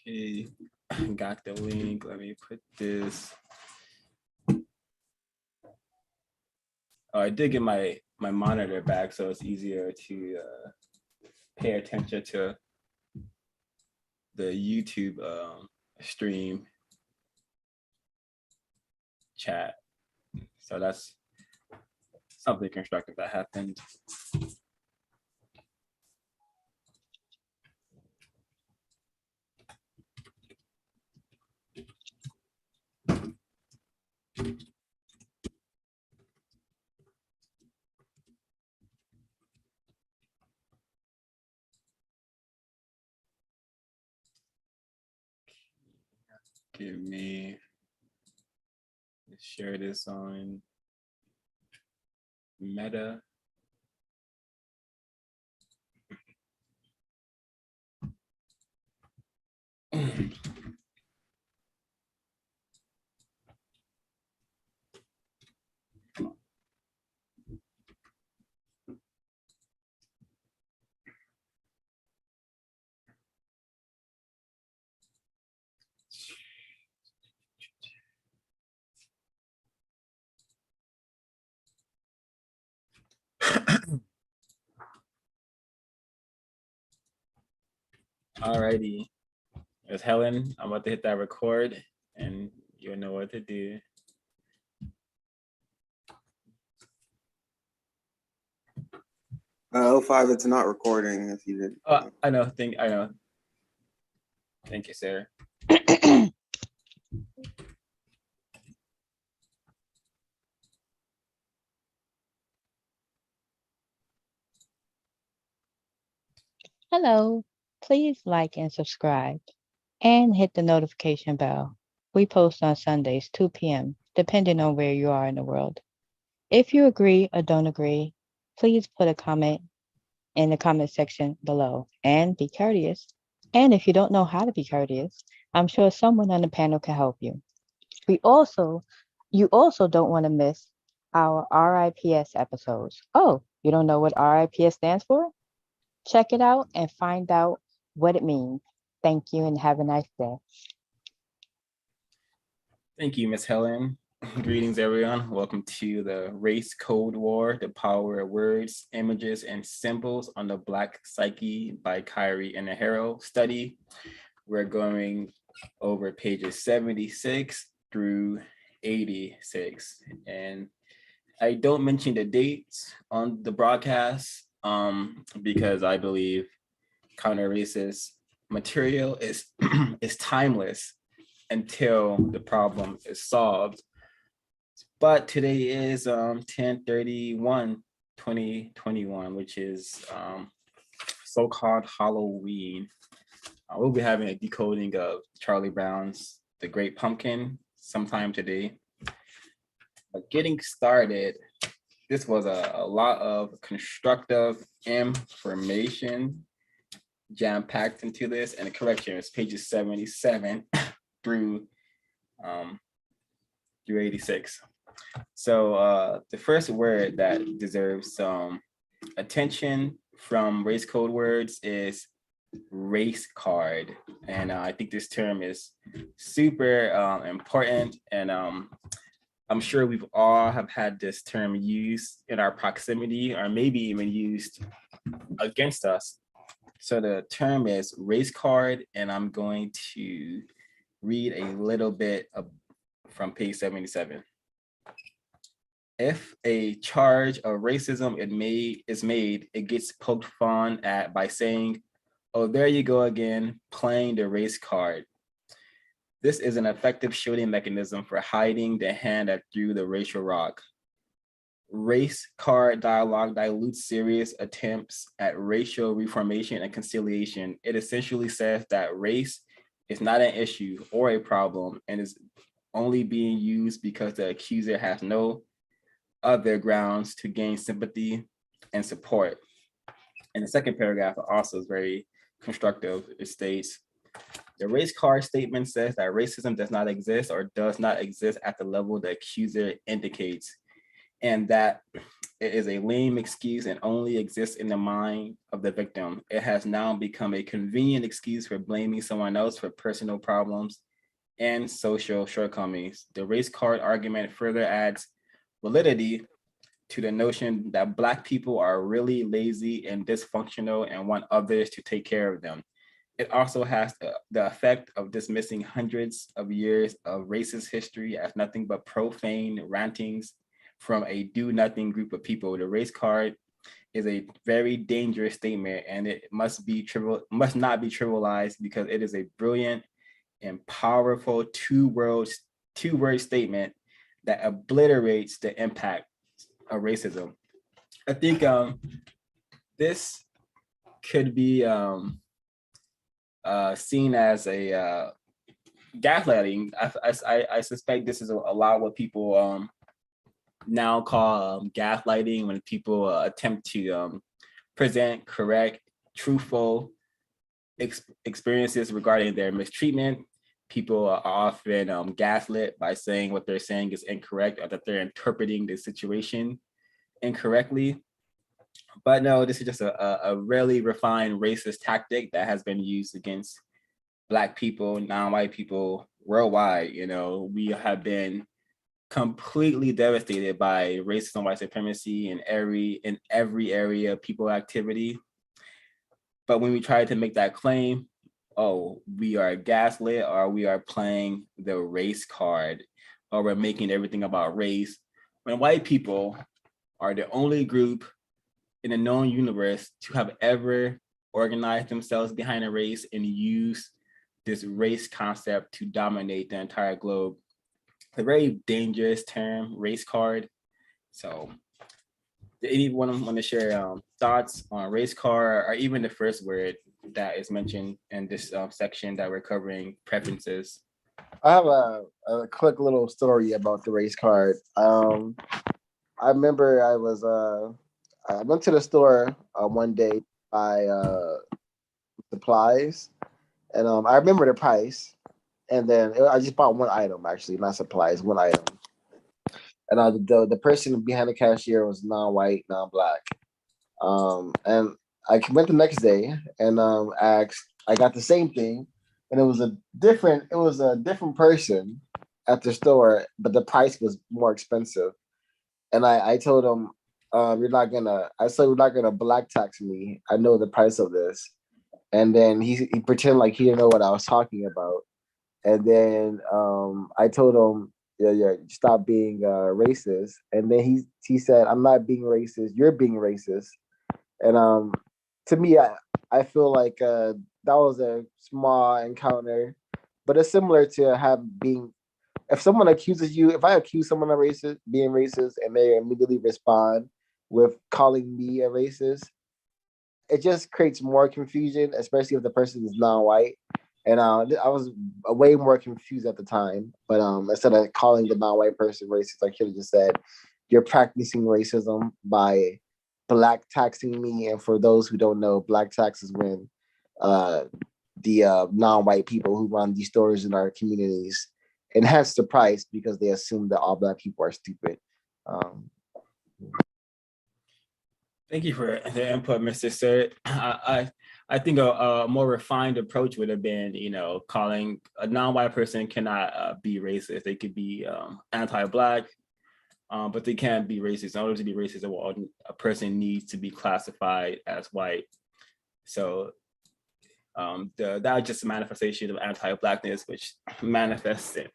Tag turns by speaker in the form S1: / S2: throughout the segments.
S1: Okay, got the link. Let me put this. Oh, I did get my monitor back, so it's easier to pay attention to the YouTube stream chat. So that's something constructive that happened. Give me, share this on Meta. Alrighty, it's Helen. I'm about to hit that record and you'll know what to do.
S2: O5, it's not recording if you did.
S1: I know. I know. Thank you, Sarah.
S3: Hello, please like and subscribe and hit the notification bell. We post on Sundays, 2 p.m., depending on where you are in the world. If you agree or don't agree, please put a comment in the comment section below and be courteous. And if you don't know how to be courteous, I'm sure someone on the panel can help you. You also don't want to miss our RIPS episodes. Oh, you don't know what RIPS stands for? Check it out and find out what it means. Thank you and have a nice day.
S1: Thank you, Miss Helen. Greetings, everyone. Welcome to the Race Code War, the Power of Words, Images, and Symbols on the Black Psyche by Kyrie Inahero study. We're going over pages 76 through 86. And I don't mention the dates on the broadcast because I believe counter-racist material is timeless until the problem is solved. But today is 10/31/2021, which is so-called Halloween. We'll be having a decoding of Charlie Brown's The Great Pumpkin sometime today. But getting started, this was a lot of constructive information jam-packed into this, and the correction is pages 77 through 86. So the first word that deserves some attention from Race Code Words is race card. And I think this term is super important. And I'm sure we've all have had this term used in our proximity or maybe even used against us. So the term is race card, and I'm going to read a little bit from page 77. If a charge of racism is made, it gets poked fun at by saying, "Oh, there you go again, playing the race card." This is an effective shielding mechanism for hiding the hand that threw the racial rock. Race card dialogue dilutes serious attempts at racial reformation and conciliation. It essentially says that race is not an issue or a problem and is only being used because the accuser has no other grounds to gain sympathy and support. And the second paragraph also is very constructive. It states, the race card statement says that racism does not exist or does not exist at the level the accuser indicates, and that It is a lame excuse and only exists in the mind of the victim. It has now become a convenient excuse for blaming someone else for personal problems and social shortcomings. The race card argument further adds validity to the notion that Black people are really lazy and dysfunctional and want others to take care of them. It also has the effect of dismissing hundreds of years of racist history as nothing but profane rantings from a do-nothing group of people. The race card is a very dangerous statement, and it must not be trivialized because it is a brilliant and powerful two-word statement that obliterates the impact of racism. I think this could be seen as a gaslighting. I suspect this is a lot what people now call gaslighting, when people attempt to present correct, truthful experiences regarding their mistreatment. People are often gaslit by saying what they're saying is incorrect, or that they're interpreting the situation incorrectly. But no, this is just a really refined racist tactic that has been used against Black people, non-white people worldwide. You know, we have been completely devastated by racism, white supremacy in every area of people activity. But when we try to make that claim, oh, we are gaslit, or we are playing the race card, or we're making everything about race, when white people are the only group in the known universe to have ever organized themselves behind a race and use this race concept to dominate the entire globe. It's a very dangerous term, race card. So did anyone want to share thoughts on race card, or even the first word that is mentioned in this section that we're covering, preferences?
S4: I have a quick little story about the race card. I remember I went to the store one day to buy supplies, and I remember the price, and then I just bought one item, actually, not supplies, one item. And the person behind the cashier was non-white, non-Black. And I went the next day and asked. I got the same thing, and it was a different person at the store, but the price was more expensive. And I told him, "You're not gonna Black tax me. I know the price of this." And then he pretended like he didn't know what I was talking about. And then I told him, yeah, stop being racist. And then he said, "I'm not being racist. You're being racist." And to me, I feel like that was a small encounter, but it's similar to if someone accuses you, if I accuse someone of being racist, and they immediately respond with calling me a racist, it just creates more confusion, especially if the person is non-white. And I was way more confused at the time. But instead of calling the non-white person racist, I could have just said, "You're practicing racism by Black taxing me." And for those who don't know, Black tax is when the non-white people who run these stores in our communities enhance the price because they assume that all Black people are stupid.
S1: Thank you for the input, Mr. Sir. I think a more refined approach would have been, calling a non-white person cannot be racist. They could be anti-Black, but they can't be racist. In order to be racist, a person needs to be classified as white. So that was just a manifestation of anti-Blackness, which manifests in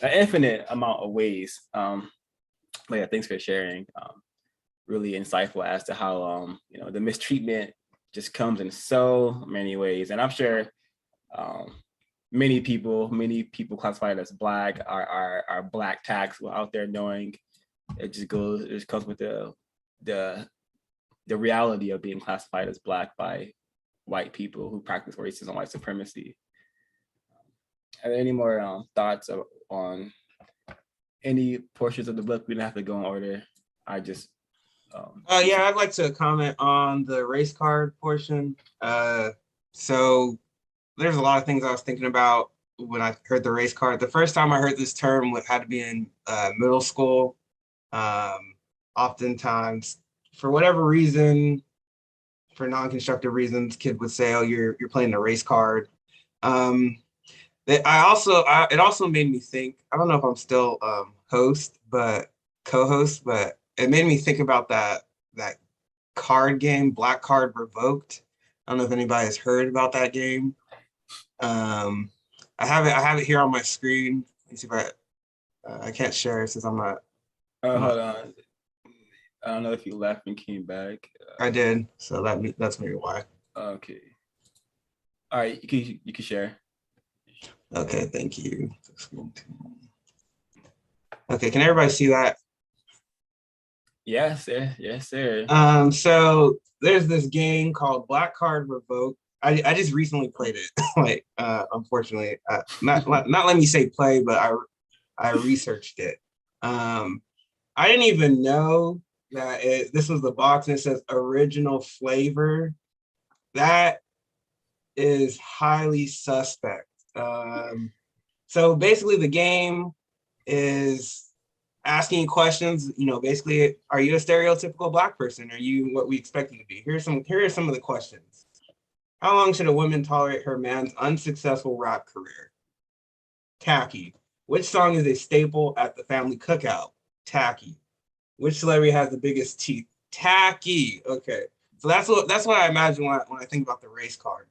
S1: an infinite amount of ways. But yeah, thanks for sharing. Really insightful as to how the mistreatment just comes in so many ways. And I'm sure many people classified as Black are Black tax out there knowing it just comes with the reality of being classified as Black by white people who practice racism, white supremacy. Are there any more thoughts on any portions of the book? We don't have to go in order.
S2: I'd like to comment on the race card portion. So there's a lot of things I was thinking about when I heard the race card. The first time I heard this term had to be in middle school. Oftentimes for whatever reason, for non-constructive reasons, kid would say, "Oh, you're playing the race card." It also made me think. I don't know if I'm still host, but co-host, but it made me think about that card game, Black Card Revoked. I don't know if anybody has heard about that game. I have it here on my screen. Let me see if I can't share it since I'm not.
S1: Hold on. I don't know if you left and came back.
S2: I did, so that's maybe why.
S1: Okay. All right, you can share.
S2: Okay, thank you. Okay, can everybody see that?
S1: Yes, sir. Yes, sir.
S2: So there's this game called Black Card Revoked. I just recently played it. Like, unfortunately, not let me say play, but I researched it. I didn't even know that this was the box and it says original flavor. That is highly suspect. So basically the game is asking you questions, basically, are you a stereotypical Black person? Are you what we expect you to be? Here are some of the questions. How long should a woman tolerate her man's unsuccessful rap career? Tacky. Which song is a staple at the family cookout? Tacky. Which celebrity has the biggest teeth? Tacky. Okay. So that's what I imagine when I think about the race card.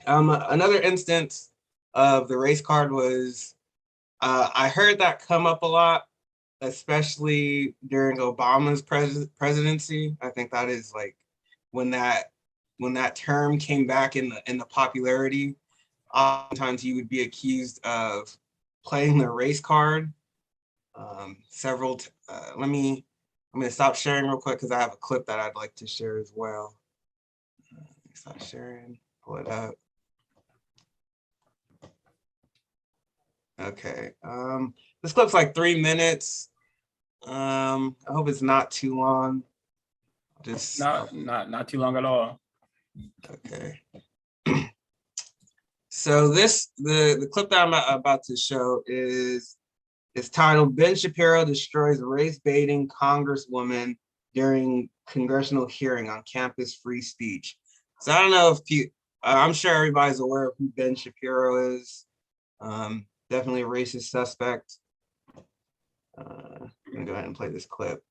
S2: Another instance of the race card was I heard that come up a lot, especially during Obama's presidency. I think that is like when that term came back in the popularity. Oftentimes he would be accused of playing the race card. I'm gonna stop sharing real quick because I have a clip that I'd like to share as well. Stop sharing, pull it up. Okay, this clip's like 3 minutes. I hope it's not too long.
S1: Not too long at all.
S2: Okay. So the clip that I'm about to show is titled "Ben Shapiro Destroys Race-Baiting Congresswoman During Congressional Hearing on Campus Free Speech." So I don't know if I'm sure everybody's aware of who Ben Shapiro is. Definitely a racist suspect. I'm gonna go ahead and play this clip.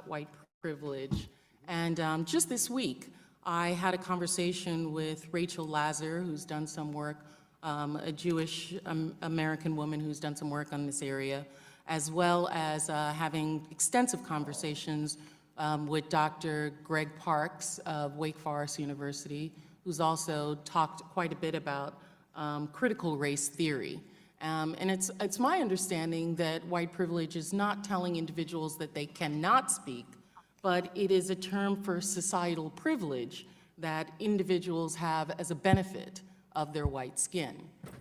S5: White privilege. And just this week, I had a conversation with Rachel Lazar, who's done some work, a Jewish American woman who's done some work on this area, as well as having extensive conversations with Dr. Greg Parks of Wake Forest University, who's also talked quite a bit about critical race theory. And it's my understanding that white privilege is not telling individuals that they cannot speak, but it is a term for societal privilege that individuals have as a benefit of their white skin.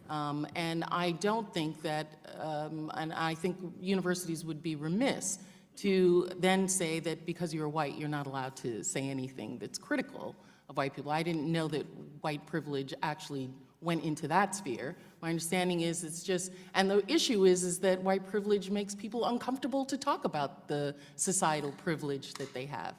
S5: And I don't think that, and I think universities would be remiss to then say that because you're white, you're not allowed to say anything that's critical of white people. I didn't know that white privilege actually went into that sphere. My understanding is it's just, and the issue is that white privilege makes people uncomfortable to talk about the societal privilege that they have.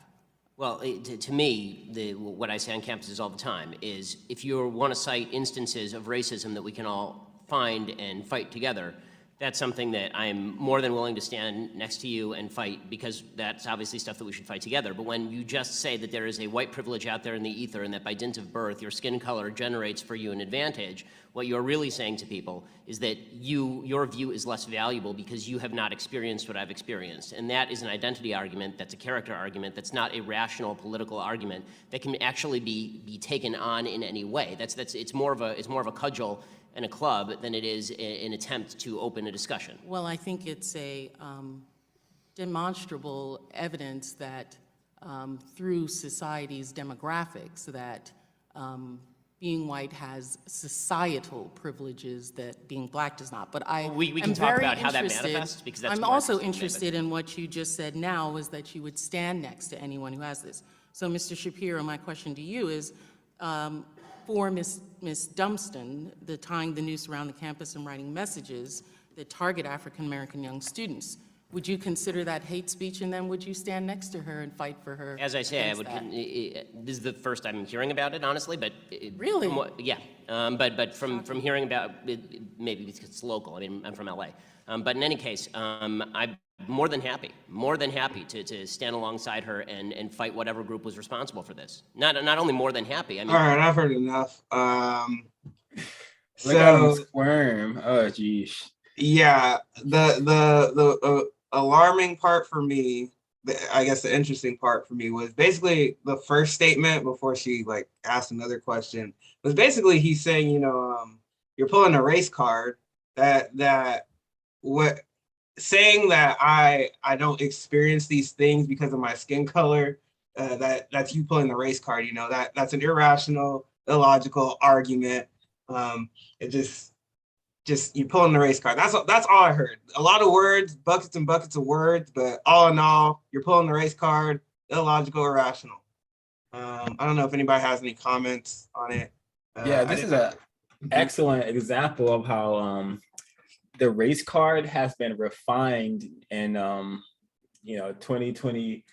S6: Well, to me, what I say on campuses all the time is if you want to cite instances of racism that we can all find and fight together, that's something that I'm more than willing to stand next to you and fight, because that's obviously stuff that we should fight together. But when you just say that there is a white privilege out there in the ether and that by dint of birth your skin color generates for you an advantage, what you're really saying to people is that your view is less valuable because you have not experienced what I've experienced. And that is an identity argument, that's a character argument, that's not a rational political argument that can actually be taken on in any way. It's more of a cudgel and a club than it is an attempt to open a discussion.
S5: Well, I think it's a demonstrable evidence that through society's demographics that being white has societal privileges that being black does not. But
S6: we can talk about how that manifests, because that's
S5: I'm
S6: more
S5: also
S6: interesting,
S5: interested in what you just said now, is that you would stand next to anyone who has this. So Mr. Shapiro, my question to you is, for Ms. Dunston, tying the noose around the campus and writing messages that target African-American young students, would you consider that hate speech, and then would you stand next to her and fight for her?
S6: As I say, I
S5: against
S6: would.
S5: that?
S6: This is the first I'm hearing about it, honestly. But
S5: Really?
S6: Yeah. But from hearing about it, maybe because it's local. I mean, I'm from LA. But in any case, I'm more than happy to stand alongside her and fight whatever group was responsible for this. Not only more than happy. I mean,
S2: All right, I've heard enough.
S1: Look at him
S2: So
S1: squirm. Oh, geez.
S2: yeah, the alarming part for me, I guess the interesting part for me was basically the first statement before she like asked another question was basically he's saying, you're pulling a race card that what saying that I don't experience these things because of my skin color, that's you pulling the race card, that's an irrational, illogical argument. It just you pulling the race card. That's all I heard. A lot of words, buckets and buckets of words, but all in all, you're pulling the race card, illogical, irrational. I don't know if anybody has any comments on it.
S1: Yeah, this is an excellent example of how the race card has been refined in 2020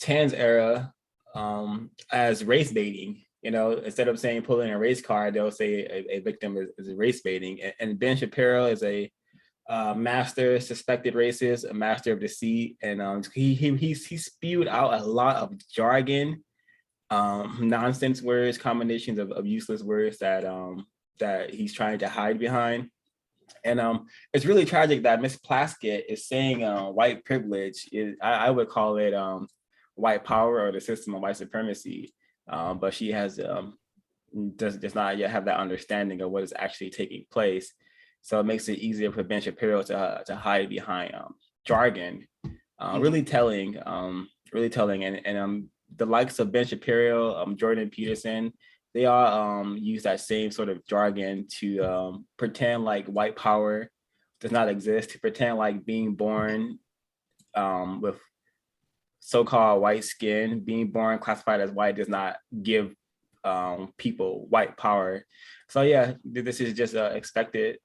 S1: 10's era as race baiting. Instead of saying pulling a race card, they'll say a victim is race baiting. And Ben Shapiro is a master suspected racist, a master of deceit, and he spewed out a lot of jargon, nonsense words, combinations of useless words that he's trying to hide behind. And it's really tragic that Miss Plaskett is saying white privilege is, I would call it white power or the system of white supremacy. But she does not yet have that understanding of what is actually taking place. So it makes it easier for Ben Shapiro to hide behind jargon. Really telling. And the likes of Ben Shapiro, Jordan Peterson, they all use that same sort of jargon to pretend like white power does not exist, to pretend like being born with so-called white skin, being born classified as white does not give people white power. So yeah, this is just expected.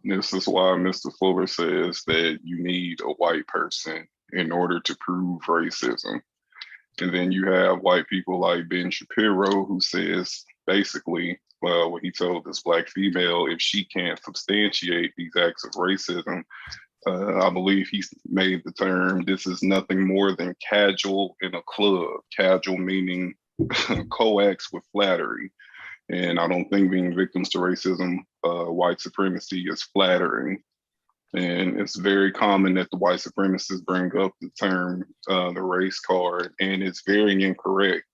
S7: This is why Mr. Fuller says that you need a white person in order to prove racism. And then you have white people like Ben Shapiro, who says basically, well, when he told this Black female, if she can't substantiate these acts of racism, I believe he made the term, this is nothing more than casual in a club. Casual meaning coax with flattery. And I don't think being victims to racism, white supremacy is flattering. And it's very common that the white supremacists bring up the term, the race card, and it's very incorrect.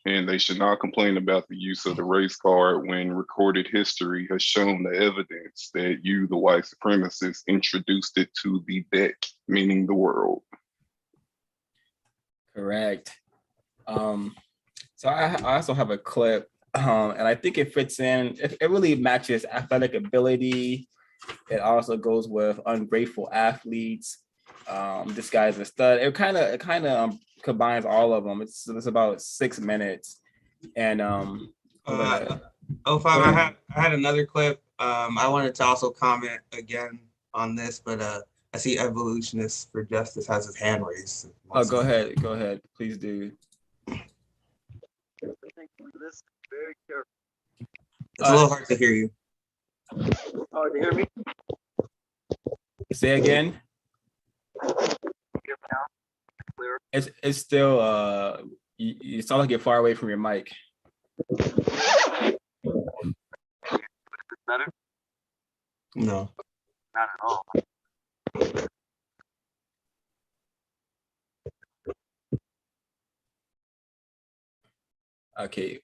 S7: And they should not complain about the use of the race card when recorded history has shown the evidence that you, the white supremacists, introduced it to the deck, meaning the world.
S1: Correct. So I also have a clip, and I think it fits in. It really matches athletic ability. It also goes with ungrateful athletes. This guy's a stud. It kind of combines all of them. It's about 6 minutes, and
S2: 05. I had another clip. I wanted to also comment again on this, but I see Evolutionist for Justice has his hand raised.
S1: Oh, go ahead, please do.
S2: It's a little hard to hear you.
S8: Oh, you hear me?
S1: Say again. It's still you sound like you're far away from your mic.
S8: Better?
S2: No.
S8: Not at all.
S1: Okay.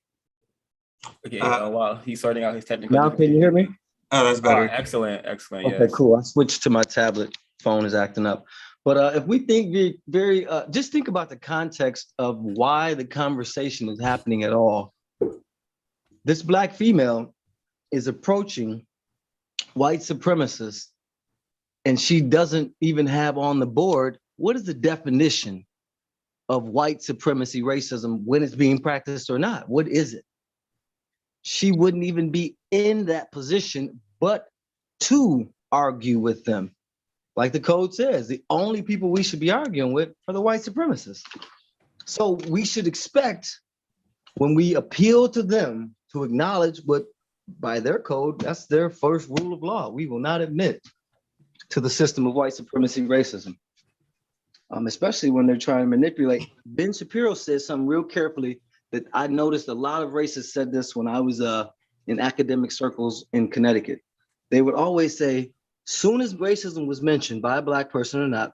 S1: While he's sorting out his technical.
S9: Now, can you hear me?
S2: Oh, that's better.
S1: Excellent.
S9: Okay,
S1: Yes.
S9: cool. I switched to my tablet. Phone is acting up. But if we think just think about the context of why the conversation is happening at all. This Black female is approaching white supremacists, and she doesn't even have on the board what is the definition of white supremacy racism when it's being practiced or not. What is it? She wouldn't even be in that position but to argue with them. like the code says, the only people we should be arguing with are the white supremacists. So we should expect when we appeal to them to acknowledge what, by their code, that's their first rule of law. We will not admit to the system of white supremacy racism, especially when they're trying to manipulate. Ben Shapiro says something real carefully that I noticed a lot of racists said this when I was in academic circles in Connecticut. They would always say, soon as racism was mentioned by a Black person or not,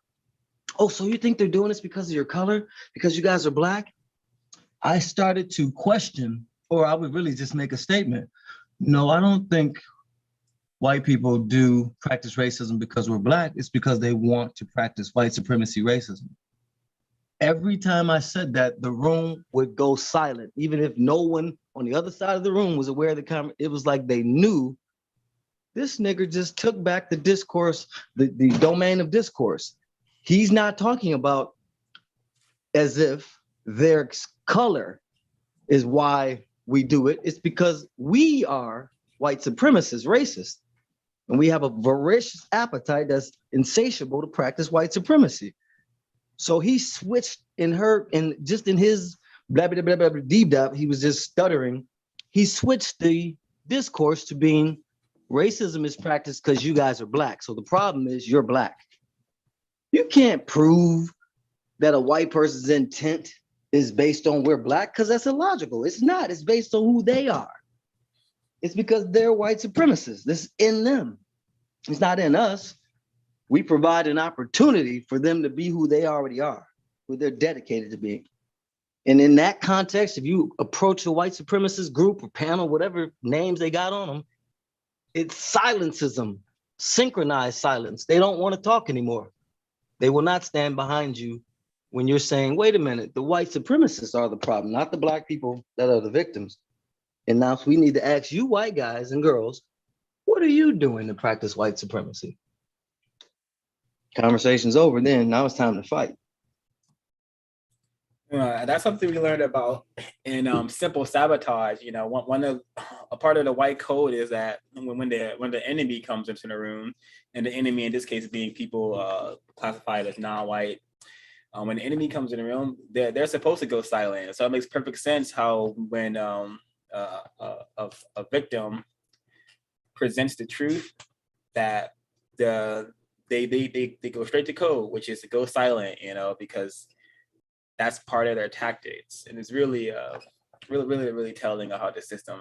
S9: oh, so you think they're doing this because of your color? Because you guys are Black? I started to question, or I would really just make a statement. No, I don't think white people do practice racism because we're Black. It's because they want to practice white supremacy racism. Every time I said that, the room would go silent, even if no one on the other side of the room was aware of the comment. It was like they knew this nigger just took back the discourse, the domain of discourse. He's not talking about as if their color is why we do it. It's because we are white supremacists, racist, and we have a voracious appetite that's insatiable to practice white supremacy. So he switched in his blah, blah, blah, blah, blah, deep dive, he was just stuttering. He switched the discourse to being racism is practiced because you guys are Black. So the problem is you're Black. You can't prove that a white person's intent is based on we're Black, because that's illogical. It's not. It's based on who they are. It's because they're white supremacists. This is in them. It's not in us. We provide an opportunity for them to be who they already are, who they're dedicated to being. And in that context, if you approach a white supremacist group or panel, whatever names they got on them, it silences them, synchronized silence. They don't want to talk anymore. They will not stand behind you when you're saying, wait a minute, the white supremacists are the problem, not the Black people that are the victims. And now we need to ask you white guys and girls, what are you doing to practice white supremacy? Conversation's over then, now it's time to fight.
S1: That's something we learned about in Simple Sabotage. You know, a part of the white code is that when the enemy comes into the room, and the enemy in this case being people classified as non-white, when the enemy comes in the room, they're supposed to go silent. So it makes perfect sense how when a victim presents the truth, that they go straight to code, which is to go silent. You know, because that's part of their tactics, and it's really really telling of how the system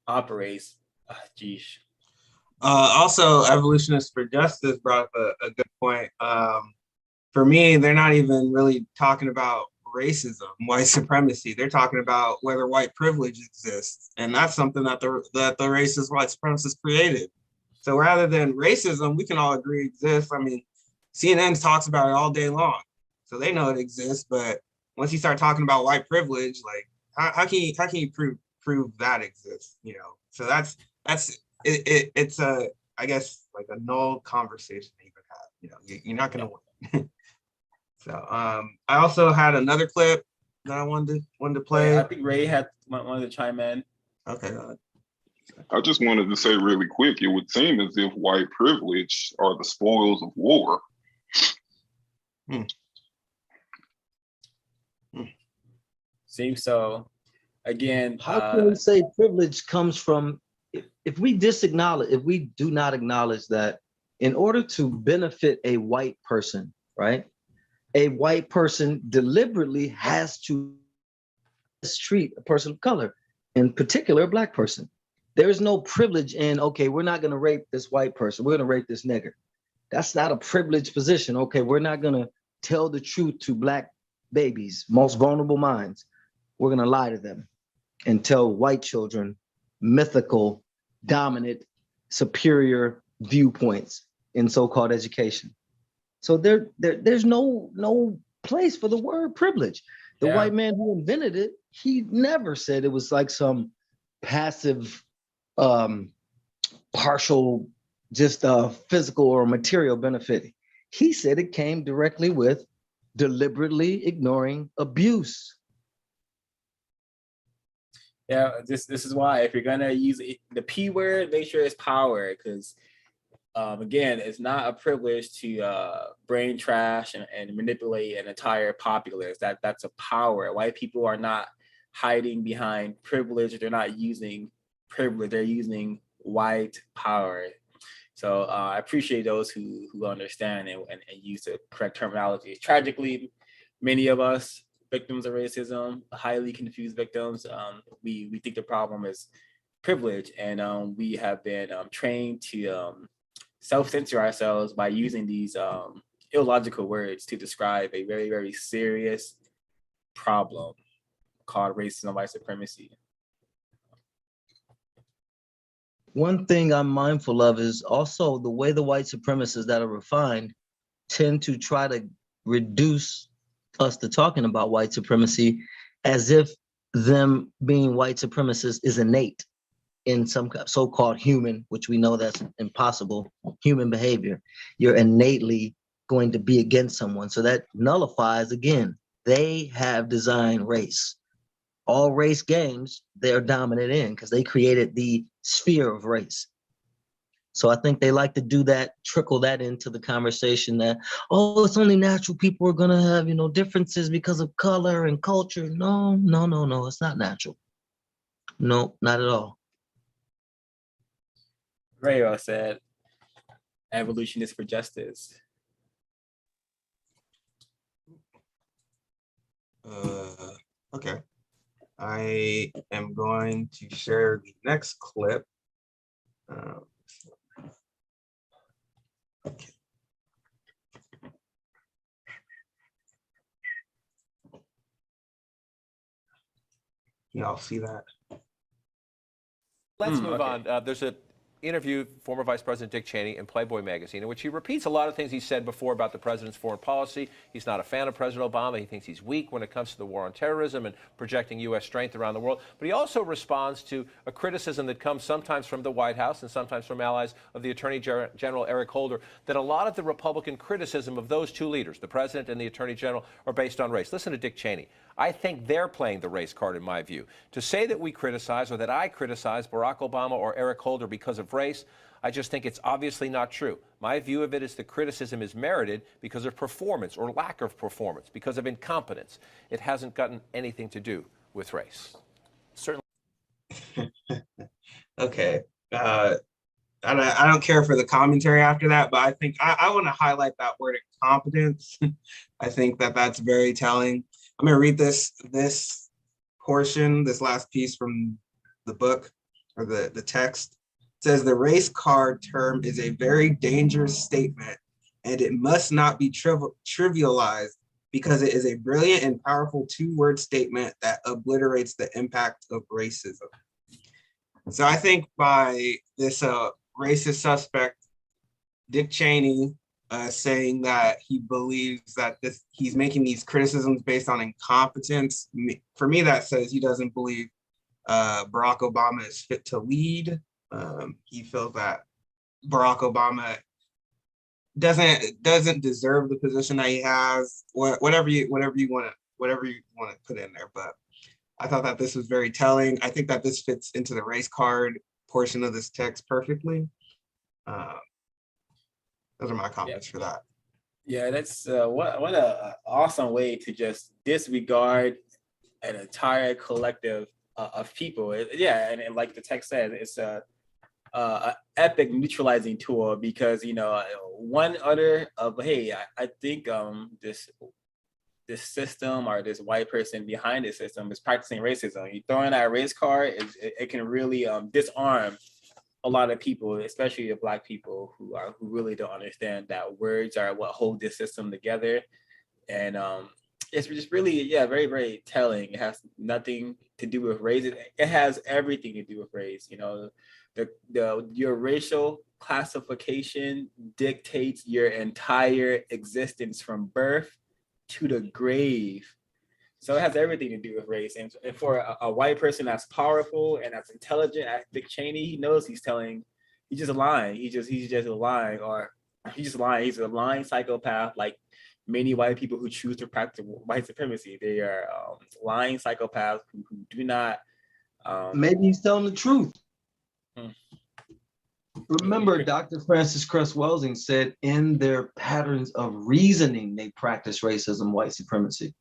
S1: operates. Geesh.
S2: Also, Evolutionists for Justice brought up a good point. For me, they're not even really talking about racism, white supremacy. They're talking about whether white privilege exists, and that's something that the racist white supremacists created. So rather than racism, we can all agree exists. I mean, CNN talks about it all day long, so they know it exists. But once you start talking about white privilege, like how can you prove that exists? You know, so that's it's a, I guess, like a null conversation to even have. You know, you're not gonna win. So I also had another clip that I wanted to play.
S1: I think Ray had wanted to chime in.
S2: Okay.
S7: I just wanted to say really quick, it would seem as if white privilege are the spoils of war.
S1: Seems so. Again,
S9: how can we say privilege comes from, if we do not acknowledge that in order to benefit a white person, right? A white person deliberately has to mistreat a person of color, in particular a Black person. There is no privilege in, okay, we're not gonna rape this white person, we're gonna rape this nigger. That's not a privileged position. Okay, we're not gonna tell the truth to Black babies, most vulnerable minds. We're gonna lie to them and tell white children mythical, dominant, superior viewpoints in so-called education. So there's no place for the word privilege. The white man who invented it, he never said it was like some passive, partial, just physical or material benefit. He said it came directly with deliberately ignoring abuse.
S1: Yeah, this is why if you're gonna use the P word, make sure it's power, because again, it's not a privilege to brain trash and manipulate an entire populace. That's a power. White people are not hiding behind privilege. They're not using privilege. They're using white power. So I appreciate those who understand and use the correct terminology. Tragically, many of us victims of racism, highly confused victims, we think the problem is privilege, and we have been trained to self-censor ourselves by using these illogical words to describe a very, very serious problem called racism and white supremacy.
S9: One thing I'm mindful of is also the way the white supremacists that are refined tend to try to reduce us to talking about white supremacy as if them being white supremacists is innate in some so-called human, which we know that's impossible, human behavior. You're innately going to be against someone. So that nullifies, again, they have designed race. All race games, they're dominant in because they created the sphere of race. So I think they like to do that, trickle that into the conversation that, oh, it's only natural people are gonna have, differences because of color and culture. No, it's not natural. No, not at all.
S1: Very well said. Evolution is for justice.
S2: Okay. I am going to share the next clip. Okay. Y'all see that?
S10: Let's move
S1: okay.
S10: on. There's an interview, former Vice President Dick Cheney in Playboy magazine, in which he repeats a lot of things he said before about the president's foreign policy. He's not a fan of President Obama. He thinks he's weak when it comes to the war on terrorism and projecting U.S. strength around the world. But he also responds to a criticism that comes sometimes from the White House and sometimes from allies of the Attorney General Eric Holder, that a lot of the Republican criticism of those two leaders, the president and the Attorney General, are based on race. Listen to Dick Cheney. I think they're playing the race card, in my view. To say that we criticize or that I criticize Barack Obama or Eric Holder because of race, I just think it's obviously not true. My view of it is the criticism is merited because of performance or lack of performance, because of incompetence. It hasn't gotten anything to do with race. Certainly.
S2: Okay. I don't care for the commentary after that, but I think I want to highlight that word incompetence. I think that's very telling. I'm going to read this portion, this last piece from the book or the text. It says the race card term is a very dangerous statement, and it must not be trivialized because it is a brilliant and powerful two-word statement that obliterates the impact of racism. So I think by this racist suspect, Dick Cheney, saying that he believes that he's making these criticisms based on incompetence. For me, that says he doesn't believe Barack Obama is fit to lead. He feels that Barack Obama doesn't deserve the position that he has. Whatever you want to put in there. But I thought that this was very telling. I think that this fits into the race card portion of this text perfectly. Those are my comments for that.
S1: Yeah, that's what a awesome way to just disregard an entire collective of people. And like the text says, it's a epic neutralizing tool because one utter of hey, I think this system or this white person behind this system is practicing racism. You throw in that race card, it can really disarm a lot of people, especially the Black people who really don't understand that words are what hold this system together. And it's just really, very, very telling. It has nothing to do with race. It has everything to do with race. Your racial classification dictates your entire existence from birth to the grave. So it has everything to do with race. And for a white person that's powerful and that's intelligent, as Dick Cheney, he knows he's just lying. He's just lying, or he's just lying. He's a lying psychopath, like many white people who choose to practice white supremacy. They are lying psychopaths who do not.
S9: Maybe he's telling the truth. Remember, Dr. Francis Cress Welsing said in their patterns of reasoning, they practice racism, white supremacy.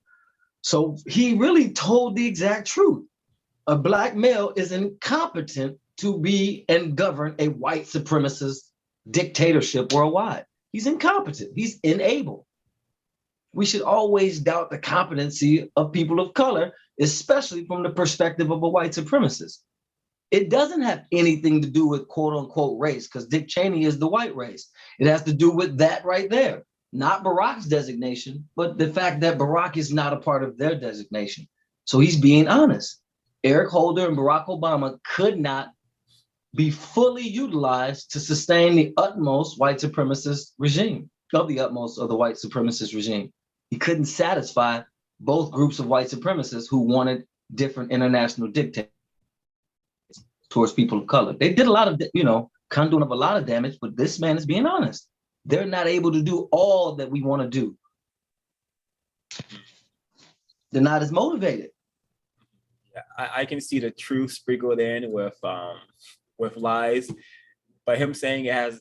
S9: So he really told the exact truth. A Black male is incompetent to be and govern a white supremacist dictatorship worldwide. He's incompetent. He's unable. We should always doubt the competency of people of color, especially from the perspective of a white supremacist. It doesn't have anything to do with quote unquote race, because Dick Cheney is the white race. It has to do with that right there. Not Barack's designation, but the fact that Barack is not a part of their designation. So he's being honest. Eric Holder and Barack Obama could not be fully utilized to sustain the utmost white supremacist regime, of the utmost of the white supremacist regime. He couldn't satisfy both groups of white supremacists who wanted different international dictates towards people of color. They did a lot of, conduit of a lot of damage, but this man is being honest. They're not able to do all that we want to do. They're not as motivated.
S1: Yeah, I can see the truth sprinkled in with lies, but him saying it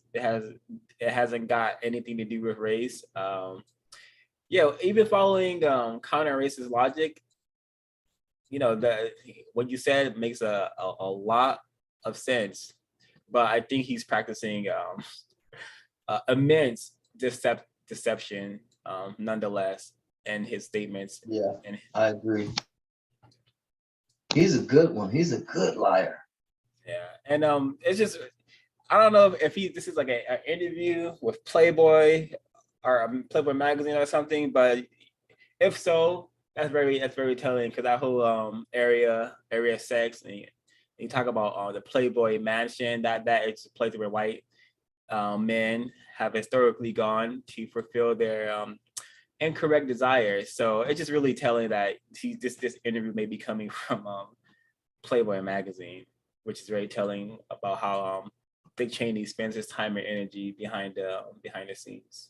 S1: hasn't got anything to do with race. Even following counter-racist logic, what you said makes a lot of sense, but I think he's practicing immense deception nonetheless in his statements.
S9: Yeah, I agree. He's a good one. He's a good liar.
S1: Yeah, and it's just, I don't know if this is like an interview with Playboy or Playboy magazine or something, but if so, that's very telling, because that whole area sex, and you talk about the Playboy mansion, that it's a place where white men have historically gone to fulfill their incorrect desires. So it's just really telling that this interview may be coming from Playboy magazine, which is very telling about how Dick Cheney spends his time and energy behind the scenes.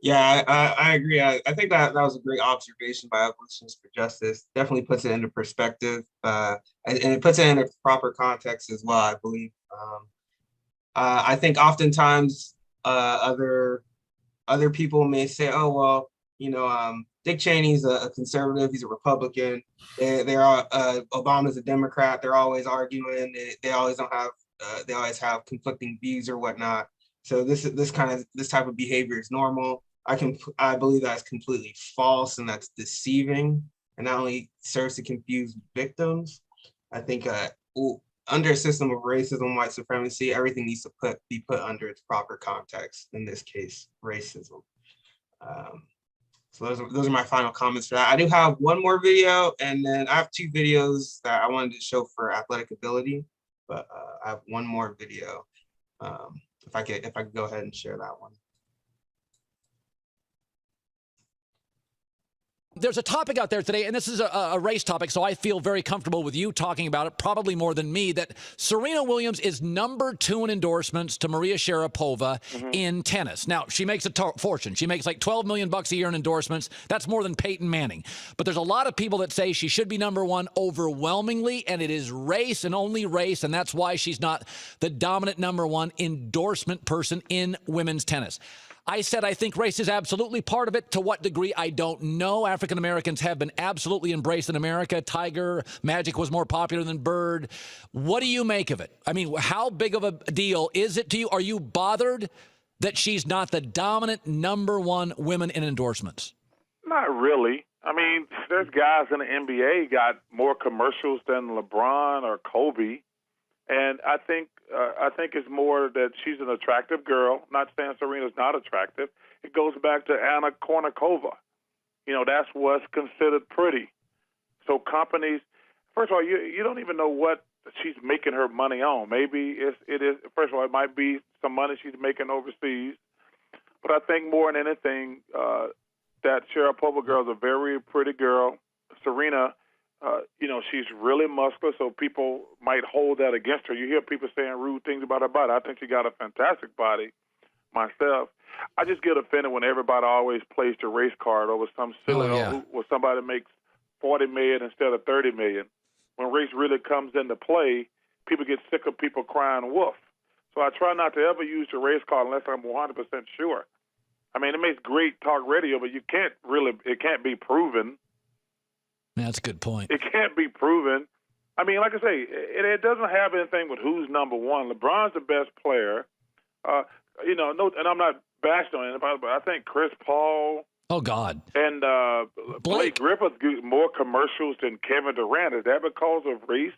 S2: Yeah, I agree. I think that was a great observation by Abolitionists for Justice. Definitely puts it into perspective, and it puts it in a proper context as well, I believe. I think oftentimes other people may say, oh, well, Dick Cheney's a conservative, he's a Republican. Obama's a Democrat. They're always arguing. They always have conflicting views or whatnot. So this type of behavior is normal. I believe that's completely false, and that's deceiving, and not only serves to confuse victims. I think under a system of racism, white supremacy, everything needs to be put under its proper context. In this case, racism. So those are my final comments for that. I do have one more video, and then I have two videos that I wanted to show for athletic ability, but I have one more video. If I could go ahead and share that one.
S11: There's a topic out there today, and this is a race topic, so I feel very comfortable with you talking about it, probably more than me, that Serena Williams is number 2 in endorsements to Maria Sharapova in tennis. Now, she makes a fortune. She makes like $12 million a year in endorsements. That's more than Peyton Manning. But there's a lot of people that say she should be number 1 overwhelmingly, and it is race and only race, and that's why she's not the dominant number 1 endorsement person in women's tennis. I said I think race is absolutely part of it. To what degree, I don't know. African Americans have been absolutely embraced in America. Tiger, Magic was more popular than Bird. What do you make of it? I mean, how big of a deal is it to you? Are you bothered that she's not the dominant number 1 women in endorsements?
S12: Not really. I mean, there's guys in the NBA got more commercials than LeBron or Kobe. And I think it's more that she's an attractive girl. Not saying Serena's not attractive. It goes back to Anna Kournikova. That's what's considered pretty. So companies, first of all, you don't even know what she's making her money on. Maybe it is. First of all, it might be some money she's making overseas. But I think more than anything, that Sharapova girl is a very pretty girl. Serena, she's really muscular, so people might hold that against her. You hear people saying rude things about her body. I think she got a fantastic body myself. I just get offended when everybody always plays the race card over some silly where somebody makes $40 million instead of $30 million. when race really comes into play, people get sick of people crying wolf. So I try not to ever use the race card unless I'm 100% sure. I mean, it makes great talk radio, but it can't be proven.
S11: Yeah, that's a good point.
S12: It can't be proven. I mean, like I say, it doesn't have anything with who's number one. LeBron's the best player. And I'm not bashing on anybody, but I think Chris Paul.
S11: Oh, God.
S12: And Blake Griffin get more commercials than Kevin Durant. Is that because of race?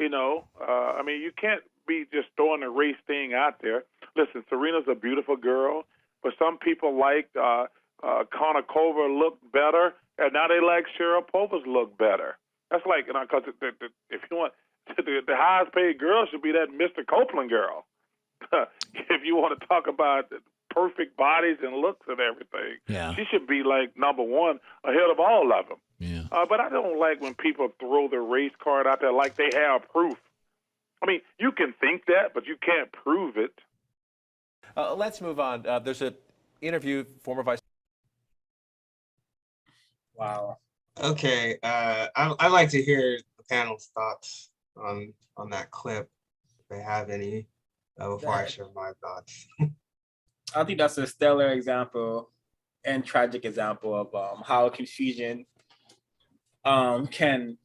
S12: I mean, you can't be just throwing the race thing out there. Listen, Serena's a beautiful girl, but some people like Konnikova look better, and now they like Sharapova's look better. That's like, because if you want, the highest paid girl should be that Mr. Copeland girl. If you want to talk about perfect bodies and looks and everything, she should be like number one ahead of all of them.
S11: Yeah.
S12: But I don't like when people throw the race card out there like they have proof. I mean, you can think that, but you can't prove it.
S10: Let's move on. There's an interview, former vice.
S1: Wow.
S2: Okay, I'd like to hear the panel's thoughts on that clip, if they have any, before I share my thoughts.
S1: I think that's a stellar example and tragic example of how confusion can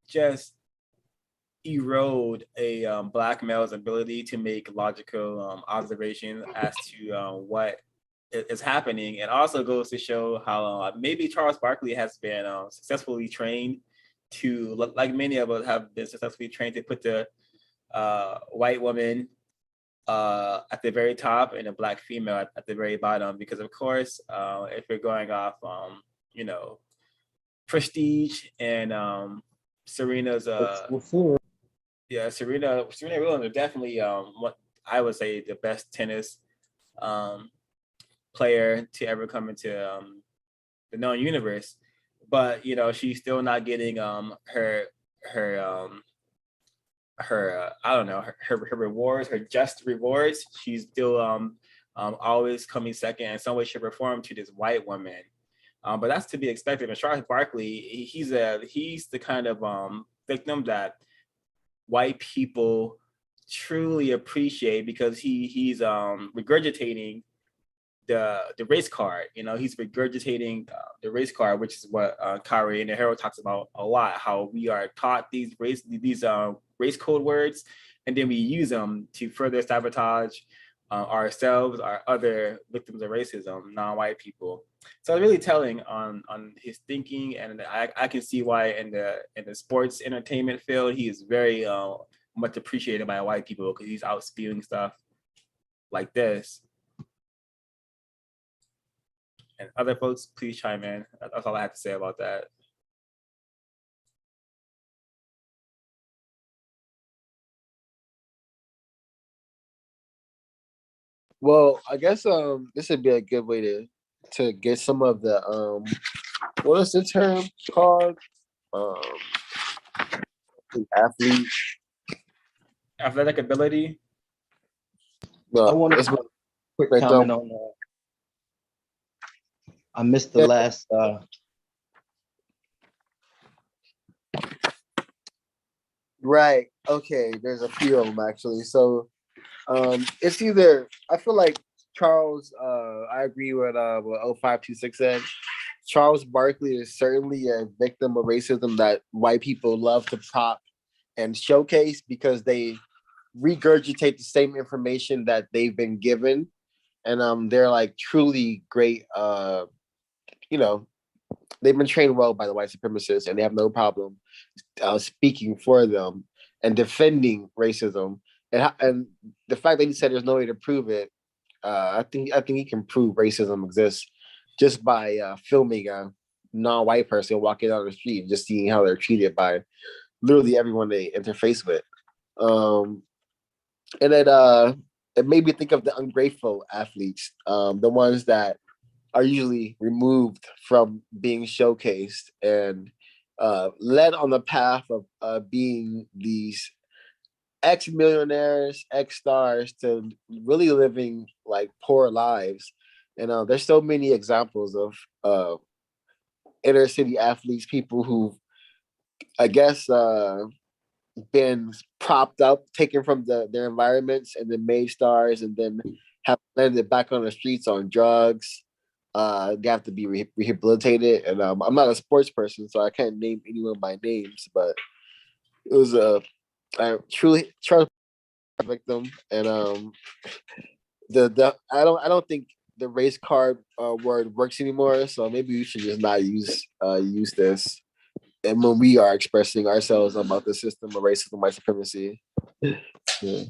S1: just erode a Black male's ability to make logical observations as to what is happening. And also goes to show how maybe Charles Barkley has been successfully trained to, like many of us have been successfully trained to put the white woman at the very top and a Black female at the very bottom. Because of course, if you're going off, prestige and Serena's, Serena Williams are definitely what I would say the best tennis player to ever come into the known universe. But she's still not getting her rewards, her just rewards. She's still always coming second, and in some way shape or form, to this white woman. But that's to be expected. And Charles Barkley, he's the kind of victim that white people truly appreciate, because he's regurgitating the race card. He's regurgitating the race card, which is what Kyrie and the Herald talks about a lot. How we are taught these race code words, and then we use them to further sabotage ourselves, our other victims of racism, non-white people. So it's really telling on his thinking, and I can see why in the sports entertainment field he is very much appreciated by white people, because he's out spewing stuff like this. And other folks, please chime in. That's all I have to say about that.
S4: Well, I guess this would be a good way to get some of the what is the term called? Athlete.
S1: Athletic ability.
S4: No,
S9: I want to quick comment on I missed the last
S4: Right. Okay. There's a few of them actually. So it's either, I feel like Charles, I agree with what 0526 said. Charles Barkley is certainly a victim of racism that white people love to prop and showcase, because they regurgitate the same information that they've been given. And they're like truly great, they've been trained well by the white supremacists, and they have no problem speaking for them and defending racism. And the fact that he said there's no way to prove it, I think he can prove racism exists just by filming a non-white person walking down the street and just seeing how they're treated by literally everyone they interface with. And it made me think of the ungrateful athletes, the ones that are usually removed from being showcased and led on the path of being these ex-millionaires, ex-stars, to really living like poor lives. And there's so many examples of inner city athletes, people who I guess, been propped up, taken from their environments, and then made stars, and then have landed back on the streets on drugs. They have to be rehabilitated, and I'm not a sports person, so I can't name anyone by names, but it was a truly Charles victim, and the I don't think the race card word works anymore, so maybe we should just not use this. And when we are expressing ourselves about the system of racism, white supremacy. Yeah.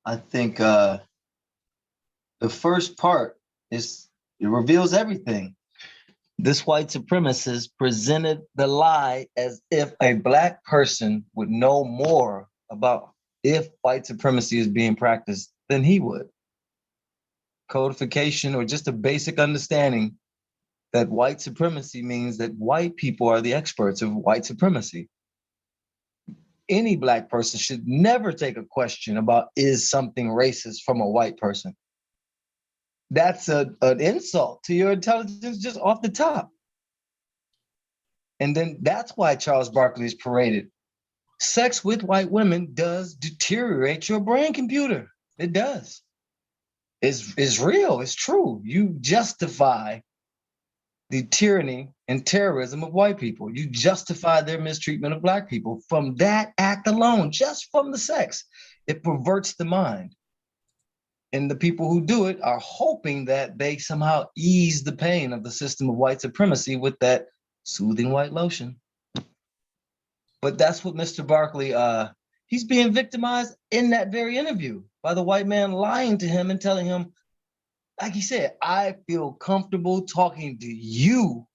S9: I think the first part is it reveals everything. This white supremacist presented the lie as if a Black person would know more about if white supremacy is being practiced than he would. Codification or just a basic understanding that white supremacy means that white people are the experts of white supremacy. Any Black person should never take a question about is something racist from a white person. That's an insult to your intelligence just off the top. And then that's why Charles Barkley is paraded. Sex with white women does deteriorate your brain computer. It does. It's real, it's true. You justify the tyranny and terrorism of white people. You justify their mistreatment of Black people from that act alone, just from the sex. It perverts the mind. And the people who do it are hoping that they somehow ease the pain of the system of white supremacy with that soothing white lotion. But that's what Mr. Barkley, he's being victimized in that very interview by the white man lying to him and telling him, like he said, I feel comfortable talking to you.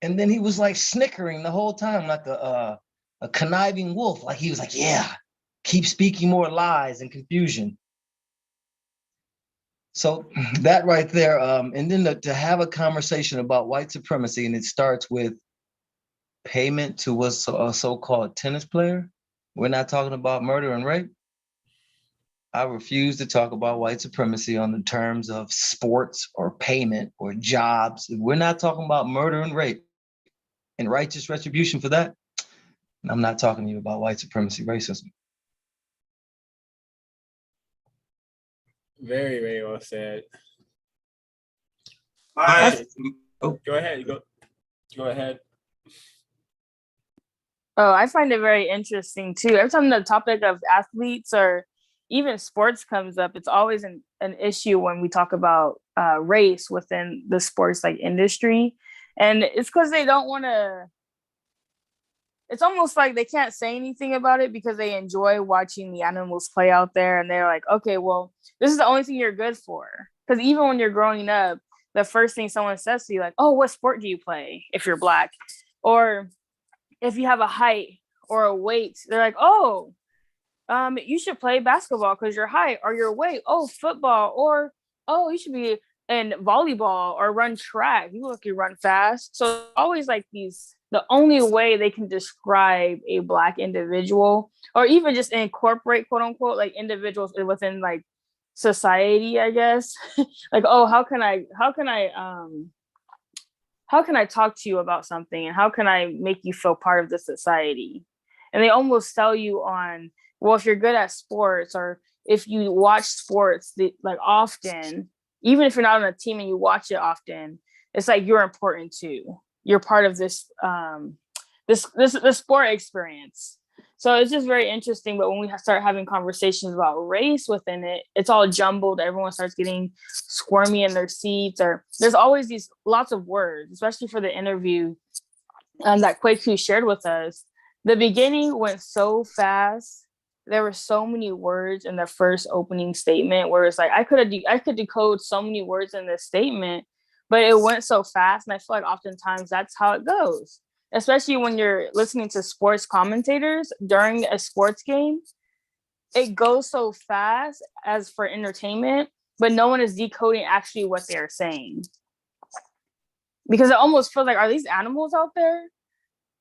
S9: And then he was like snickering the whole time, like a conniving wolf. Like he was like, yeah, keep speaking more lies and confusion. So that right there, and then to have a conversation about white supremacy, and it starts with payment to a so-called tennis player. We're not talking about murder and rape. I refuse to talk about white supremacy on the terms of sports or payment or jobs. We're not talking about murder and rape and righteous retribution for that. I'm not talking to you about white supremacy racism.
S1: Very, very well said.
S2: Go
S1: ahead. Go ahead.
S13: Oh, I find it very interesting too. Every time the topic of athletes or even sports comes up, it's always an issue when we talk about race within the sports like industry. And it's because they don't want to, it's almost like they can't say anything about it because they enjoy watching the animals play out there. And they're like, okay, well, this is the only thing you're good for. Because even when you're growing up, the first thing someone says to you, like, oh, what sport do you play if you're Black? Or if you have a height or a weight, they're like, oh, you should play basketball because your height or your weight. Oh, football. Or, oh, you should be in volleyball or run track. You look, you run fast. So always like these, the only way they can describe a Black individual or even just incorporate, quote unquote, like individuals within like society, I guess. Like, oh, how can I talk to you about something and how can I make you feel part of the society? And they almost sell you on, well, if you're good at sports or if you watch sports like often, even if you're not on a team and you watch it often, it's like you're important too. You're part of this this sport experience. So it's just very interesting. But when we start having conversations about race within it, it's all jumbled. Everyone starts getting squirmy in their seats, or there's always these lots of words, especially for the interview that Kwaku shared with us. The beginning went so fast. There were so many words in the first opening statement where it's like I could decode so many words in this statement, but it went so fast. And I feel like oftentimes that's how it goes, especially when you're listening to sports commentators during a sports game. It goes so fast as for entertainment, but no one is decoding actually what they're saying. Because it almost feels like, are these animals out there?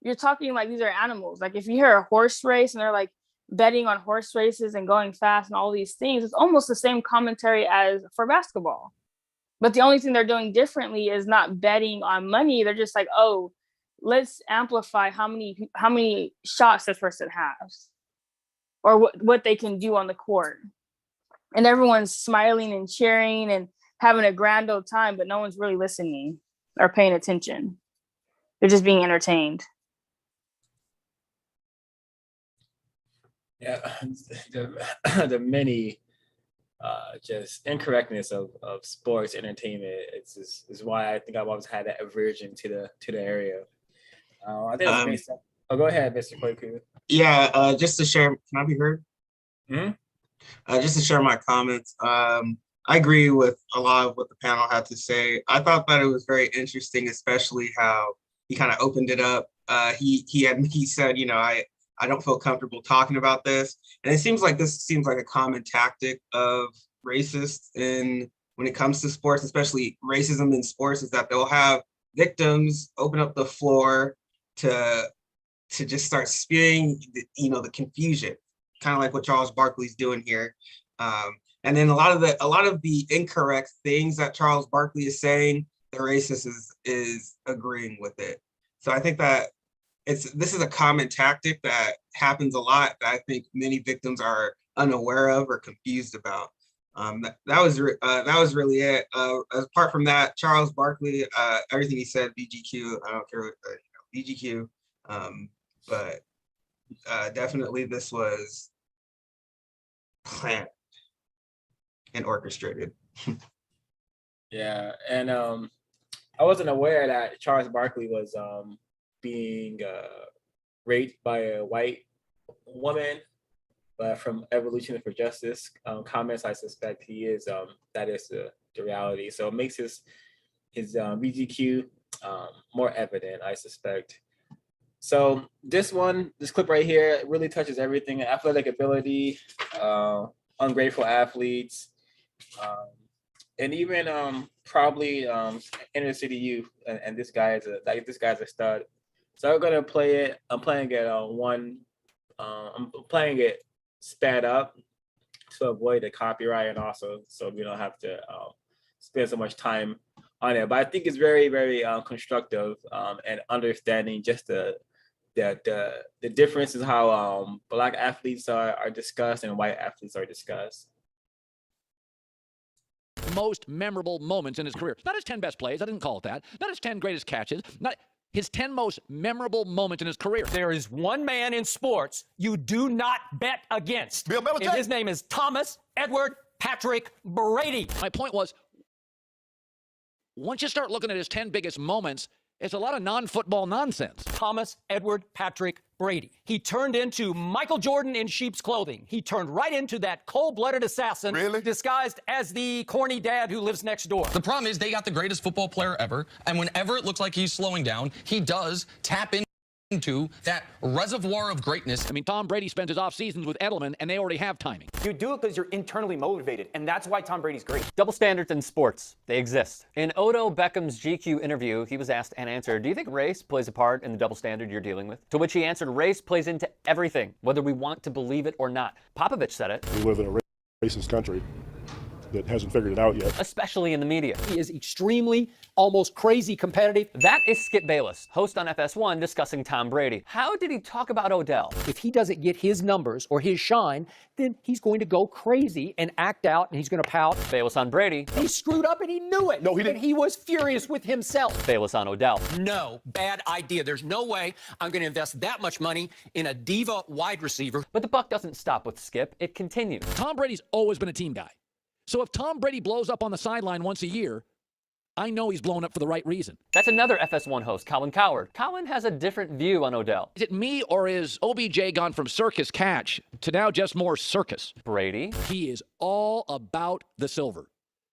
S13: You're talking like these are animals. Like if you hear a horse race and they're like betting on horse races and going fast and all these things, it's almost the same commentary as for basketball. But the only thing they're doing differently is not betting on money. They're just like, oh, let's amplify how many shots this person has, or what they can do on the court. And everyone's smiling and cheering and having a grand old time, but no one's really listening or paying attention. They're just being entertained.
S1: Yeah, the many just incorrectness of sports entertainment. Is why I think I've always had that aversion to the area. I think it's based on, oh, go ahead, Mr. Kwaku.
S2: Yeah, just to share, can I be heard?
S1: Mm-hmm.
S2: Just to share my comments. I agree with a lot of what the panel had to say. I thought that it was very interesting, especially how he kind of opened it up. He said, you know, I don't feel comfortable talking about this. And it seems like a common tactic of racists when it comes to sports, especially racism in sports, is that they'll have victims open up the floor to just start spewing, the confusion, kind of like what Charles Barkley's doing here. And then a lot of the incorrect things that Charles Barkley is saying, the racist is agreeing with it. So I think that this is a common tactic that happens a lot that I think many victims are unaware of or confused about. That was really it. Apart from that, Charles Barkley, everything he said, BGQ, I don't care, BGQ, but definitely this was planned and orchestrated.
S1: Yeah, and I wasn't aware that Charles Barkley was being raped by a white woman, but from Evolution for Justice comments, I suspect he is. That is the reality. So it makes his BGQ more evident, I suspect. So this clip right here really touches everything: athletic ability, ungrateful athletes, and even probably inner city youth. And this guy is a stud. So I'm gonna play it. I'm playing it I'm playing it sped up to avoid the copyright, and also so we don't have to spend so much time on it. But I think it's very, very constructive and understanding just the difference is how Black athletes are discussed and white athletes are discussed.
S11: Most memorable moments in his career. Not his 10 best plays. I didn't call it that. Not his 10 greatest catches. Not his 10 most memorable moments in his career.
S14: There is one man in sports you do not bet against.
S15: Bill Belichick.
S14: And his name is Thomas Edward Patrick Brady.
S11: My point was, once you start looking at his 10 biggest moments, it's a lot of non-football nonsense.
S14: Thomas Edward Patrick Brady. He turned into Michael Jordan in sheep's clothing. He turned right into that cold-blooded assassin, disguised as the corny dad who lives next door.
S16: The problem is they got the greatest football player ever, and whenever it looks like he's slowing down, he does tap into that reservoir of greatness.
S11: I mean, Tom Brady spends his off seasons with Edelman, and they already have timing.
S17: You do it because you're internally motivated, and that's why Tom Brady's great. Double standards in sports, they exist. In Odo Beckham's GQ interview, he was asked and answered, do you think race plays a part in the double standard you're dealing with? To which he answered, race plays into everything, whether we want to believe it or not. Popovich said it.
S18: We live in a racist country that hasn't figured it out yet.
S17: Especially in the media.
S14: He is extremely, almost crazy competitive.
S17: That is Skip Bayless, host on FS1, discussing Tom Brady. How did he talk about Odell?
S14: If he doesn't get his numbers or his shine, then he's going to go crazy and act out, and he's going to pout.
S17: Bayless on Brady.
S14: He screwed up and he knew it.
S18: No, he didn't.
S14: And he was furious with himself.
S17: Bayless on Odell.
S14: No, bad idea. There's no way I'm going to invest that much money in a diva wide receiver.
S17: But the buck doesn't stop with Skip. It continues.
S11: Tom Brady's always been a team guy. So if Tom Brady blows up on the sideline once a year, I know he's blown up for the right reason.
S17: That's another FS1 host, Colin Coward. Colin has a different view on Odell.
S11: Is it me, or is OBJ gone from circus catch to now just more circus?
S17: Brady?
S11: He is all about the silver.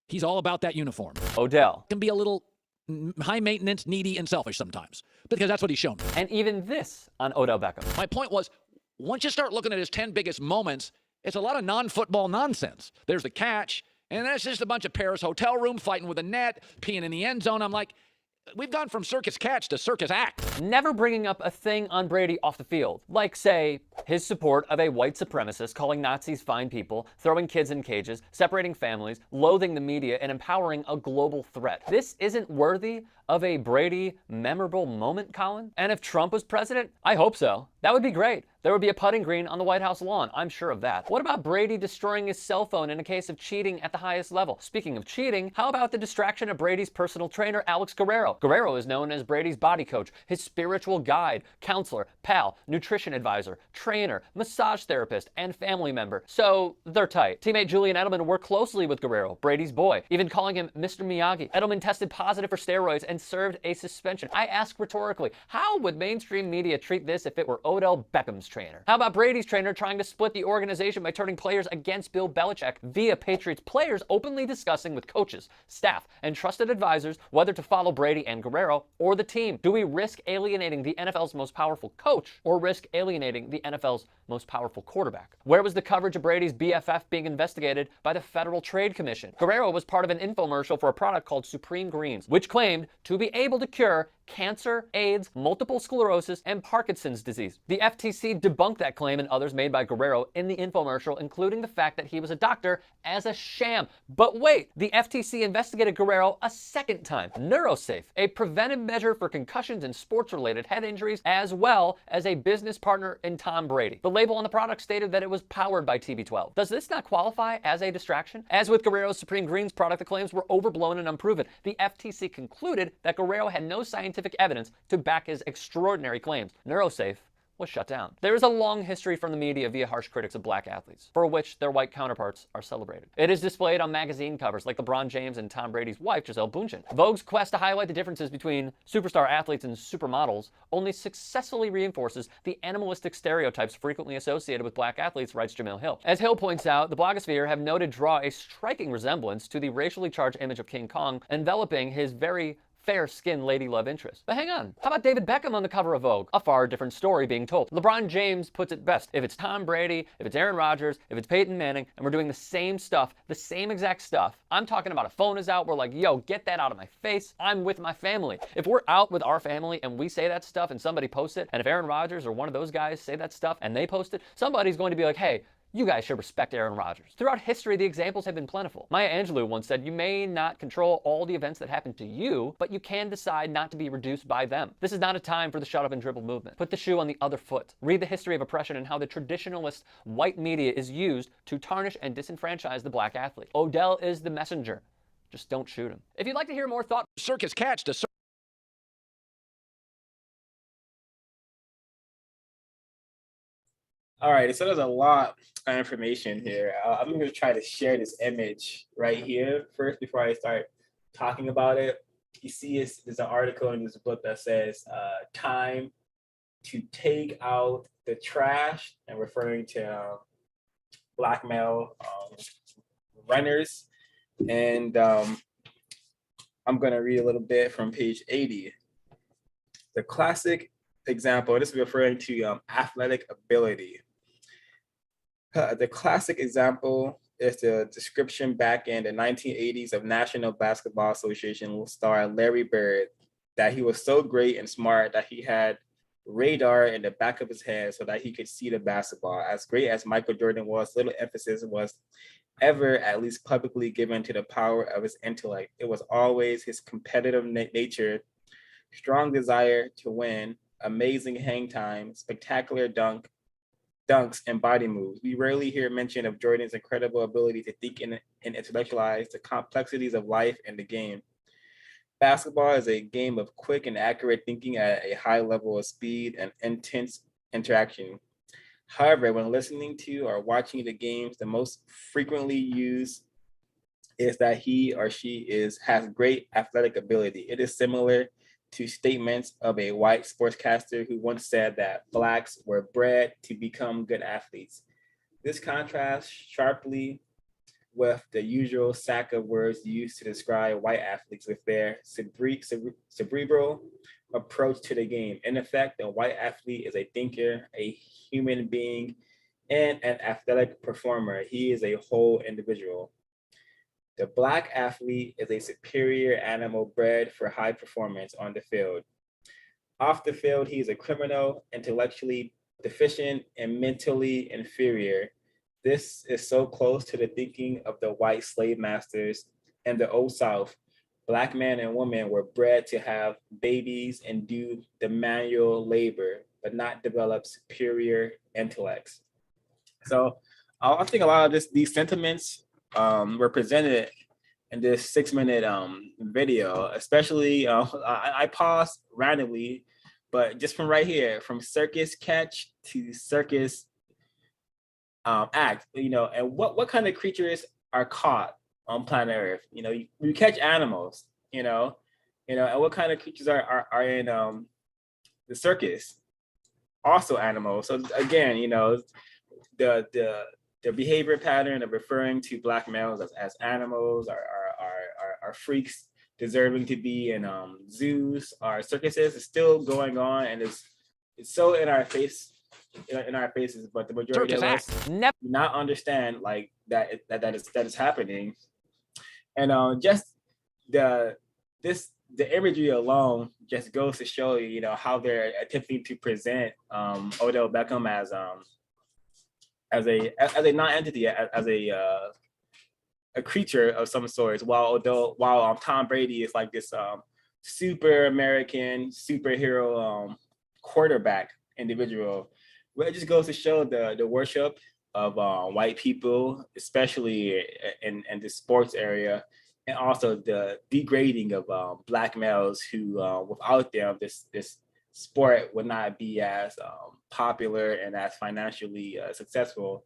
S11: He's all about that uniform.
S17: Odell
S11: can be a little high maintenance, needy, and selfish sometimes, because that's what he's shown me.
S17: And even this on Odell Beckham.
S11: My point was, once you start looking at his 10 biggest moments, it's a lot of non-football nonsense. There's the catch, and that's just a bunch of Paris hotel room fighting with a net, peeing in the end zone. I'm like, We've gone from circus catch to circus act.
S17: Never bringing up a thing on Brady off the field, like, say, his support of a white supremacist, calling Nazis fine people, throwing kids in cages, separating families, loathing the media, and empowering a global threat. This isn't worthy of a Brady memorable moment, Colin? And if Trump was president, I hope so. That would be great. There would be a putting green on the White House lawn. I'm sure of that. What about Brady destroying his cell phone in a case of cheating at the highest level? Speaking of cheating, how about the distraction of Brady's personal trainer, Alex Guerrero? Guerrero is known as Brady's body coach, his spiritual guide, counselor, pal, nutrition advisor, trainer, massage therapist, and family member. So they're tight. Teammate Julian Edelman worked closely with Guerrero, Brady's boy, even calling him Mr. Miyagi. Edelman tested positive for steroids and served a suspension. I ask rhetorically, how would mainstream media treat this if it were Odell Beckham's trainer? How about Brady's trainer trying to split the organization by turning players against Bill Belichick via Patriots players openly discussing with coaches, staff, and trusted advisors whether to follow Brady and Guerrero or the team? Do we risk alienating the NFL's most powerful coach or risk alienating the NFL's most powerful quarterback? Where was the coverage of Brady's BFF being investigated by the Federal Trade Commission? Guerrero was part of an infomercial for a product called Supreme Greens, which claimed to be able to cure cancer, AIDS, multiple sclerosis, and Parkinson's disease. The FTC debunked that claim and others made by Guerrero in the infomercial, including the fact that he was a doctor, as a sham. But wait, the FTC investigated Guerrero a second time. NeuroSafe, a preventive measure for concussions and sports-related head injuries, as well as a business partner in Tom Brady. The label on the product stated that it was powered by TB12. Does this not qualify as a distraction? As with Guerrero's Supreme Greens product, the claims were overblown and unproven. The FTC concluded that Guerrero had no scientific evidence to back his extraordinary claims. NeuroSafe was shut down. There is a long history from the media via harsh critics of black athletes, for which their white counterparts are celebrated. It is displayed on magazine covers like LeBron James and Tom Brady's wife, Gisele Bündchen. Vogue's quest to highlight the differences between superstar athletes and supermodels only successfully reinforces the animalistic stereotypes frequently associated with black athletes, writes Jamil Hill. As Hill points out, the blogosphere have noted draw a striking resemblance to the racially charged image of King Kong enveloping his very fair-skinned lady love interest. But hang on, how about David Beckham on the cover of Vogue? A far different story being told. LeBron James puts it best. If it's Tom Brady, if it's Aaron Rodgers, if it's Peyton Manning, and we're doing the same stuff, the same exact stuff, I'm talking about a phone is out, we're like, yo, get that out of my face. I'm with my family. If we're out with our family and we say that stuff and somebody posts it, and if Aaron Rodgers or one of those guys say that stuff and they post it, somebody's going to be like, hey, you guys should respect Aaron Rodgers. Throughout history, the examples have been plentiful. Maya Angelou once said, you may not control all the events that happen to you, but you can decide not to be reduced by them. This is not a time for the shut up and dribble movement. Put the shoe on the other foot. Read the history of oppression and how the traditionalist white media is used to tarnish and disenfranchise the black athlete. Odell is the messenger. Just don't shoot him. If you'd like to hear more thought,
S11: circus catch to
S1: All right, so there's a lot of information here. I'm going to try to share this image right here first before I start talking about it. You see, there's an article in this book that says time to take out the trash, and referring to black male runners. And I'm going to read a little bit from page 80. The classic example, this is referring to athletic ability. The classic example is the description back in the 1980s of National Basketball Association star Larry Bird, that he was so great and smart that he had radar in the back of his head so that he could see the basketball. As great as Michael Jordan was, little emphasis was ever at least publicly given to the power of his intellect. It was always his competitive nature, strong desire to win, amazing hang time, spectacular dunks, and body moves. We rarely hear mention of Jordan's incredible ability to think and intellectualize the complexities of life and the game. Basketball is a game of quick and accurate thinking at a high level of speed and intense interaction. However, when listening to or watching the games, the most frequently used is that he or she has great athletic ability. It is similar to statements of a white sportscaster who once said that blacks were bred to become good athletes. This contrasts sharply with the usual sack of words used to describe white athletes with their cerebral approach to the game. In effect, a white athlete is a thinker, a human being, and an athletic performer. He is a whole individual. The Black athlete is a superior animal bred for high performance on the field. Off the field, he is a criminal, intellectually deficient, and mentally inferior. This is so close to the thinking of the white slave masters in the Old South. Black men and women were bred to have babies and do the manual labor, but not develop superior intellects. So I think a lot of these sentiments were presented in this 6-minute video, especially I paused randomly, but just from right here, from circus catch to circus act, and what kind of creatures are caught on planet Earth? You catch animals, and what kind of creatures are in the circus? Also animals. So again, the behavior pattern of referring to Black males as animals are freaks deserving to be in zoos or circuses is still going on, and it's so in our faces, but the majority of us do not understand like that is happening. And just the imagery alone just goes to show you, how they're attempting to present Odell Beckham as a non-entity, as a creature of some sort, while Tom Brady is like this super American superhero quarterback individual. Well, it just goes to show the worship of white people, especially in the sports area, and also the degrading of Black males who, without them, this sport would not be as popular and as financially successful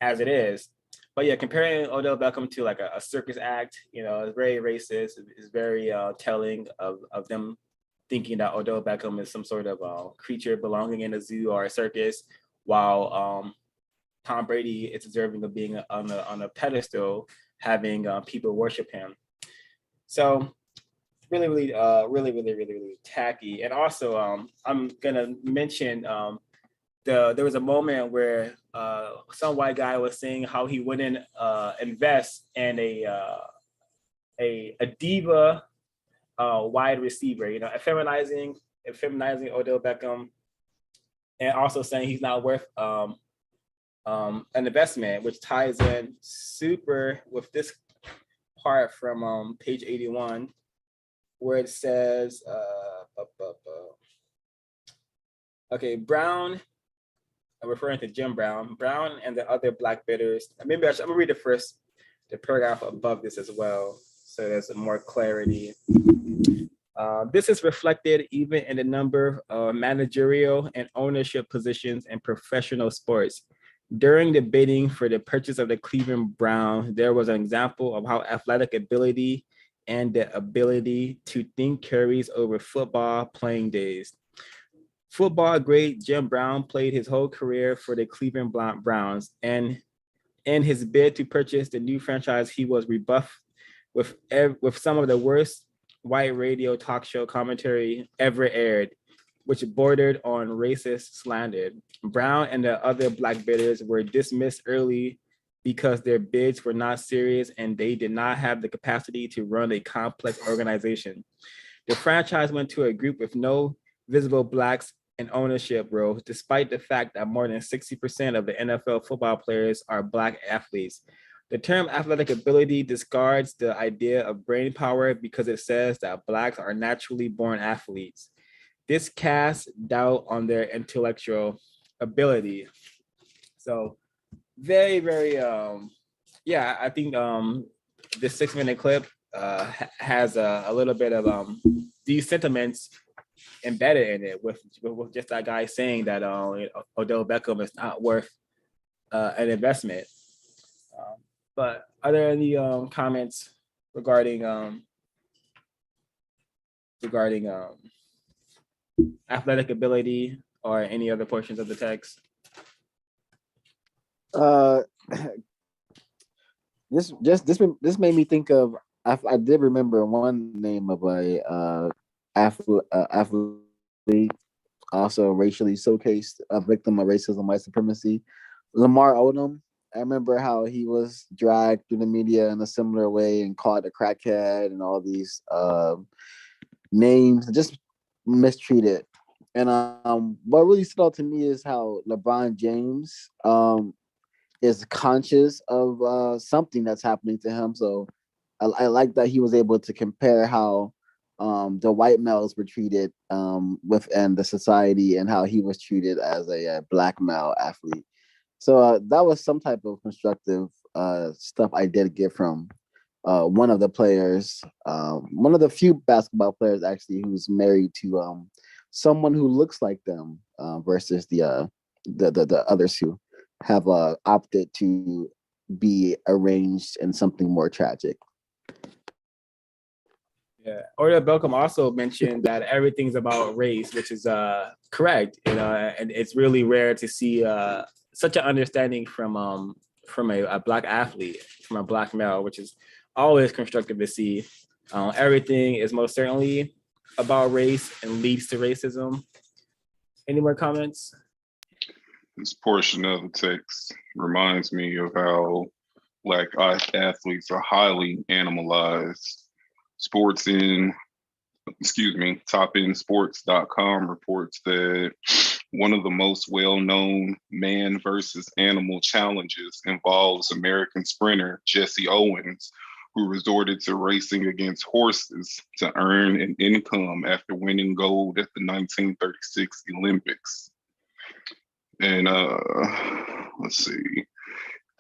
S1: as it is. But yeah, comparing Odell Beckham to like a circus act, is very racist. It's very telling of them thinking that Odell Beckham is some sort of creature belonging in a zoo or a circus, while Tom Brady is deserving of being on a pedestal, having people worship him. So really tacky. And also, I'm gonna mention there was a moment where some white guy was saying how he wouldn't invest in a diva wide receiver, feminizing Odell Beckham, and also saying he's not worth an investment, which ties in super with this part from page 81, where it says, okay, Brown, referring to Jim Brown and the other Black bidders. Maybe I'm gonna read the paragraph above this as well, so there's more clarity. This is reflected even in the number of managerial and ownership positions in professional sports. During the bidding for the purchase of the Cleveland Browns, there was an example of how athletic ability and the ability to think carries over football playing days. Football great Jim Brown played his whole career for the Cleveland Browns, and in his bid to purchase the new franchise, he was rebuffed with some of the worst white radio talk show commentary ever aired, which bordered on racist slander. Brown and the other Black bidders were dismissed early because their bids were not serious and they did not have the capacity to run a complex organization. The franchise went to a group with no visible Blacks in ownership roles, despite the fact that more than 60% of the NFL football players are Black athletes. The term athletic ability discards the idea of brain power because it says that Blacks are naturally born athletes. This casts doubt on their intellectual ability. So very, I think this 6-minute clip has a little bit of these sentiments embedded in it, with just that guy saying that Odell Beckham is not worth an investment. But are there any comments regarding athletic ability or any other portions of the text?
S4: This made me think of, I did remember one name of a athlete, also racially showcased, a victim of racism, white supremacy, Lamar Odom. I remember how he was dragged through the media in a similar way and called a crackhead and all these names, just mistreated. And what really stood out to me is how LeBron James is conscious of something that's happening to him. So I like that he was able to compare how the white males were treated within the society and how he was treated as a black male athlete. So that was some type of constructive stuff I did get from one of the players, one of the few basketball players actually who's married to someone who looks like them versus the others who have opted to be arranged in something more tragic.
S1: Yeah, Odell Beckham also mentioned that everything's about race, which is correct. And it's really rare to see such an understanding from a black athlete, from a black male, which is always constructive to see. Everything is most certainly about race and leads to racism. Any more comments?
S7: This portion of the text reminds me of how Black athletes are highly animalized. TopEndSports.com reports that one of the most well-known man versus animal challenges involves American sprinter Jesse Owens, who resorted to racing against horses to earn an income after winning gold at the 1936 Olympics. And let's see.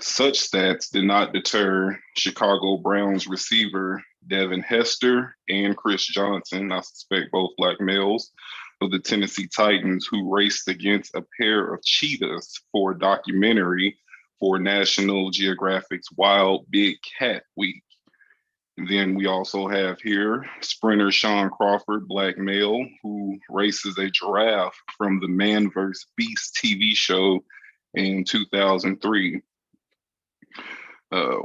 S7: Such stats did not deter Chicago Browns receiver Devin Hester and Chris Johnson, I suspect both black males, of the Tennessee Titans, who raced against a pair of cheetahs for a documentary for National Geographic's Wild Big Cat Week. And then we also have here sprinter Sean Crawford, black male, who races a giraffe from the Man vs. Beast TV show in 2003.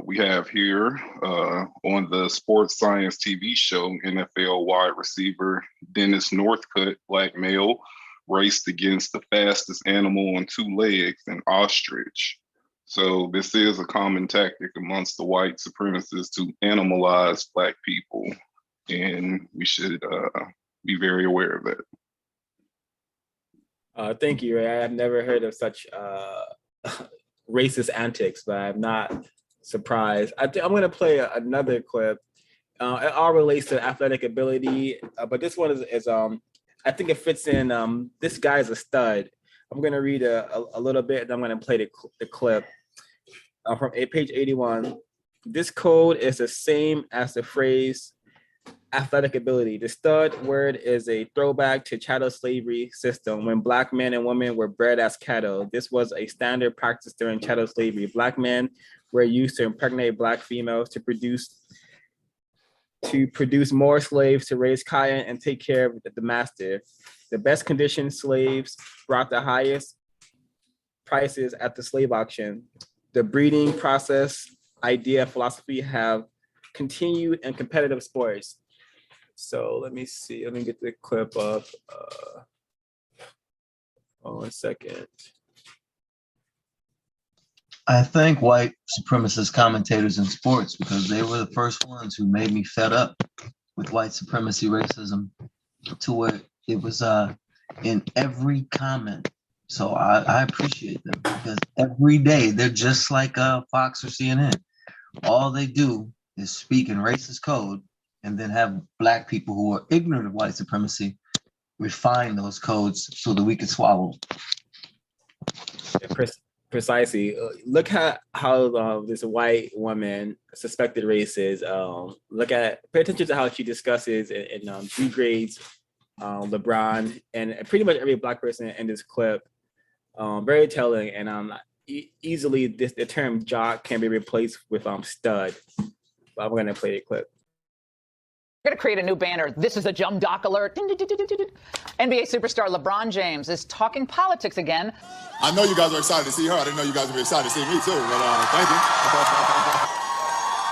S7: We have here on the Sports Science TV show, NFL wide receiver Dennis Northcutt, black male, raced against the fastest animal on two legs, an ostrich. So this is a common tactic amongst the white supremacists to animalize black people, and we should be very aware of that.
S1: Thank you, Ray. I've never heard of such racist antics, but I'm not surprised. I'm going to play another clip. It all relates to athletic ability, but this one is I think it fits in. This guy is a stud. I'm going to read a little bit, and I'm going to play the clip from page 81. This code is the same as the phrase athletic ability. The stud word is a throwback to chattel slavery system. When black men and women were bred as cattle, this was a standard practice during chattel slavery. Black men were used to impregnate black females to produce more slaves to raise cotton and take care of the master. The best conditioned slaves brought the highest prices at the slave auction. The breeding process, idea, philosophy have continued in competitive sports. So let me see. Let me get the clip up. 1 second.
S9: I thank white supremacist commentators in sports because they were the first ones who made me fed up with white supremacy racism to where it was in every comment. So I appreciate them because every day they're just like Fox or CNN. All they do is speak in racist code and then have black people who are ignorant of white supremacy refine those codes so that we can swallow
S1: them. Precisely. Look at how this white woman, suspected racist, pay attention to how she discusses and degrades LeBron and pretty much every black person in this clip. Very telling, and easily the term jock can be replaced with stud. But I'm going to play the clip.
S15: We're going to create a new banner. This is a Jump Doc alert. NBA superstar LeBron James is talking politics again.
S19: I know you guys are excited to see her. I didn't know you guys would be excited to see me too, but thank you.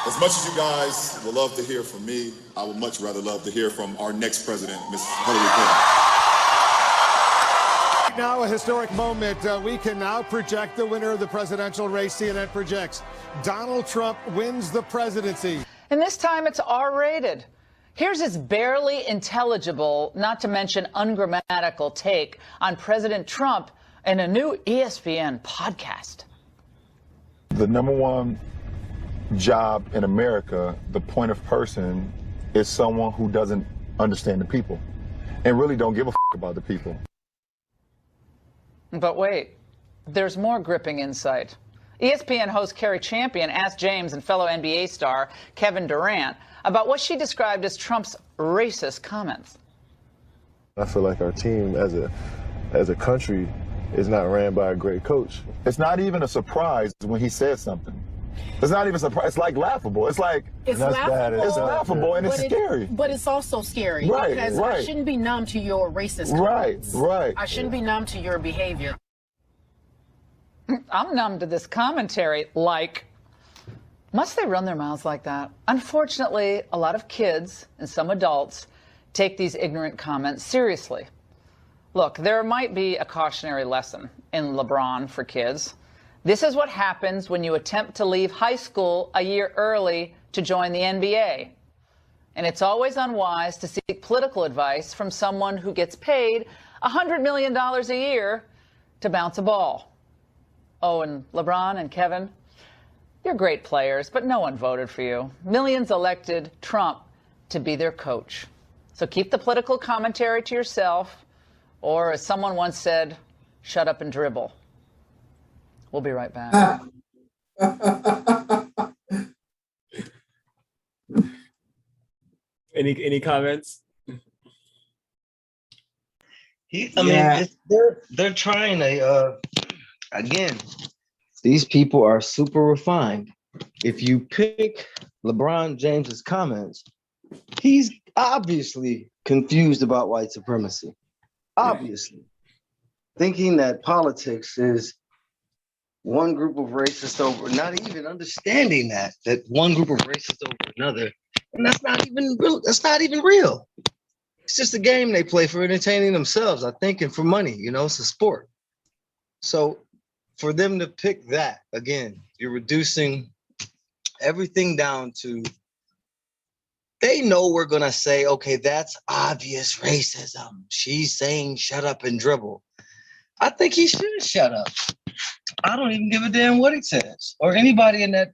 S19: As much as you guys would love to hear from me, I would much rather love to hear from our next president, Ms. Hillary
S20: Right now, a historic moment. We can now project the winner of the presidential race. CNN projects Donald Trump wins the presidency.
S15: And this time it's R-rated. Here's his barely intelligible, not to mention ungrammatical take on President Trump in a new ESPN podcast.
S21: The number one job in America, the point of person, is someone who doesn't understand the people and really don't give a about the people.
S15: But wait, there's more gripping insight. ESPN host Carrie Champion asked James and fellow NBA star Kevin Durant about what she described as Trump's racist comments.
S21: I feel like our team as a country is not ran by a great coach. It's not even a surprise when he says something. It's not even a surprise. It's like laughable. It's like
S22: it's laughable.
S21: It's laughable and it's scary.
S22: But it's also scary because I shouldn't be numb to your racist comments.
S21: Right.
S22: I shouldn't be numb to your behavior.
S15: I'm numb to this commentary. Like, must they run their mouths like that? Unfortunately, a lot of kids and some adults take these ignorant comments seriously. Look, there might be a cautionary lesson in LeBron for kids. This is what happens when you attempt to leave high school a year early to join the NBA. And it's always unwise to seek political advice from someone who gets paid $100 million a year to bounce a ball. Oh, and LeBron and Kevin, you're great players, but no one voted for you. Millions elected Trump to be their coach. So keep the political commentary to yourself, or as someone once said, shut up and dribble. We'll be right back.
S1: Any comments?
S9: They're trying to again. These people are super refined. If you pick LeBron James's comments, he's obviously confused about white supremacy. Obviously, thinking that politics is one group of racists over, not even understanding that one group of racists over another, and that's not even real. That's not even real. It's just a game they play for entertaining themselves, I think, and for money. You know, it's a sport. So for them to pick that again, you're reducing everything down to. They know we're gonna say, okay, that's obvious racism. She's saying shut up and dribble. I think he should shut up. I don't even give a damn what he says, or anybody in that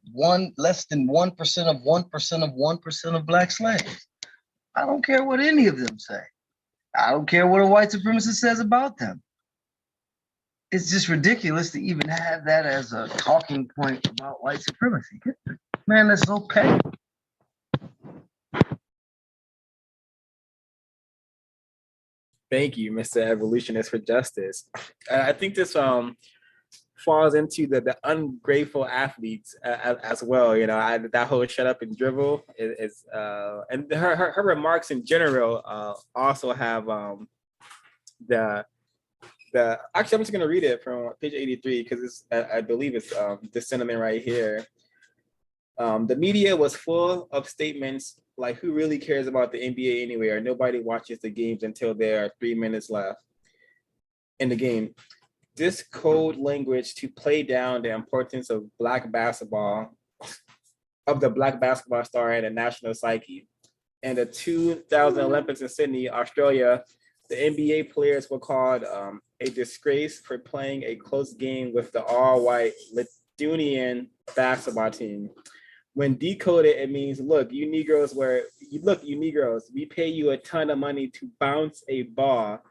S9: less than 1% of 1% of 1% of black slaves. I don't care what any of them say. I don't care what a white supremacist says about them. It's just ridiculous to even have that as a talking point about white supremacy. Man, that's okay.
S1: Thank you, Mr. Evolutionist for Justice. I think this falls into the ungrateful athletes as well. You know, that whole shut up and dribble is and her remarks in general also have the actually I'm just gonna read it from page 83 because it's I believe it's this sentiment right here. The media was full of statements like, who really cares about the NBA anyway, or nobody watches the games until there are 3 minutes left in the game. This code language to play down the importance of black basketball, of the black basketball star in the national psyche. In the 2000 Olympics in Sydney, Australia, the NBA players were called a disgrace for playing a close game with the all-white Lithuanian basketball team. When decoded, it means, look, you Negroes, we pay you a ton of money to bounce a ball.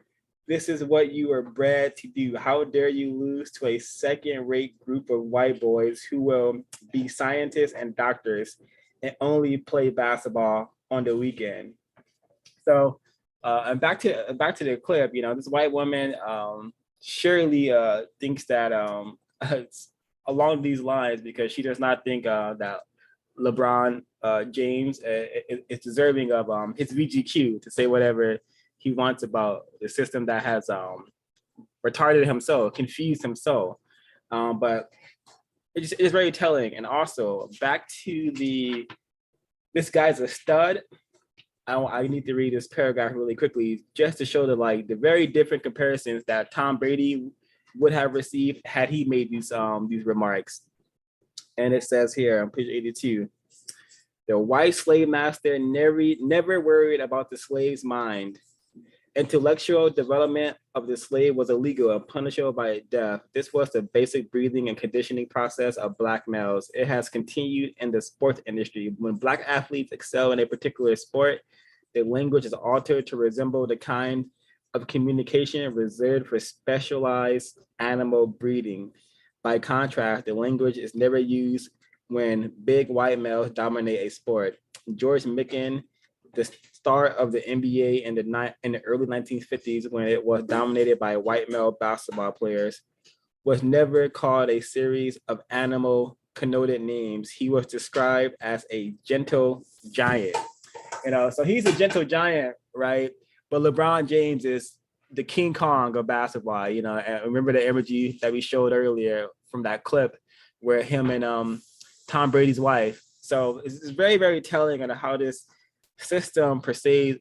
S1: This is what you were bred to do. How dare you lose to a second-rate group of white boys who will be scientists and doctors and only play basketball on the weekend? So, and back to the clip, you know, this white woman surely thinks that it's along these lines because she does not think that LeBron James is deserving of his VGQ to say whatever he wants about the system that has retarded him so, confused him so. But it's very telling. And also back to this guy's a stud. I need to read this paragraph really quickly just to show the very different comparisons that Tom Brady would have received had he made these remarks. And it says here on page 82, the white slave master never worried about the slave's mind. Intellectual development of the slave was illegal and punishable by death. This was the basic breeding and conditioning process of Black males. It has continued in the sports industry. When Black athletes excel in a particular sport, the language is altered to resemble the kind of communication reserved for specialized animal breeding. By contrast, the language is never used when big white males dominate a sport. George Mikan, the start of the NBA in the early 1950s, when it was dominated by white male basketball players, was never called a series of animal connoted names. He was described as a gentle giant. So he's a gentle giant, right? But LeBron James is the King Kong of basketball. And remember the imagery that we showed earlier from that clip where him and Tom Brady's wife. So it's very, very telling on how this system perceives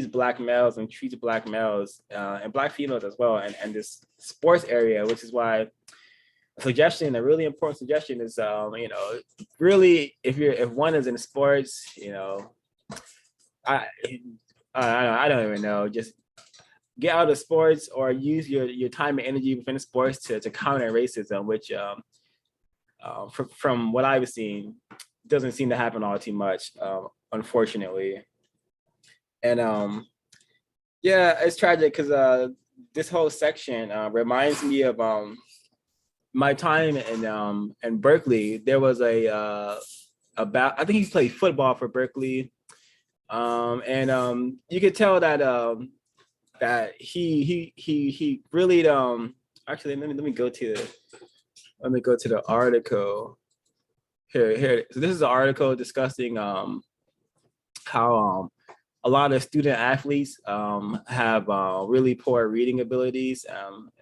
S1: Black males and treats Black males and Black females as well, and this sports area, which is why a really important suggestion is really if one is in sports, I don't even know, just get out of sports or use your time and energy within sports to counter racism, which from what I've seen doesn't seem to happen all too much, unfortunately. And it's tragic because this whole section reminds me of my time in Berkeley. There was I think he played football for Berkeley, and you could tell that that he really actually let me go to the article. Here. So this is an article discussing how a lot of student athletes have really poor reading abilities,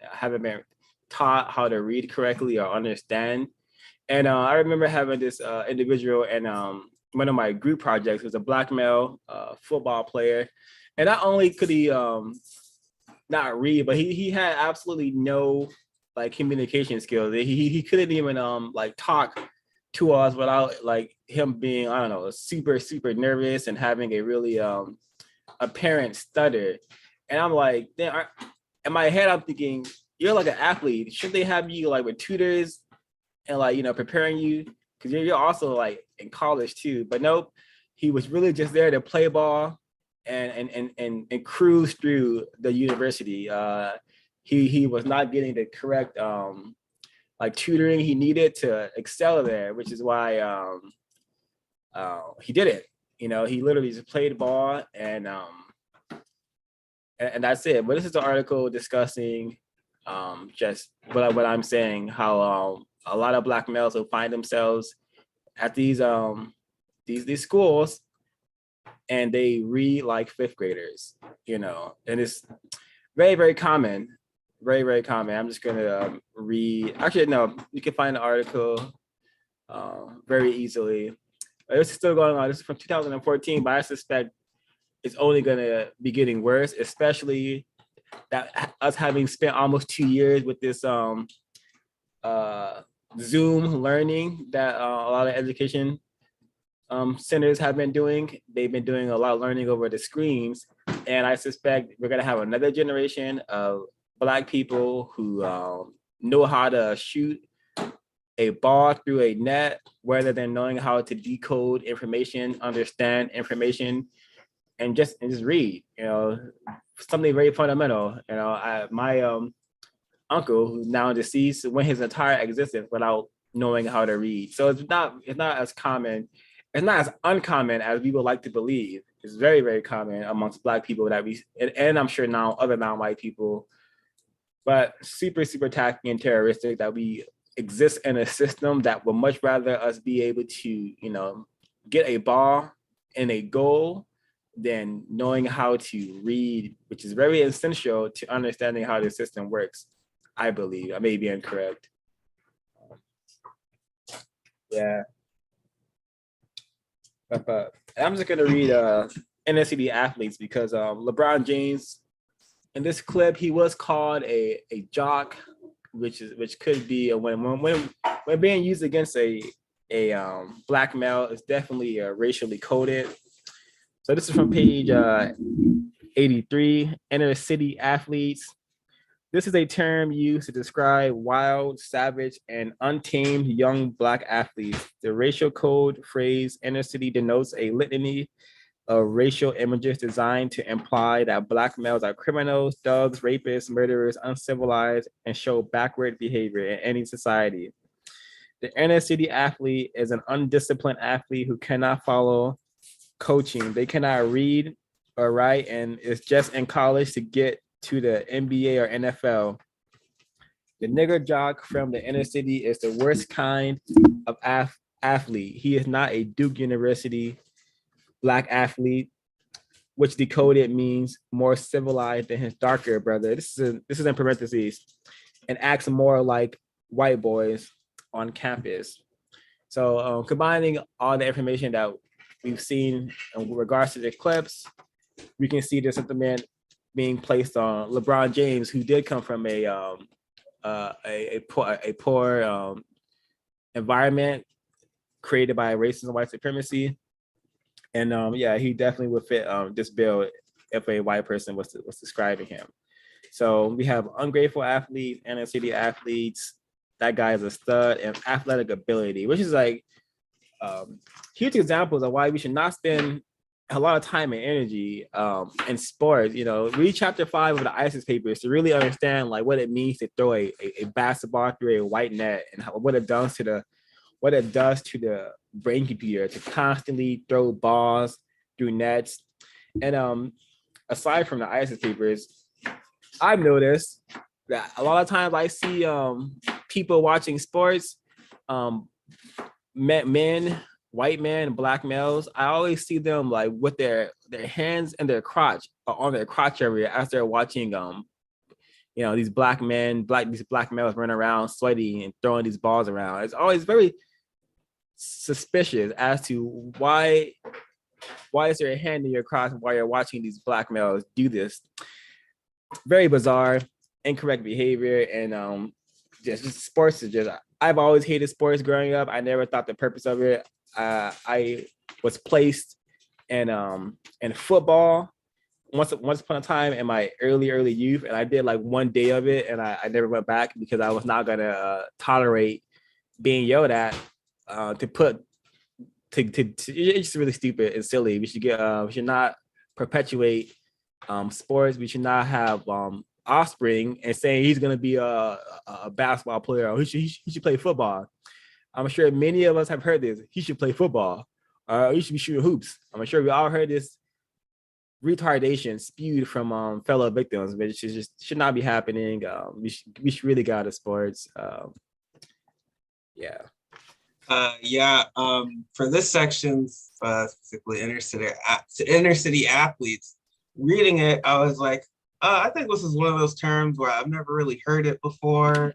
S1: haven't been taught how to read correctly or understand. And I remember having this individual in one of my group projects. Was a Black male football player, and not only could he not read, but he had absolutely no communication skills. He couldn't even talk to us without him being, I don't know, super, super nervous and having a really apparent stutter. And I'm like, damn, in my head, I'm thinking, you're like an athlete. Should they have you with tutors and preparing you? Because you're also in college too. But nope, he was really just there to play ball and cruise through the university. He was not getting the correct tutoring he needed to excel there, which is why he did it. He literally just played ball and that's it. But this is the article discussing just what I'm saying, how a lot of Black males will find themselves at these schools and they read like fifth graders, and it's very, very common. Very, very common. I'm just gonna read. Actually, no, you can find the article very easily. This is still going on. This is from 2014, but I suspect it's only gonna be getting worse, especially that us having spent almost 2 years with this Zoom learning that a lot of education centers have been doing. They've been doing a lot of learning over the screens, and I suspect we're gonna have another generation of Black people who know how to shoot a ball through a net, rather than knowing how to decode information, understand information, and just read. Something very fundamental. My uncle, who's now deceased, went his entire existence without knowing how to read. So it's not as common. It's not as uncommon as we would like to believe. It's very, very common amongst Black people that and I'm sure now other non-white people. But super, super tacky and terroristic that we exist in a system that would much rather us be able to, get a ball and a goal than knowing how to read, which is very essential to understanding how the system works, I believe. I may be incorrect. Yeah. I'm just gonna read inner city athletes because LeBron James in this clip he was called a jock, which could be when being used against a black male is definitely racially coded. So this is from page 83, inner city athletes. This is a term used to describe wild, savage, and untamed young black athletes. The racial code phrase inner city denotes a litany of racial images designed to imply that black males are criminals, thugs, rapists, murderers, uncivilized, and show backward behavior in any society. The inner city athlete is an undisciplined athlete who cannot follow coaching. They cannot read or write and is just in college to get to the NBA or NFL. The nigger jock from the inner city is the worst kind of athlete. He is not a Duke University black athlete, which decoded means more civilized than his darker brother. This is in parentheses, and acts more like white boys on campus. So combining all the information that we've seen in regards to the clips, we can see the sentiment being placed on LeBron James, who did come from a poor environment created by racism and white supremacy. And yeah, he definitely would fit this bill if a white person was describing him. So we have ungrateful athletes, inner city athletes. That guy is a stud, and athletic ability, which is like huge examples of why we should not spend a lot of time and energy in sports. You know, read chapter 5 of the ISIS papers to really understand like what it means to throw a basketball through a white net and what it does to the brain computer to constantly throw balls through nets. And aside from the ISIS papers, I've noticed that a lot of times I see people watching sports, men, white men, black males. I always see them like with their hands and their crotch on their crotch area as they're watching these black males running around sweaty and throwing these balls around. It's always very suspicious as to why is there a hand in your crotch while you're watching these black males do this. Very bizarre, incorrect behavior, and just sports is just. I've always hated sports growing up. I never thought the purpose of it. I was placed in football once upon a time in my early youth, and I did like one day of it, and I never went back because I was not gonna tolerate being yelled at. It's just really stupid and silly. We should not perpetuate sports. We should not have offspring and saying he's gonna be a basketball player or he should play football. I'm sure many of us have heard this. He should play football. He should be shooting hoops. I'm sure we all heard this retardation spewed from fellow victims, but it just should not be happening. We should really get out of sports. Yeah.
S2: For this section, specifically inner city athletes, reading it, I was like, I think this is one of those terms where I've never really heard it before.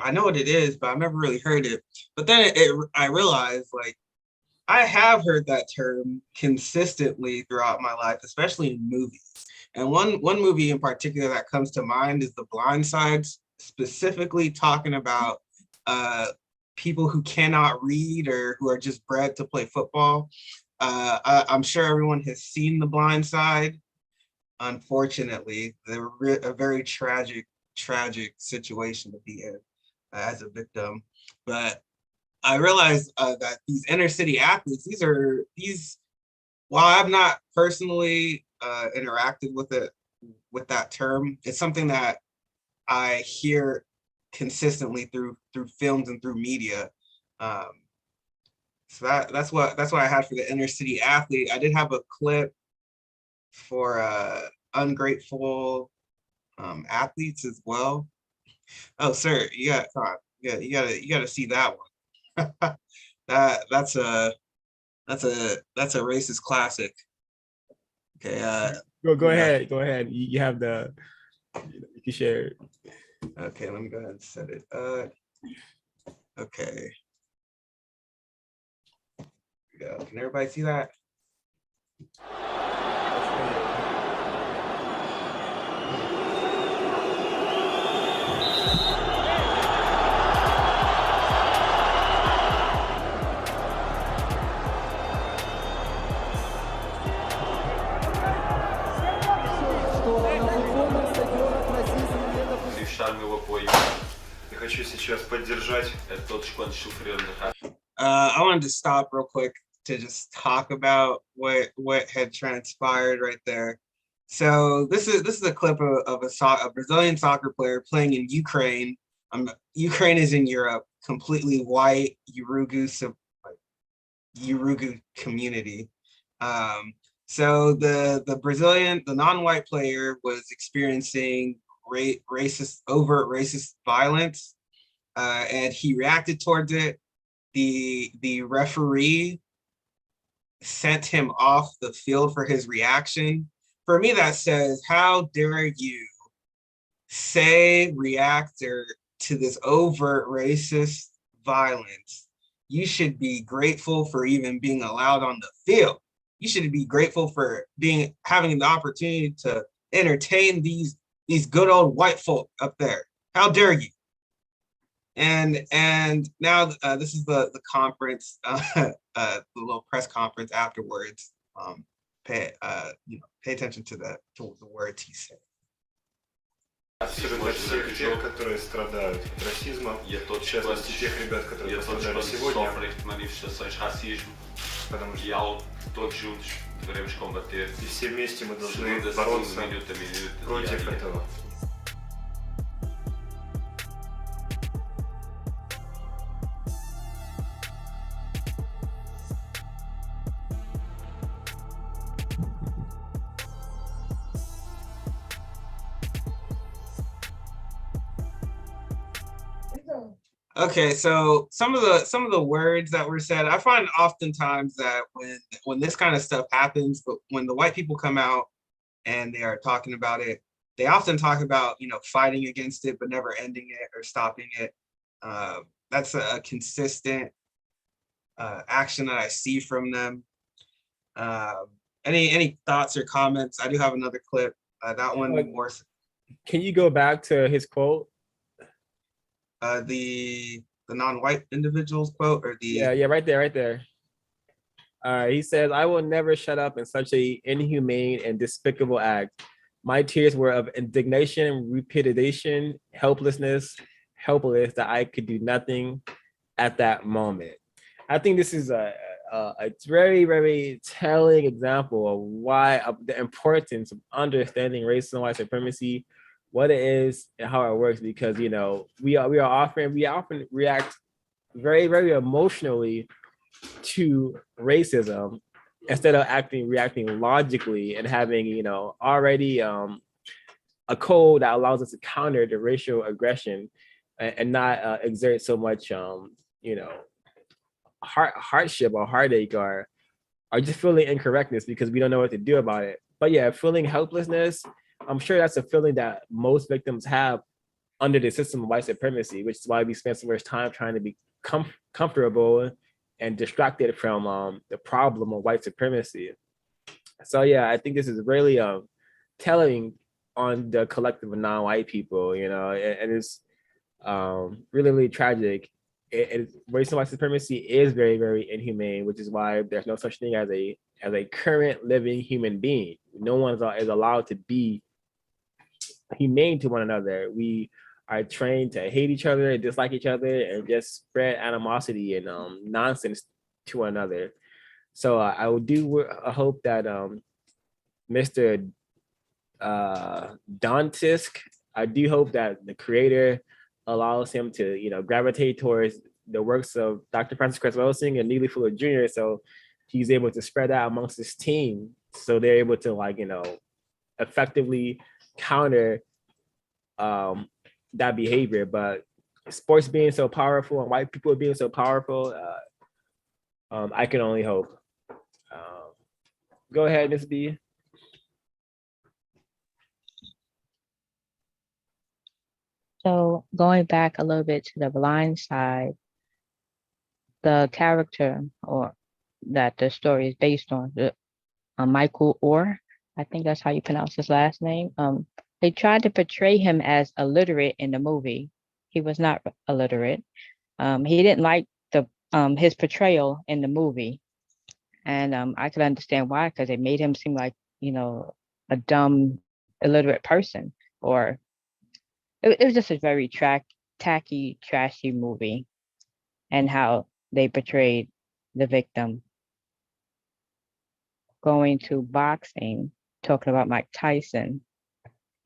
S2: I know what it is, but I've never really heard it. But then I realized, like, I have heard that term consistently throughout my life, especially in movies. And one movie in particular that comes to mind is The Blind Side, specifically talking about people who cannot read or who are just bred to play football. I'm sure everyone has seen The Blind Side. Unfortunately, they're a very tragic situation to be in as a victim. But I realized that these inner city athletes, while I've not personally interacted with that term, it's something that I hear consistently through films and through media. So that's what I had for the inner city athlete. I did have a clip for ungrateful athletes as well. Oh, sir, you gotta see that one. that's a racist classic. Okay.
S1: Go ahead. You have you can share it.
S2: Okay, let me go ahead and set it. Okay. Here we go. Can everybody see that? I wanted to stop real quick to just talk about what had transpired right there. So this is a clip of a Brazilian soccer player playing in Ukraine. Ukraine is in Europe, completely white Urugu community. So the Brazilian, the non-white player was experiencing overt racist violence, and he reacted towards it. The referee sent him off the field for his reaction. For me, that says, how dare you react to this overt racist violence? You should be grateful for even being allowed on the field. You should be grateful for having the opportunity to entertain these good old white folk up there. How dare you? And now this is the conference, the little press conference afterwards. Pay attention to the words he said.
S3: Особенно всех тех, которые страдают от расизма, в частности тех ребят, которые пострадали сегодня, потому что и все вместе мы должны бороться против этого.
S2: Okay, so some of the words that were said, I find oftentimes that when this kind of stuff happens, but when the white people come out and they are talking about it, they often talk about, fighting against it, but never ending it or stopping it. That's a consistent action that I see from them. Any thoughts or comments? I do have another clip. That one more.
S1: Can you go back to his quote?
S2: The non-white individual's quote, or the
S1: right there. He says, "I will never shut up in such a inhumane and despicable act. My tears were of indignation, repudiation, helpless that I could do nothing at that moment." I think this is a very, very telling example of the importance of understanding racism and white supremacy, what it is and how it works, because we often react very, very emotionally to racism instead of reacting logically and having already a code that allows us to counter the racial aggression and not exert so much hardship or heartache or just feeling incorrectness because we don't know what to do about it. But yeah, feeling helplessness, I'm sure that's a feeling that most victims have under the system of white supremacy, which is why we spend so much time trying to be comfortable and distracted from the problem of white supremacy. So yeah, I think this is really telling on the collective of non-white people, and it's really, really tragic. Racism and white supremacy is very, very inhumane, which is why there's no such thing as a current living human being. No one is allowed to be humane to one another. We are trained to hate each other and dislike each other and just spread animosity and nonsense to one another. So I hope that Mr. Don Tusk, I do hope that the creator allows him to gravitate towards the works of Dr. Francis Cress Welsing and Neely Fuller Jr. So he's able to spread that amongst his team, so they're able to effectively counter that behavior. But sports being so powerful and white people being so powerful, I can only hope. Go ahead, Ms. B.
S5: So going back a little bit to The Blind Side, the character or that the story is based on. Michael Orr, I think that's how you pronounce his last name. They tried to portray him as illiterate in the movie. He was not illiterate. He didn't like the his portrayal in the movie, and I could understand why, because it made him seem like, you know, a dumb, illiterate person, or it was just a very tacky, trashy movie, and how they portrayed the victim. Going to boxing, talking about Mike Tyson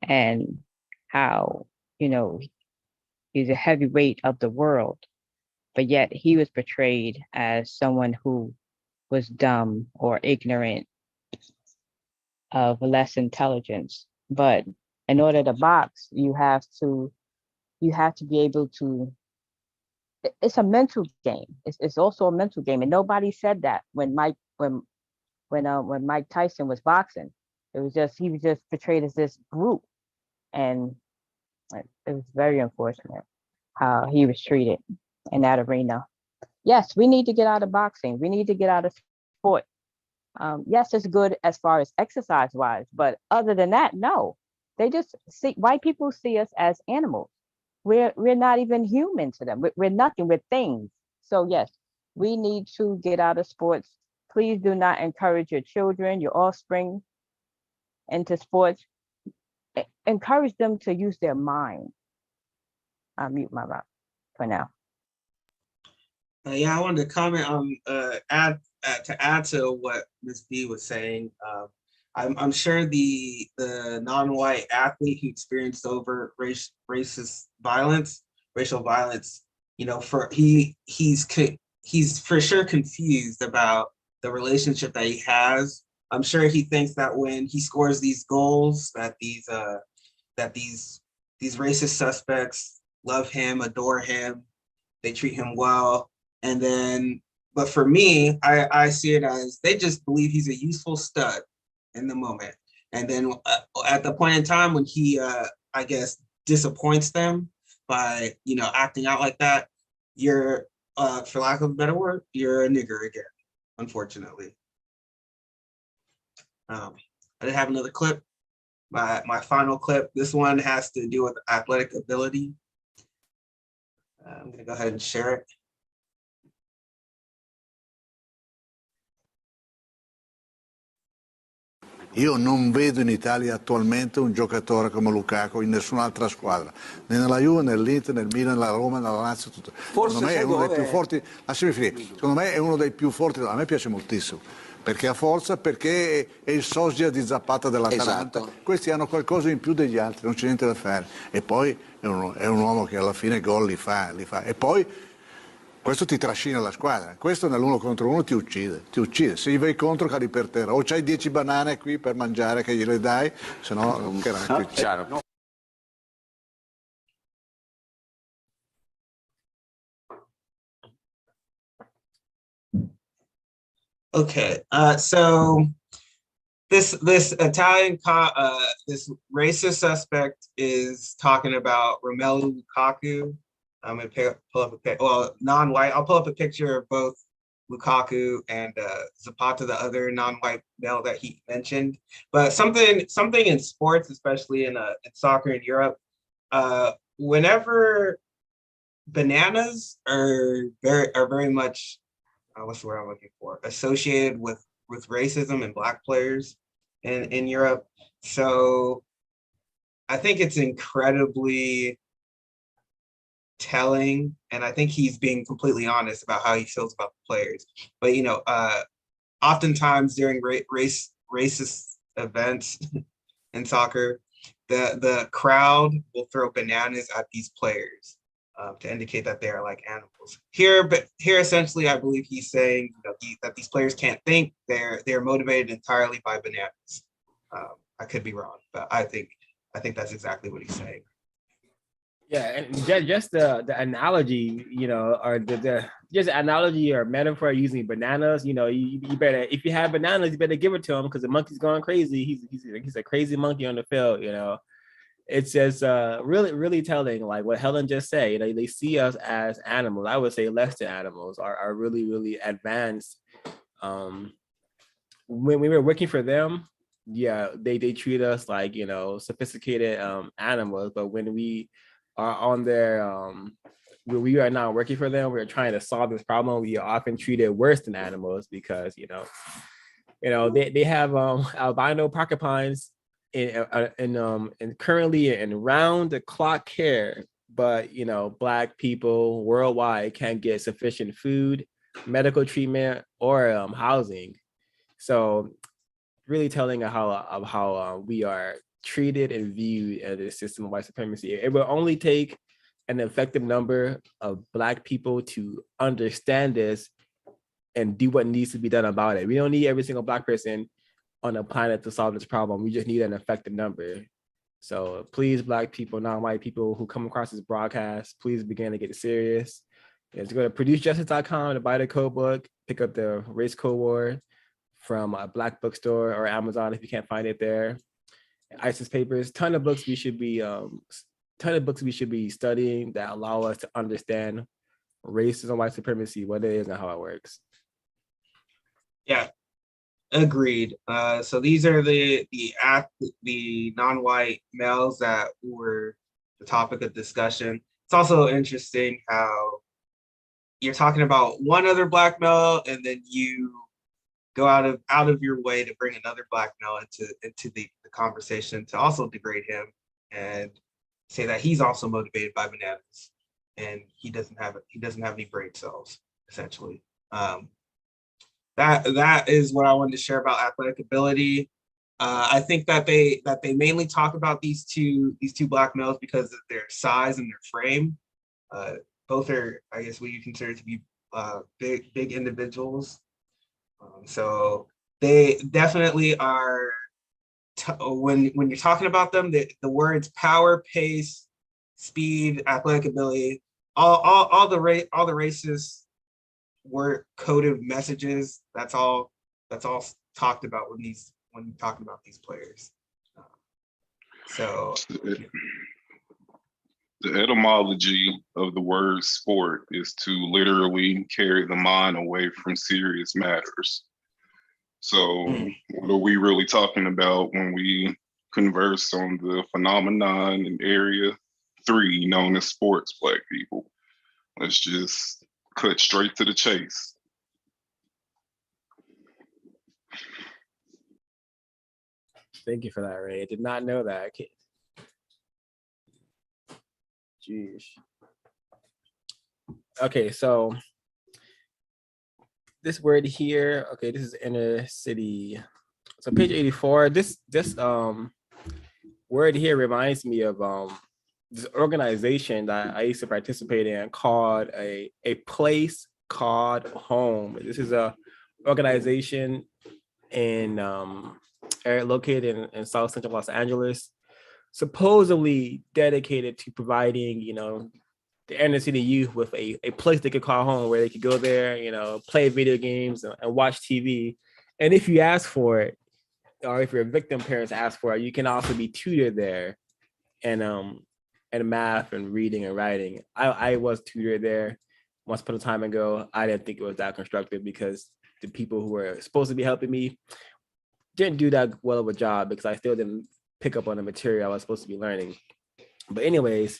S5: and how, you know, he's a heavyweight of the world, but yet he was portrayed as someone who was dumb or ignorant, of less intelligence. But in order to box, you have to be able to. It's a mental game. It's also a mental game, and nobody said that when Mike Tyson was boxing. It was just, he was just portrayed as this brute, and it was very unfortunate how he was treated in that arena. Yes, we need to get out of boxing. We need to get out of sport. Yes, it's good as far as exercise wise, but other than that, no. They just see, white people see us as animals. We're not even human to them. We're nothing. We're things. So yes, we need to get out of sports. Please do not encourage your children, your offspring, into sports. Encourage them to use their mind. I'll mute my mouth for now.
S2: Yeah, I wanted to comment on add to what Ms. B was saying. I'm sure the non-white athlete who experienced overt racial violence, you know, he's for sure confused about the relationship that he has. I'm sure he thinks that when he scores these goals, that these racist suspects love him, adore him, they treat him well. And then, but for me, I see it as they just believe he's a useful stud in the moment. And then at the point in time when he, I guess, disappoints them by, you know, acting out like that, you're, for lack of a better word, you're a nigger again, unfortunately. I did have another clip, my final clip. This one has to do with athletic ability. I'm gonna go ahead and share it.
S6: Io non vedo in Italia attualmente un giocatore come Lukaku in nessun'altra squadra, né nella Juve, nell'Inter, nel Milan, nella Roma, nella Lazio, tutto. Secondo me è uno dei più forti, lasciami finire, secondo me è uno dei più forti, a me piace moltissimo, perché ha forza, perché è il sosia di Zapata dell'Atalanta. Esatto. Questi hanno qualcosa in più degli altri, non c'è niente da fare. E poi è un uomo che alla fine gol li fa. E poi questo ti trascina la squadra, questo nell'1 contro 1 ti uccide, se gli vai contro cadi per terra, o c'hai 10 banane qui per mangiare che gliele dai, se no non chiaro.
S2: Okay, so this Italian this racist suspect is talking about Romelu Lukaku. I'm gonna pull up a picture. Well, non-white. I'll pull up a picture of both Lukaku and Zapata, the other non-white male that he mentioned. But something in sports, especially in soccer in Europe, whenever bananas are very much what's the word I'm looking for? Associated with racism and Black players in Europe. So I think it's incredibly telling, and I think he's being completely honest about how he feels about the players. But you know, oftentimes during racist events in soccer, the crowd will throw bananas at these players to indicate that they are like animals. Here essentially, I believe he's saying, you know, that these players can't think. They're motivated entirely by bananas. I could be wrong, but I think that's exactly what he's saying.
S1: Yeah, and just the analogy, you know, or the just analogy or metaphor using bananas, you know, you better, if you have bananas, you better give it to him because the monkey's going crazy. He's a crazy monkey on the field, you know. It's just really telling, like what Helen just said. You know, they see us as animals. I would say less than animals, are really advanced when we were working for them, yeah, they treat us like, sophisticated animals. But when we are on their when we are not working for them, we're trying to solve this problem. We are often treated worse than animals because they have albino porcupines and currently in round the clock care, but Black people worldwide can't get sufficient food, medical treatment, or housing. So really telling of how we are treated and viewed as a system of white supremacy. It will only take an effective number of Black people to understand this and do what needs to be done about it. We don't need every single Black person on the planet to solve this problem. We just need an effective number. So please, Black people, non-white people who come across this broadcast, please begin to get serious. And to go to producejustice.com to buy the code book, pick up the Race Code War from a Black bookstore or Amazon if you can't find it there. ISIS papers, ton of books we should be studying that allow us to understand racism, white supremacy, what it is and how it works.
S2: Yeah, agreed. So these are the non-white males that were the topic of discussion. It's also interesting how you're talking about one other Black male and then you go out of your way to bring another Black male into the conversation to also degrade him and say that he's also motivated by bananas and he doesn't have any brain cells, essentially. That is what I wanted to share about athletic ability. I think that they mainly talk about these two Black males because of their size and their frame. Both are, I guess, what you consider to be big individuals. So they definitely are. When you're talking about them, the words power, pace, speed, athletic ability, all the racist word coded messages. That's all talked about when talking about these players. So
S7: the etymology of the word sport is to literally carry the mind away from serious matters. So what are we really talking about when we converse on the phenomenon in Area 3 known as sports, Black people? Let's just cut straight to the chase.
S1: Thank you for that, Ray. I did not know that. Jeez. Okay, so this word here, okay, this is inner city. So page 84, this word here reminds me of this organization that I used to participate in called a place called home. This is a organization located in South Central Los Angeles, supposedly dedicated to providing, the inner city youth with a place they could call home where they could go there, play video games and watch TV. And if you ask for it, or if your victim parents ask for it, you can also be tutored there and math and reading and writing. I was tutored there once upon a time ago. I didn't think it was that constructive because the people who were supposed to be helping me didn't do that well of a job because I still didn't pick up on the material I was supposed to be learning. But anyways,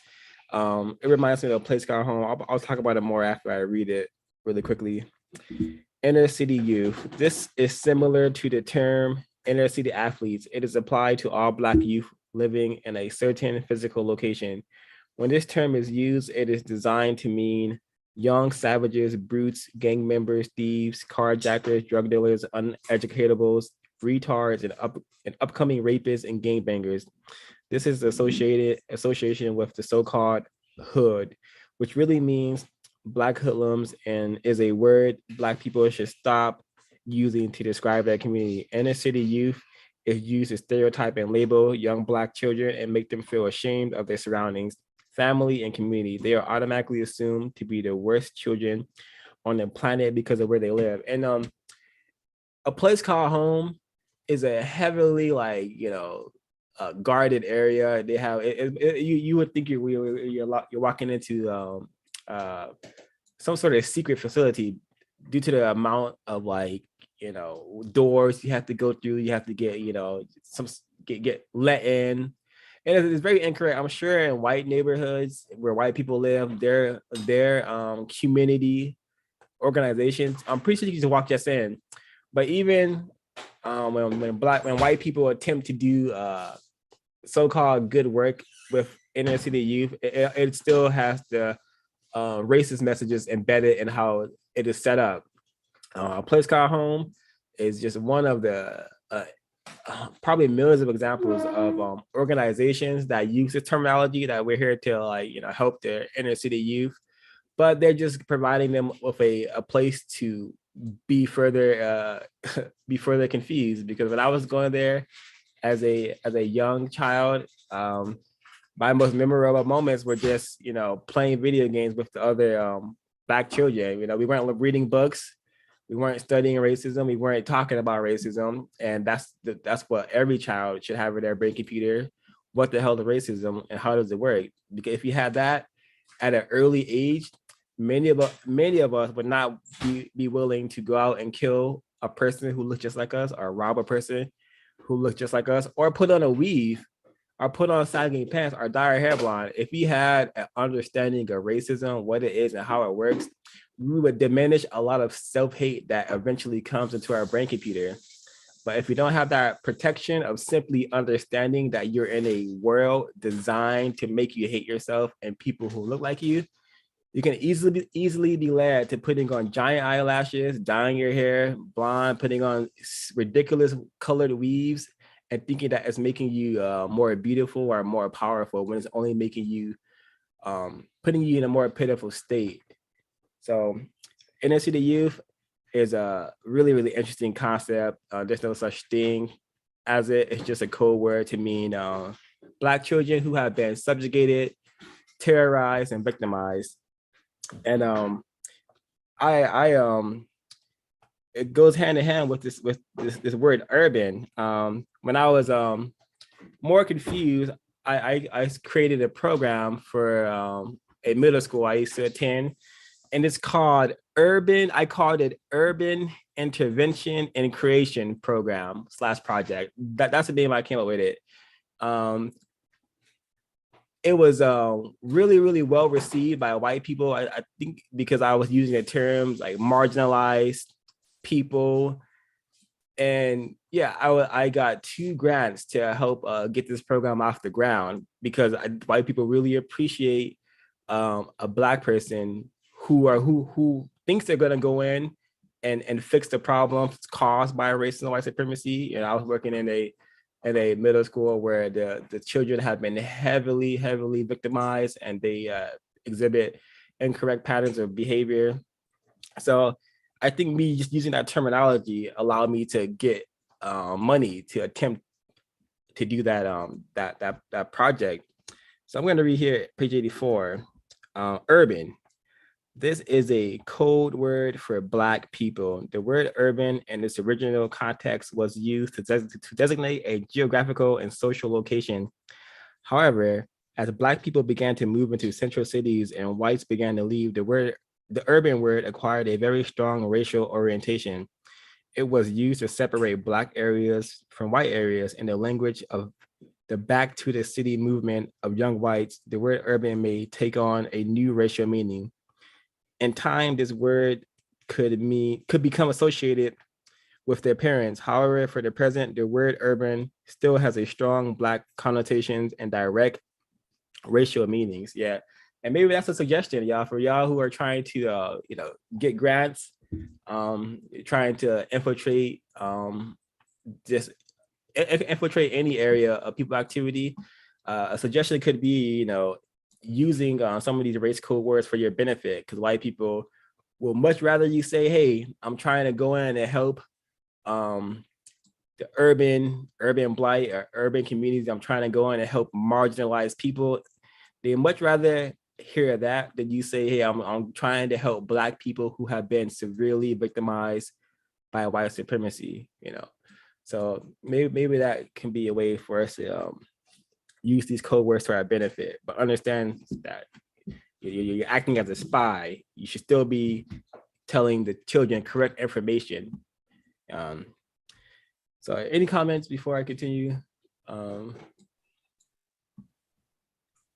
S1: it reminds me of a place called home. I'll talk about it more after I read it really quickly. Inner city youth. This is similar to the term inner city athletes. It is applied to all Black youth living in a certain physical location. When this term is used, it is designed to mean young savages, brutes, gang members, thieves, carjackers, drug dealers, uneducatables, retards, and upcoming rapists and gangbangers. This is association with the so-called hood, which really means Black hoodlums and is a word Black people should stop using to describe their community. Inner city youth is used to stereotype and label young Black children and make them feel ashamed of their surroundings, family, and community. They are automatically assumed to be the worst children on the planet because of where they live. And a place called home is a heavily guarded area. They have you would think you're walking into some sort of secret facility due to the amount of doors you have to go through. You have to get, get let in. And it's very incorrect. I'm sure in white neighborhoods where white people live, their community organizations, I'm pretty sure you can just walk just in. But even when white people attempt to do so-called good work with inner city youth, it still has the racist messages embedded in how it is set up. A place called home is just one of the probably millions of examples of organizations that use this terminology that we're here to help their inner city youth, but they're just providing them with a place to be further confused. Because when I was going there as a young child, my most memorable moments were just playing video games with the other Black children. We weren't reading books. We weren't studying racism. We weren't talking about racism. And that's what every child should have in their brain computer. What the hell is racism and how does it work? Because if you had that at an early age, many of us would not be willing to go out and kill a person who looks just like us, or rob a person who looks just like us, or put on a weave, or put on sagging pants, or dye our hair blonde. If we had an understanding of racism, what it is and how it works, we would diminish a lot of self-hate that eventually comes into our brain computer. But if you don't have that protection of simply understanding that you're in a world designed to make you hate yourself and people who look like you, you can easily be led to putting on giant eyelashes, dyeing your hair blonde, putting on ridiculous colored weaves, and thinking that it's making you more beautiful or more powerful, when it's only making you, putting you in a more pitiful state. So inner city youth is a really, really interesting concept. There's no such thing as it. It's just a code word to mean Black children who have been subjugated, terrorized, and victimized. And it goes hand in hand with this word urban. When I was more confused, I created a program for a middle school I used to attend, and it's called Urban. I called it Urban Intervention and Creation Program / project. That's the name I came up with it. It was really, really well received by white people. I think because I was using the terms like marginalized people. And yeah, I got 2 grants to help get this program off the ground, because white people really appreciate a Black person who thinks they're gonna go in and fix the problems caused by racism and white supremacy. And I was working in a middle school where the children have been heavily victimized, and they exhibit incorrect patterns of behavior. So I think me just using that terminology allowed me to get money to attempt to do that project. So I'm going to read here page 84. Urban. This is a code word for Black people. The word urban in its original context was used to designate a geographical and social location. However, as Black people began to move into central cities and whites began to leave, the urban word acquired a very strong racial orientation. It was used to separate Black areas from white areas. In the language of the Back to the City movement of young whites, the word urban may take on a new racial meaning. In time, this word could become associated with their parents. However, for the present, the word urban still has a strong Black connotations and direct racial meanings. Yeah, and maybe that's a suggestion, y'all, for y'all who are trying to get grants, trying to infiltrate infiltrate any area of people activity. A suggestion could be, using some of these race code words for your benefit, because white people will much rather you say, hey, I'm trying to go in and help the urban blight or urban communities. I'm trying to go in and help marginalized people. They much rather hear that than you say, hey, I'm trying to help Black people who have been severely victimized by white supremacy, So maybe that can be a way for us to use these code words to our benefit, but understand that you're acting as a spy. You should still be telling the children correct information So any comments before I continue?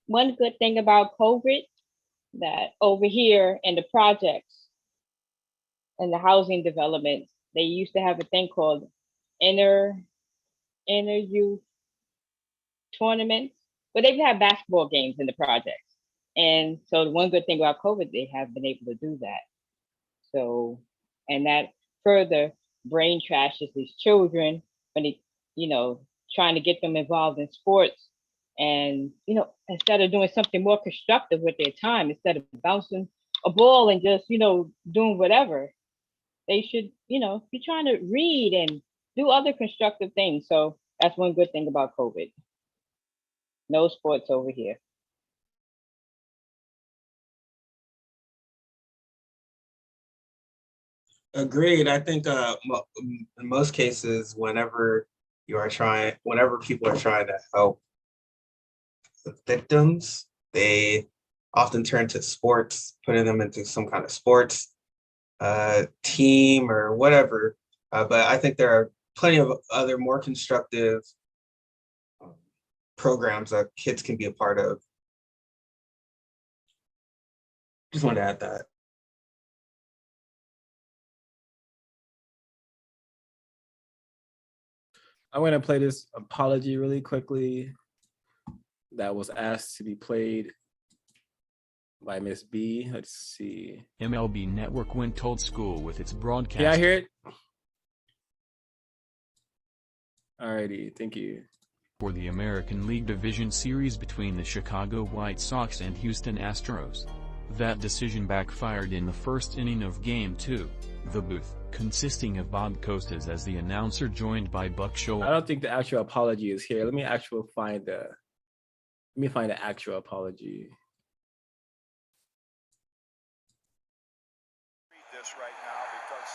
S8: One good thing about COVID, that over here in the projects and the housing developments, they used to have a thing called inner youth tournaments, but they've had basketball games in the projects. And so the one good thing about COVID, they have been able to do that. So, and that further brain trashes these children when they, trying to get them involved in sports. And, instead of doing something more constructive with their time, instead of bouncing a ball and just, doing whatever, they should, be trying to read and do other constructive things. So that's one good thing about COVID. No sports over here.
S2: Agreed. I think in most cases, whenever people are trying to help the victims, they often turn to sports, putting them into some kind of sports team or whatever. But I think there are plenty of other more constructive programs that kids can be a part of. Just wanted to add that.
S1: I'm going to play this apology really quickly that was asked to be played by Miss B. Let's see.
S12: MLB Network went old school with its broadcast.
S1: Can I hear it? Alrighty, thank you.
S12: For the American League Division Series between the Chicago White Sox and Houston Astros. That decision backfired in the first inning of Game 2. The booth, consisting of Bob Costas as the announcer joined by Buck Showalter.
S1: I don't think the actual apology is here. Let me find the actual apology.
S23: Read this right now because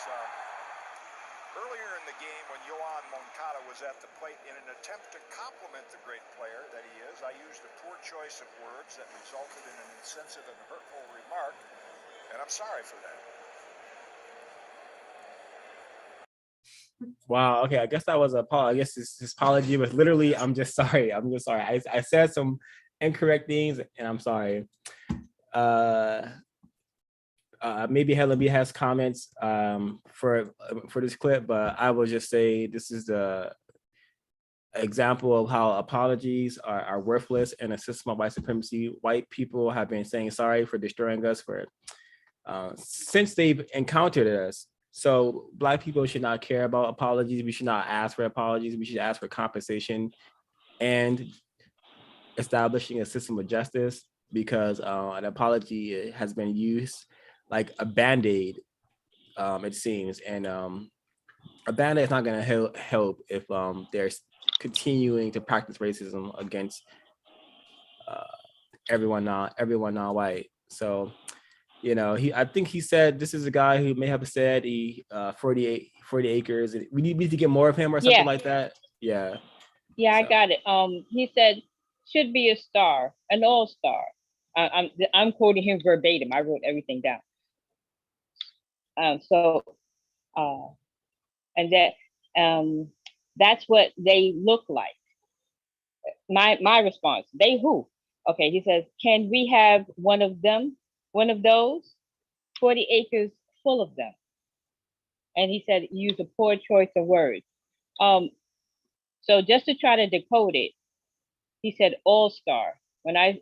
S23: earlier in the game when Yoan Moncada was at the plate in an attempt to compliment the great player that he is, I used a poor choice of words that resulted in an insensitive and hurtful remark, and I'm sorry for that.
S1: Wow. Okay. I guess that was I guess his apology was literally, I'm just sorry. I said some incorrect things and I'm sorry. Maybe Helen B has comments for this clip, but I will just say this is the example of how apologies are worthless in a system of white supremacy. White people have been saying sorry for destroying us since they've encountered us. So Black people should not care about apologies. We should not ask for apologies. We should ask for compensation and establishing a system of justice, because an apology has been used like a Band-Aid, it seems. And a Band-Aid is not going to help if they're continuing to practice racism against everyone non-white. So, I think he said this is a guy who may have said 40 acres. We need to get more of him or something like that. Yeah.
S8: Yeah, I got it. He said should be a star, an all-star. I'm quoting him verbatim. I wrote everything down. And that's what they look like. My response. They who? Okay. He says, can we have one of them? One of those 40 acres full of them. And he said, use a poor choice of words. So just to try to decode it, he said all-star. When I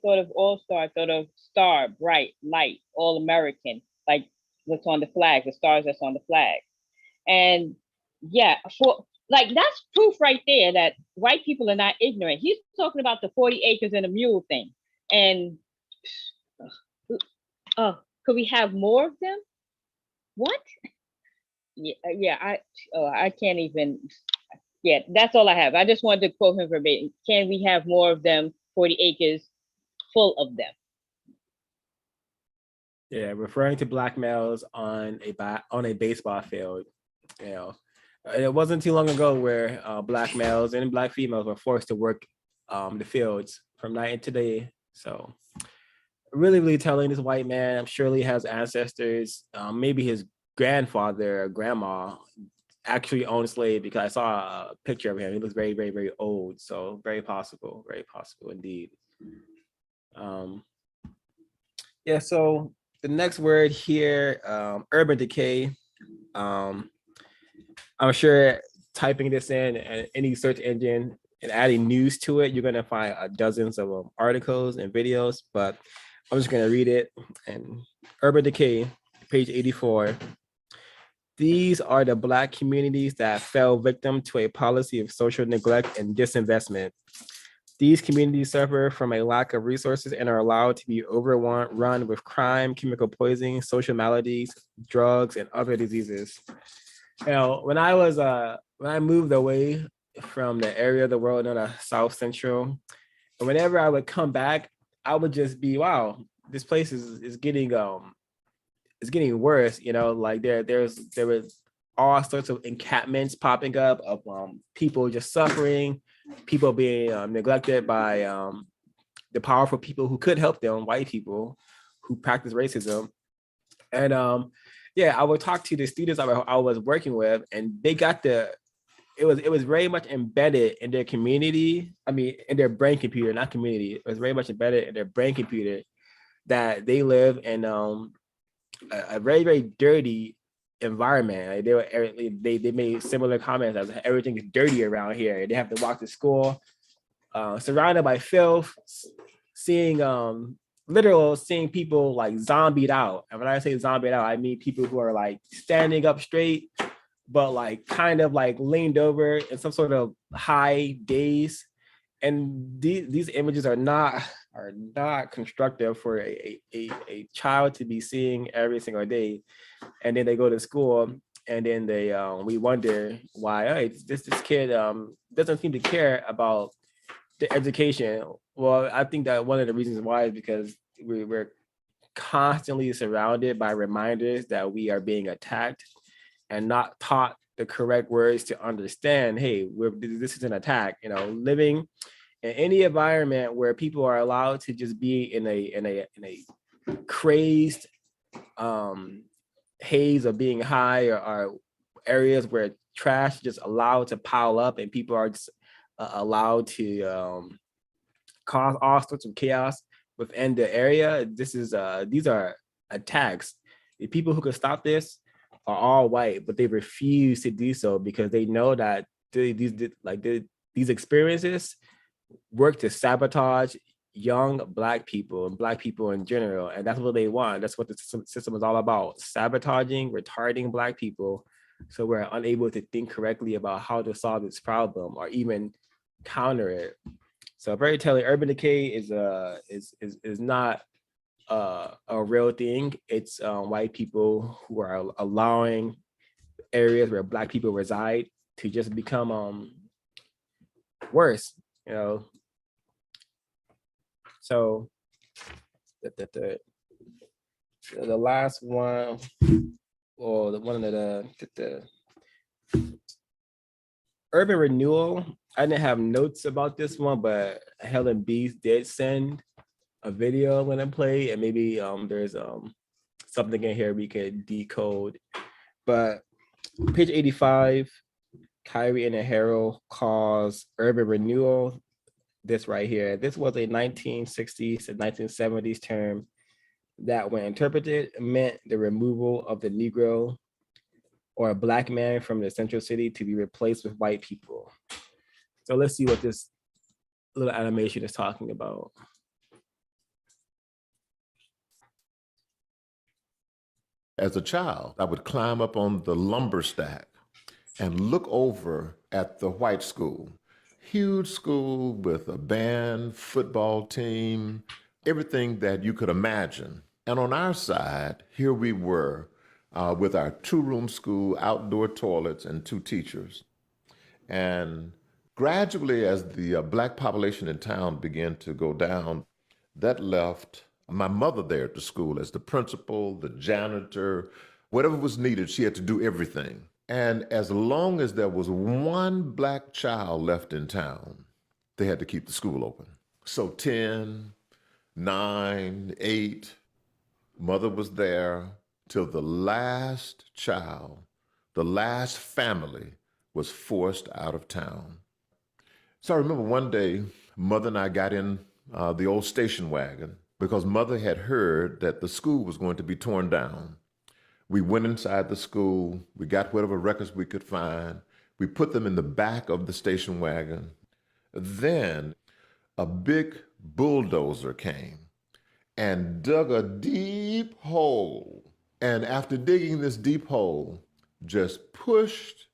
S8: thought of all-star, I thought of star, bright, light, all-American, like what's on the flag, the stars that's on the flag. And yeah, that's proof right there that white people are not ignorant. He's talking about the 40 acres and a mule thing. And could we have more of them? What? I can't even. Yeah, that's all I have. I just wanted to quote him verbatim. Can we have more of them? 40 acres full of them.
S1: Yeah, referring to Black males on a baseball field. It wasn't too long ago where Black males and Black females were forced to work the fields from night into day. So really, really telling this white man, I'm sure he has ancestors, maybe his grandfather or grandma actually owned slave, because I saw a picture of him. He looks very, very, very old. So very possible indeed. Yeah, so the next word here, urban decay. I'm sure typing this in any search engine and adding news to it, you're gonna find dozens of articles and videos, but I'm just gonna read it. And urban decay, page 84. These are the Black communities that fell victim to a policy of social neglect and disinvestment. These communities suffer from a lack of resources and are allowed to be overrun with crime, chemical poisoning, social maladies, drugs, and other diseases. You know, when I moved away from the area of the world known as South Central, and whenever I would come back, I would just be, wow, this place is getting it's getting worse. You know, like there was all sorts of encampments popping up of people just suffering, people being neglected by the powerful people who could help them, white people who practice racism. And yeah, I would talk to the students I was working with, and they got it was very much embedded in their community. I mean, in their brain computer, not community. It was very much embedded in their brain computer that they live in a very, very dirty environment. Like they made similar comments as everything is dirty around here. They have to walk to school surrounded by filth, seeing seeing people like zombied out. And when I say zombied out, I mean people who are like standing up straight, but like kind of like leaned over in some sort of high daze. And these images are not constructive for a child to be seeing every single day. And then they go to school, and then we wonder why, hey, this kid doesn't seem to care about the education. Well, I think that one of the reasons why is because we're constantly surrounded by reminders that we are being attacked and not taught the correct words to understand, hey, this is an attack. You know, living in any environment where people are allowed to just be in a crazed haze of being high, or areas where trash just allowed to pile up and people are just allowed to cause all sorts of chaos within the area. These are attacks. The people who could stop this are all white, but they refuse to do so because they know that these experiences work to sabotage young Black people and Black people in general. And that's what they want. That's what the system is all about: sabotaging, retarding Black people, so we're unable to think correctly about how to solve this problem or even counter it. So very telling, urban decay is not a real thing. It's white people who are allowing areas where Black people reside to just become worse, you know. So the last one, or the one of the urban renewal. I didn't have notes about this one, but Helen Beast did send a video when I played, and maybe there's something in here we could decode. But page 85, Kyrie and Harrell calls urban renewal this right here. This was a 1960s and 1970s term that, when interpreted, meant the removal of the Negro or a Black man from the central city to be replaced with white people. So let's see what this little animation is talking about.
S10: As a child, I would climb up on the lumber stack and look over at the white school. Huge school with a band, football team, everything that you could imagine. And on our side, here we were with our 2-room school, outdoor toilets, and 2 teachers. And gradually, as the Black population in town began to go down, that left my mother there at the school as the principal, the janitor, whatever was needed, she had to do everything. And as long as there was one Black child left in town, they had to keep the school open. So 10, 9, 8, mother was there till the last child the last family was forced out of town. So I remember one day, Mother and I got in the old station wagon because Mother had heard that the school was going to be torn down. We went inside the school, we got whatever records we could find, we put them in the back of the station wagon. Then a big bulldozer came and dug a deep hole. And after digging this deep hole, just pushed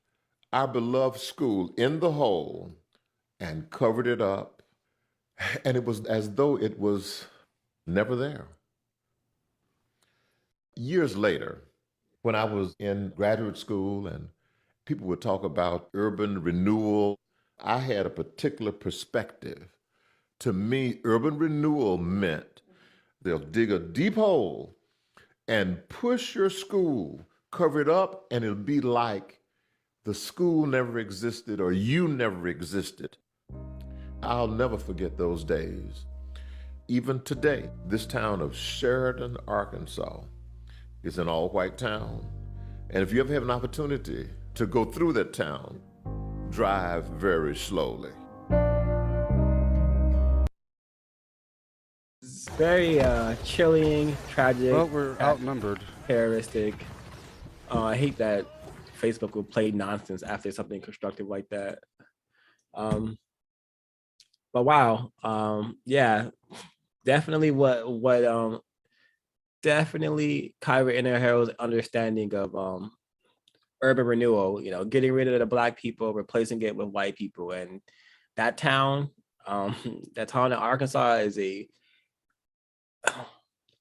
S10: our beloved school in the hole and covered it up. And it was as though it was never there. Years later, when I was in graduate school and people would talk about urban renewal, I had a particular perspective. To me, urban renewal meant they'll dig a deep hole and push your school, cover it up, and it'll be like the school never existed or you never existed. I'll never forget those days. Even today, this town of Sheridan, Arkansas is an all-white town. And if you ever have an opportunity to go through that town, drive very slowly.
S1: It's very chilling, tragic.
S13: Well, we're outnumbered.
S1: Terroristic. I hate that Facebook will play nonsense after something constructive like that. But wow, yeah, definitely definitely Kyra Innerharrow's understanding of urban renewal, getting rid of the Black people, replacing it with white people. And that town in Arkansas is a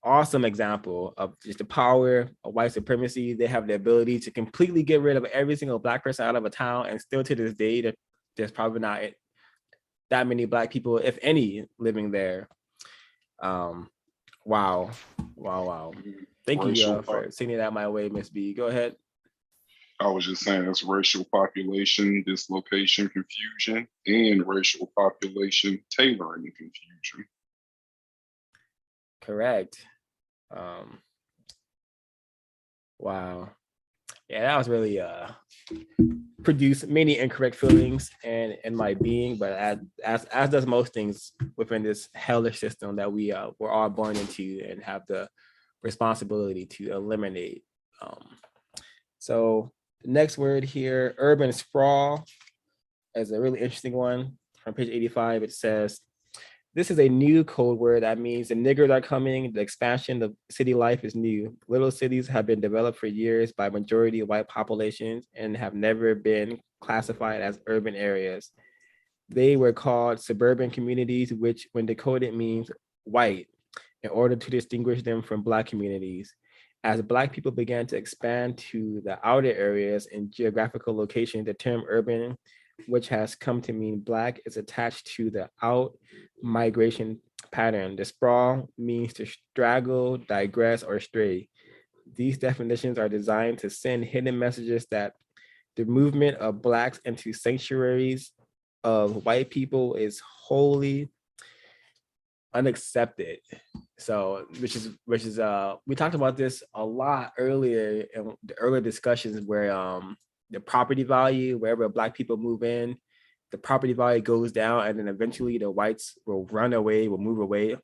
S1: awesome example of just the power of white supremacy. They have the ability to completely get rid of every single Black person out of a town, and still to this day, there's probably not that many Black people, if any, living there. Wow. Thank you for sending that my way, Miss B. Go ahead.
S7: I was just saying it's racial population dislocation confusion and racial population tailoring confusion.
S1: Correct. Wow. Yeah, that was really produced many incorrect feelings in my being, but as does most things within this hellish system that we're all born into and have the responsibility to eliminate. So the next word here, urban sprawl, is a really interesting one. From page 85, it says, this is a new code word that means the niggers are coming, the expansion of city life is new. Little cities have been developed for years by majority white populations and have never been classified as urban areas. They were called suburban communities, which when decoded means white, in order to distinguish them from Black communities. As Black people began to expand to the outer areas and geographical locations, the term urban, which has come to mean Black, is attached to the out migration pattern. The sprawl means to straggle, digress, or stray. These definitions are designed to send hidden messages that the movement of Blacks into sanctuaries of white people is wholly unaccepted. So, which is we talked about this a lot earlier in the earlier discussions where the property value, wherever Black people move in, the property value goes down, and then eventually the whites will run away, will move away.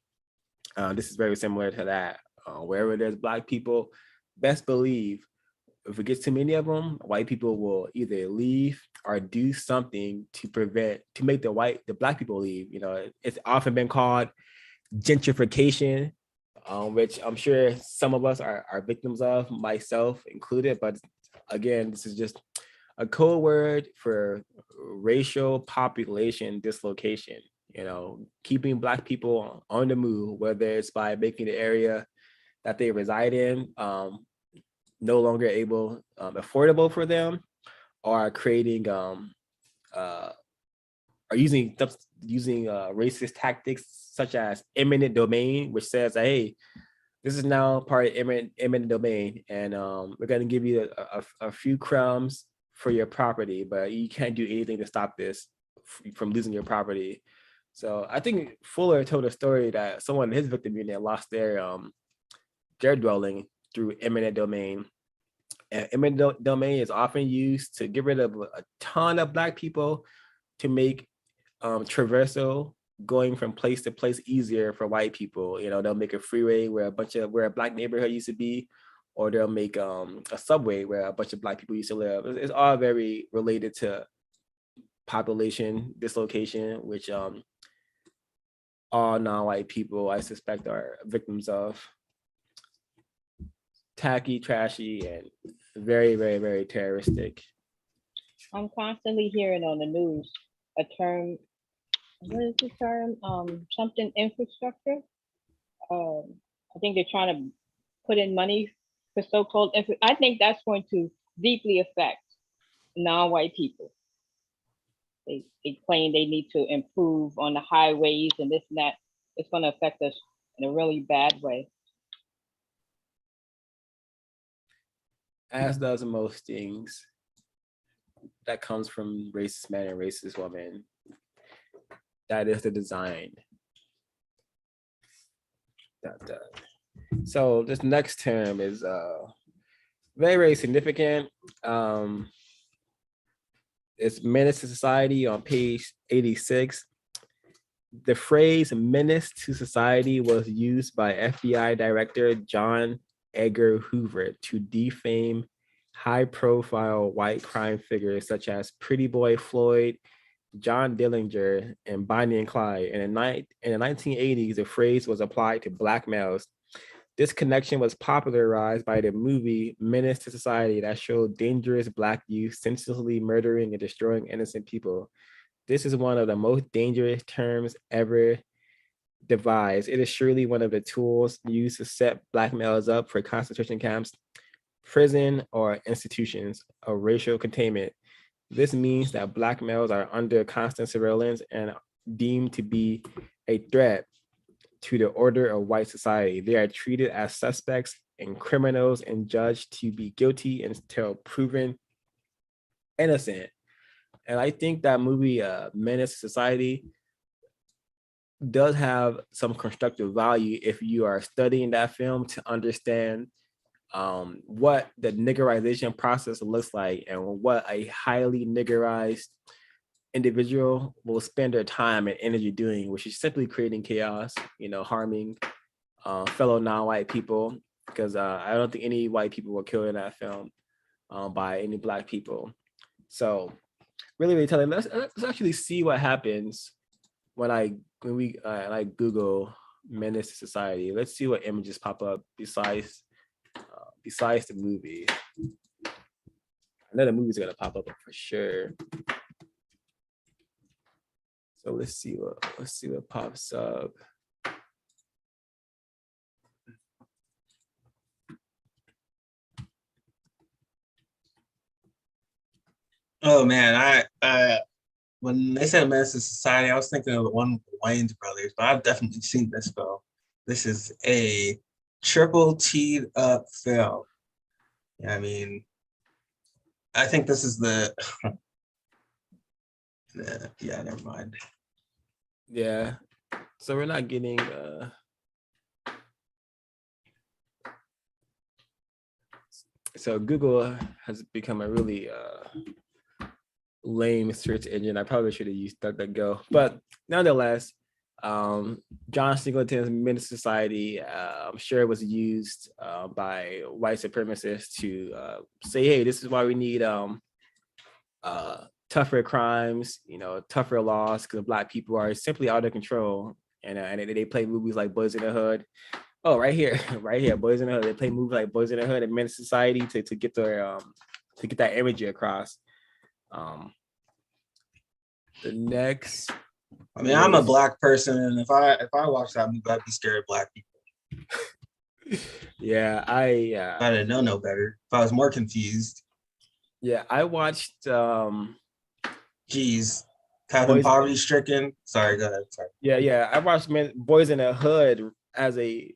S1: This is very similar to that. Wherever there's Black people, best believe if it gets too many of them, white people will either leave or do something to make the Black people leave. It's often been called gentrification, which I'm sure some of us are victims of, myself included. But again, this is just a code word for racial population dislocation, keeping Black people on the move, whether it's by making the area that they reside in no longer affordable for them, or creating or using racist tactics such as eminent domain, which says, hey, this is now part of eminent domain, and we're going to give you a few crumbs for your property, but you can't do anything to stop this from losing your property. So I think Fuller told a story that someone in his victim unit lost their dwelling through eminent domain. And eminent domain is often used to get rid of a ton of Black people to make traversal going from place to place easier for white people. You know, they'll make a freeway where a Black neighborhood used to be, or they'll make a subway where a bunch of Black people used to live. It's all very related to population dislocation, which all non-white people, I suspect, are victims of. Tacky, trashy, and very, very, very terroristic.
S8: I'm constantly hearing on the news a term. What is the term? Something infrastructure. I think they're trying to put in money for so-called. I think that's going to deeply affect non-white people. They claim they need to improve on the highways and this and that. It's going to affect us in a really bad way.
S1: As does most things that comes from racist men and racist women. That is the design. So this next term is very, very significant. It's menace to society on page 86. The phrase menace to society was used by FBI Director John Edgar Hoover to defame high-profile white crime figures such as Pretty Boy Floyd, John Dillinger, and Bonnie and Clyde. And in the 1980s, the phrase was applied to Black males. This connection was popularized by the movie Menace to Society that showed dangerous Black youth senselessly murdering and destroying innocent people. This is one of the most dangerous terms ever devised. It is surely one of the tools used to set Black males up for concentration camps, prison, or institutions of racial containment. This means that Black males are under constant surveillance and deemed to be a threat to the order of white society. They are treated as suspects and criminals and judged to be guilty until proven innocent. And I think that movie, Menace to Society, does have some constructive value if you are studying that film to understand what the niggerization process looks like and what a highly niggerized individual will spend their time and energy doing, which is simply creating chaos, you know, harming fellow non-white people, because I don't think any white people were killed in that film by any Black people. So really, really telling, let's actually see what happens when we Google Menace to Society. Let's see what images pop up besides the movie. I know the movie's gonna pop up for sure. So let's see what pops up.
S2: Oh man, I when they said Menace to Society, I was thinking of the one with the Wayans brothers, but I've definitely seen this film. This is a triple teed up film. I mean, I think this is the yeah, never mind.
S1: Yeah. So we're not getting so Google has become a really lame search engine. I probably should have used DuckDuckGo, but nonetheless, John Singleton's Menace to Society, I'm sure it was used by white supremacists to say, hey, this is why we need tougher crimes, you know, tougher laws, because Black people are simply out of control. And they play movies like Boys in the Hood. Oh, right here, Boys in the Hood. They play movies like Boys in the Hood and Menace to Society to get their to get that imagery across. The next,
S2: I mean, I'm a Black person, and if I watch that movie, I'd be scared of Black people.
S1: Yeah, I
S2: didn't know no better. If I was more confused.
S1: Yeah, I watched
S2: having poverty stricken. Sorry, go ahead. Sorry.
S1: Yeah. I watched Boys in the Hood as a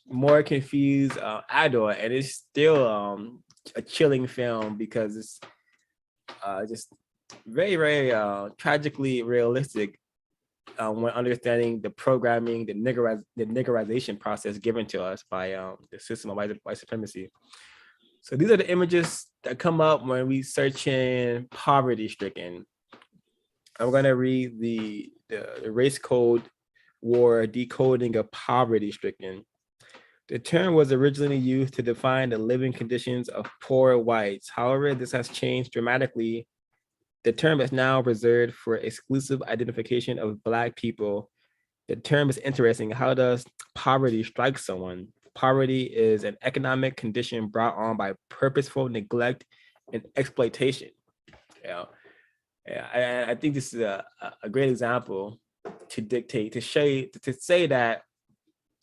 S1: more confused adult, and it's still a chilling film because it's just very, very tragically realistic when understanding the programming, the niggerization process given to us by the system of white supremacy. So these are the images that come up when we search in poverty stricken. I'm gonna read the race code war decoding of poverty stricken. The term was originally used to define the living conditions of poor whites. However, this has changed dramatically. The term is now reserved for exclusive identification of Black people. The term is interesting. How does poverty strike someone? Poverty is an economic condition brought on by purposeful neglect and exploitation. Yeah, I think this is a great example to say that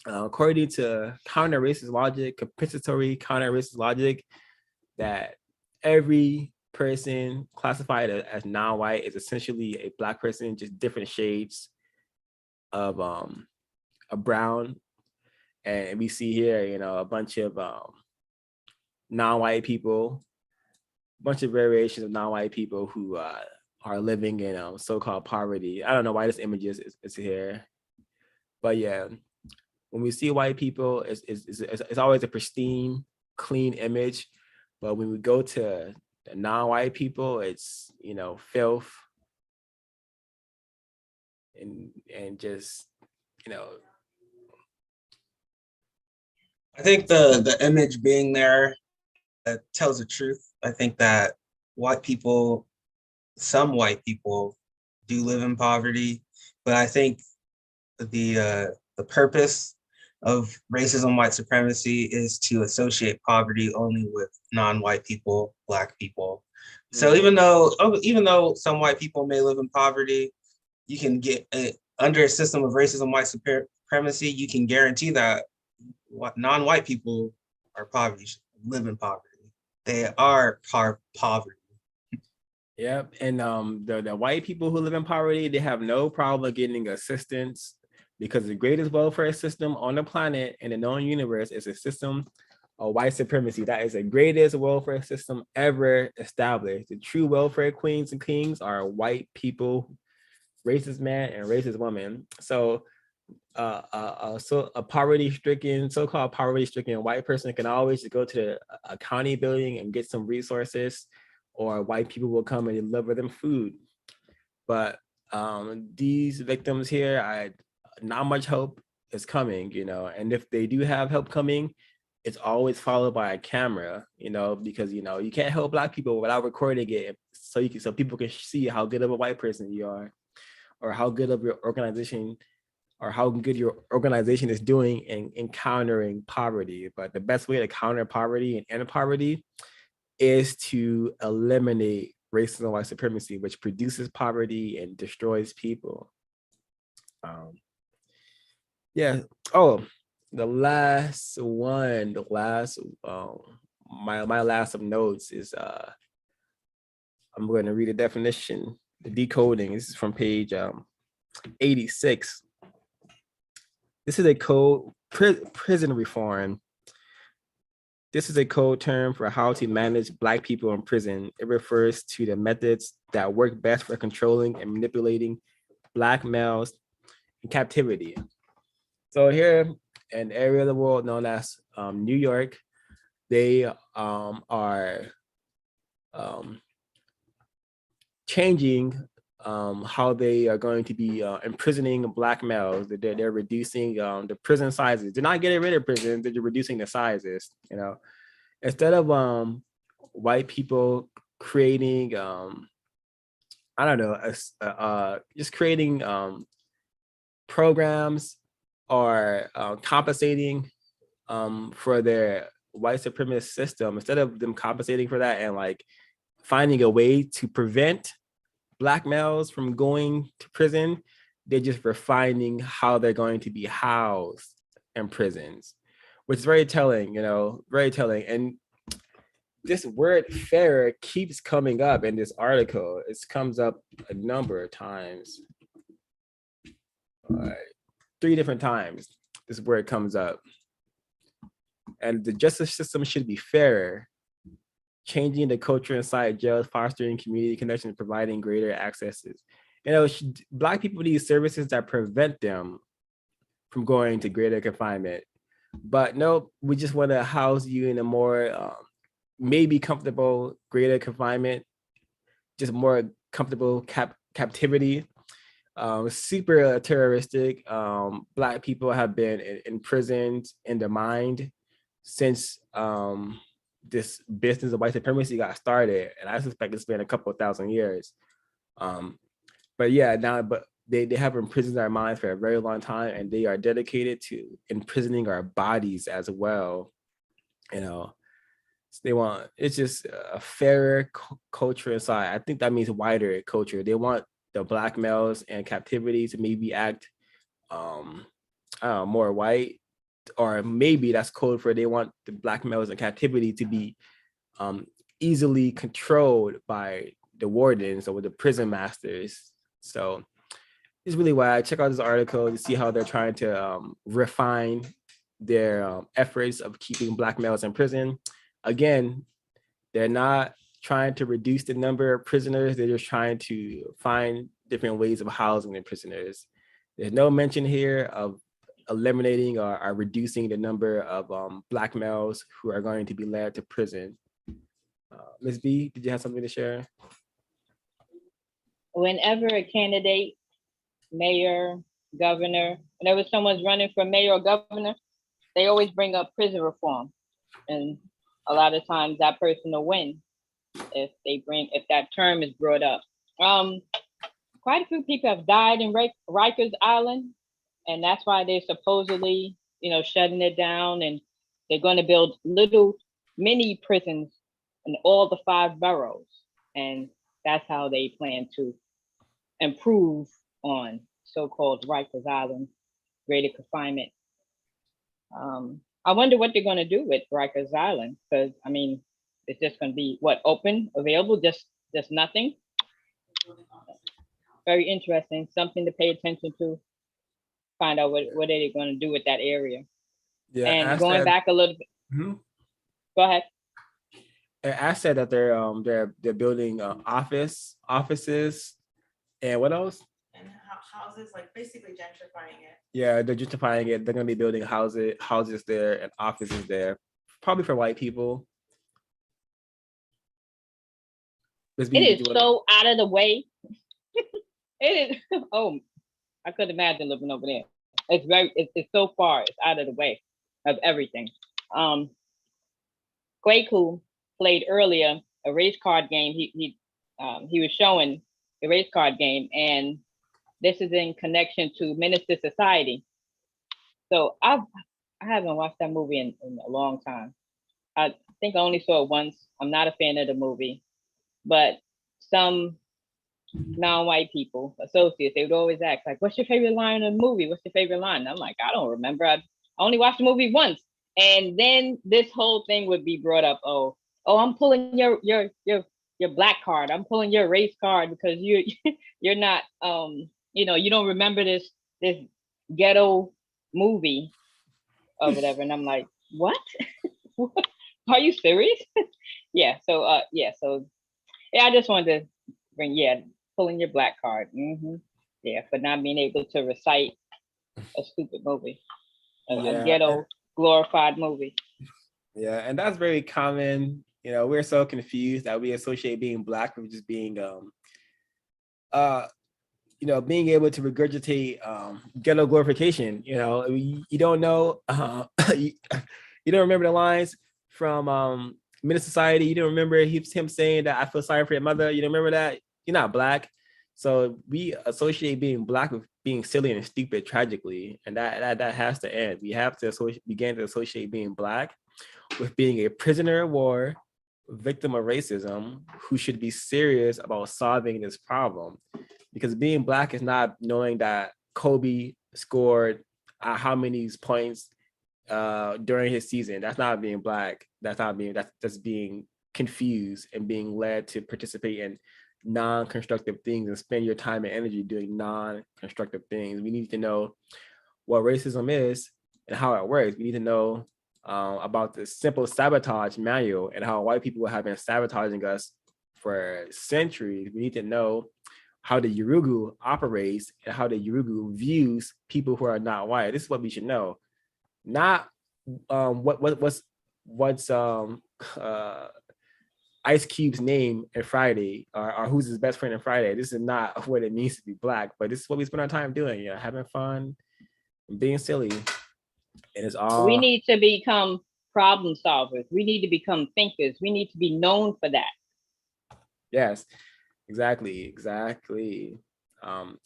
S1: according to counter-racist logic, compensatory counter-racist logic, that every person classified as non-white is essentially a Black person, just different shades of a brown. And we see here, a bunch of non-white people, a bunch of variations of non-white people who are living in so-called poverty. I don't know why this image is here, but yeah, when we see white people, it's always a pristine, clean image. But when we go to the non-white people, it's filth and just
S2: I think the image being there tells the truth. I think that some white people do live in poverty, but I think the purpose of racism, white supremacy is to associate poverty only with non-white people, Black people. So even though some white people may live in poverty, you can get under a system of racism, white supremacy, you can guarantee that non-white people live in poverty. They are poverty.
S1: Yep, and the white people who live in poverty, they have no problem getting assistance because the greatest welfare system on the planet in the known universe is a system of white supremacy. That is the greatest welfare system ever established. The true welfare queens and kings are white people, racist man and racist woman. So a poverty-stricken, so-called poverty-stricken white person can always go to a county building and get some resources, or white people will come and deliver them food. But these victims here, not much help is coming, and if they do have help coming, it's always followed by a camera, because you can't help Black people without recording it, so people can see how good of a white person you are, or how good of your organization, or how good your organization is doing in countering poverty. But the best way to counter poverty and end poverty is to eliminate racism and white supremacy, which produces poverty and destroys people. Yeah. Oh, the last one, my last of notes is I'm going to read the definition, the decoding. This is from page 86. This is a code, prison reform. This is a code term for how to manage Black people in prison. It refers to the methods that work best for controlling and manipulating Black males in captivity. So here, an area of the world known as New York, they are changing how they are going to be imprisoning Black males. They're reducing the prison sizes. They're not getting rid of prisons, they're reducing the sizes. Instead of white people creating, just creating programs or compensating for their white supremacist system, instead of them compensating for that and finding a way to prevent Black males from going to prison, they're just refining how they're going to be housed in prisons, which is very telling, very telling. And this word fairer keeps coming up in this article. It comes up a number of times. 3 different times this word comes up. And the justice system should be fairer, changing the culture inside jails, fostering community connections, providing greater accesses. Black people need services that prevent them from going to greater confinement. But no, we just want to house you in a more maybe comfortable, greater confinement, just more comfortable captivity. Super terroristic. Black people have been imprisoned in the mind since this business of white supremacy got started, and I suspect it's been a couple of thousand years. But yeah, they have imprisoned our minds for a very long time, and they are dedicated to imprisoning our bodies as well. You know, they want, it's just a fairer culture inside. I think that means wider culture. They want the Black males in captivity to maybe act more white, or maybe that's code for they want the Black males in captivity to be easily controlled by the wardens or the prison masters. So it's really why I check out this article to see how they're trying to refine their efforts of keeping Black males in prison. Again, they're not trying to reduce the number of prisoners. They're just trying to find different ways of housing the prisoners. There's no mention here of eliminating or reducing the number of Black males who are going to be led to prison. Ms. B, did you have something to share?
S8: Whenever a candidate, mayor, governor, whenever someone's running for mayor or governor, they always bring up prison reform. And a lot of times that person will win if that term is brought up. Quite a few people have died in Rikers Island, and that's why they're supposedly, shutting it down, and they're going to build little mini prisons in all the 5 boroughs. And that's how they plan to improve on so-called Rikers Island, greater confinement. I wonder what they're going to do with Rikers Island, because it's just going to be open, available, just nothing. Very interesting, something to pay attention to. Find out what are they going to do with that area. Yeah, and going back a little bit. Mm-hmm. Go ahead.
S1: I said that they're building offices, and what else?
S13: And houses, like basically gentrifying it.
S1: Yeah, they're gentrifying it. They're going to be building houses there and offices there, probably for white people.
S8: It is so out of the way. It is. Oh, I could imagine living over there. It's so far. It's out of the way of everything. Kwaku played earlier a race card game. He was showing a race card game, and this is in connection to Minister Society. So I haven't watched that movie in a long time. I think I only saw it once. I'm not a fan of the movie, but some non-white people, associates, they would always ask, like, what's your favorite line in the movie? What's your favorite line? And I'm like, I don't remember. I only watched the movie once. And then this whole thing would be brought up. Oh, I'm pulling your black card. I'm pulling your race card because you're not you don't remember this ghetto movie or whatever. And I'm like, what? Are you serious? So I just wanted to bring pulling your black card. Mm-hmm. Yeah, for not being able to recite a stupid movie, a ghetto glorified movie.
S1: Yeah, and that's very common. We're so confused that we associate being black with just being being able to regurgitate ghetto glorification. You don't know, you don't remember the lines from Minister Society. You don't remember him saying that I feel sorry for your mother. You don't remember that? You're not black. So we associate being black with being silly and stupid tragically, and that has to end. We have to begin to associate being black with being a prisoner of war, victim of racism, who should be serious about solving this problem. Because being black is not knowing that Kobe scored how many points during his season. That's not being black. That's being confused and being led to participate in non-constructive things and spend your time and energy doing non-constructive things. We need to know what racism is and how it works. We need to know about the simple sabotage manual and how white people have been sabotaging us for centuries. We need to know how the Yurugu operates and how the Yurugu views people who are not white. This is what we should know. Not what's Ice Cube's name in Friday, or who's his best friend in Friday. This is not what it means to be Black, but this is what we spend our time doing, having fun, and being silly. And it's all.
S8: We need to become problem solvers. We need to become thinkers. We need to be known for that.
S1: Yes, exactly.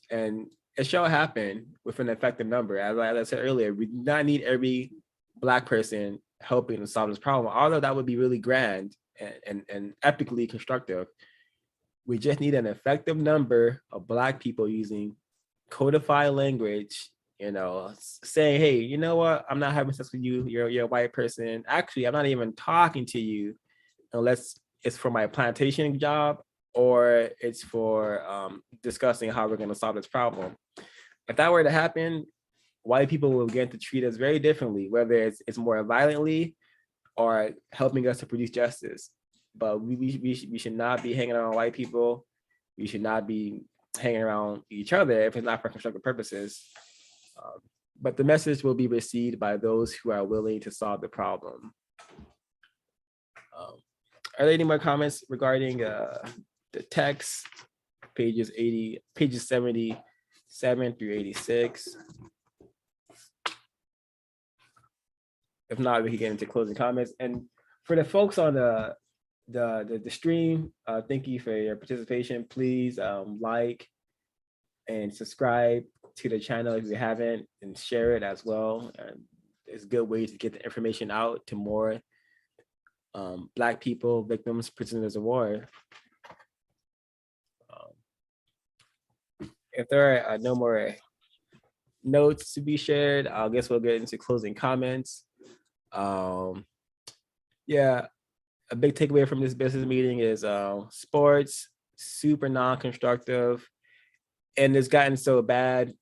S1: And it shall happen with an effective number. As I said earlier, we do not need every Black person helping to solve this problem, although that would be really grand and epically constructive. We just need an effective number of Black people using codified language, saying, hey, you know what? I'm not having sex with you. You're a white person. Actually, I'm not even talking to you unless it's for my plantation job or it's for discussing how we're going to solve this problem. If that were to happen, white people will begin to treat us very differently, whether it's more violently or helping us to produce justice. But we should not be hanging around white people. We should not be hanging around each other if it's not for constructive purposes. But the message will be received by those who are willing to solve the problem. Are there any more comments regarding the text, pages 77 through 86? If not, we can get into closing comments. And for the folks on the stream, thank you for your participation. Please like and subscribe to the channel if you haven't, and share it as well. And it's a good way to get the information out to more Black people, victims, prisoners of war. If there are no more notes to be shared, I guess we'll get into closing comments. Yeah, a big takeaway from this business meeting is sports, super non-constructive, and it's gotten so bad,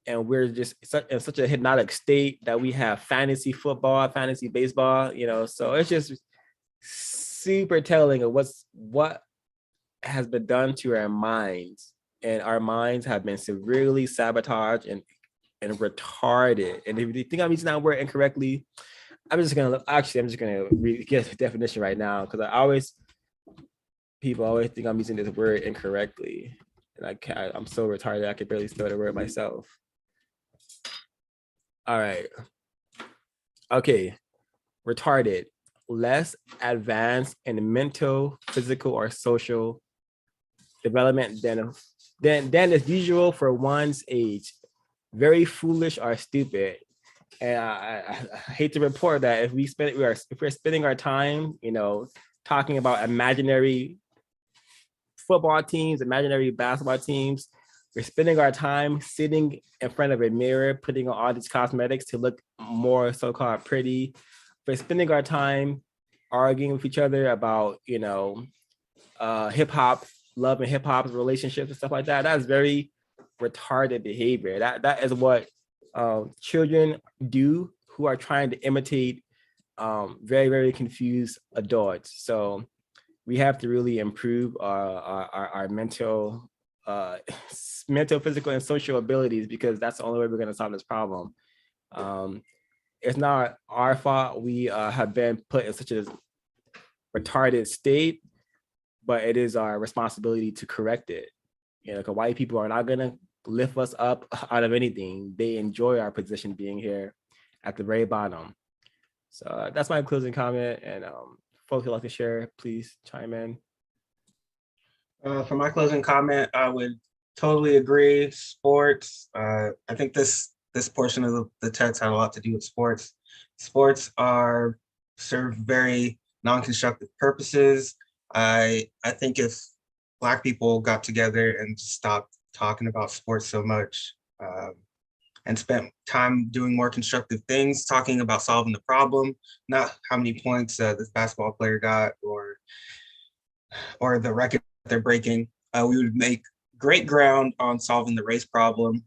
S1: and we're just in such a hypnotic state that we have fantasy football, fantasy baseball, so it's just super telling of what has been done to our minds, and our minds have been severely sabotaged and retarded. And if you think I'm using that word incorrectly, I'm just gonna get the definition right now, because people always think I'm using this word incorrectly, and I'm so retarded I can barely spell the word myself. All right. Okay. Retarded, less advanced in mental, physical, or social development than is usual for one's age. Very foolish or stupid. And I hate to report that if we're spending our time, talking about imaginary football teams, imaginary basketball teams, we're spending our time sitting in front of a mirror, putting on all these cosmetics to look more so-called pretty. We're spending our time arguing with each other about, hip hop, love and hip hop relationships and stuff like that. That's very retarded behavior. That is what children do who are trying to imitate very, very confused adults. So we have to really improve our mental, physical, and social abilities, because that's the only way we're going to solve this problem. It's not our fault we have been put in such a retarded state, but it is our responsibility to correct it. Because white people are not going to lift us up out of anything. They enjoy our position being here at the very bottom. So that's my closing comment. And folks who'd like to share, please chime in.
S2: For my closing comment, I would totally agree. Sports. I think this portion of the text had a lot to do with sports. Sports serve very non-constructive purposes. I think if Black people got together and stopped talking about sports so much, and spent time doing more constructive things, talking about solving the problem, not how many points this basketball player got or the record they're breaking, we would make great ground on solving the race problem.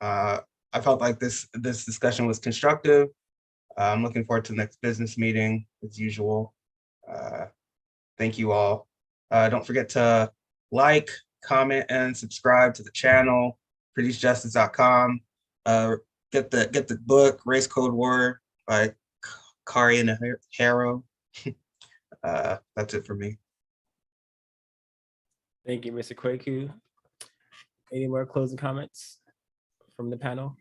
S2: I felt like this discussion was constructive. I'm looking forward to the next business meeting as usual. Thank you all. Don't forget to like, comment, and subscribe to the channel, producejustice.com. Get the book, Race Code War by Kari and Harrow. That's it for me.
S1: Thank you, Mr. Kwaku. Any more closing comments from the panel?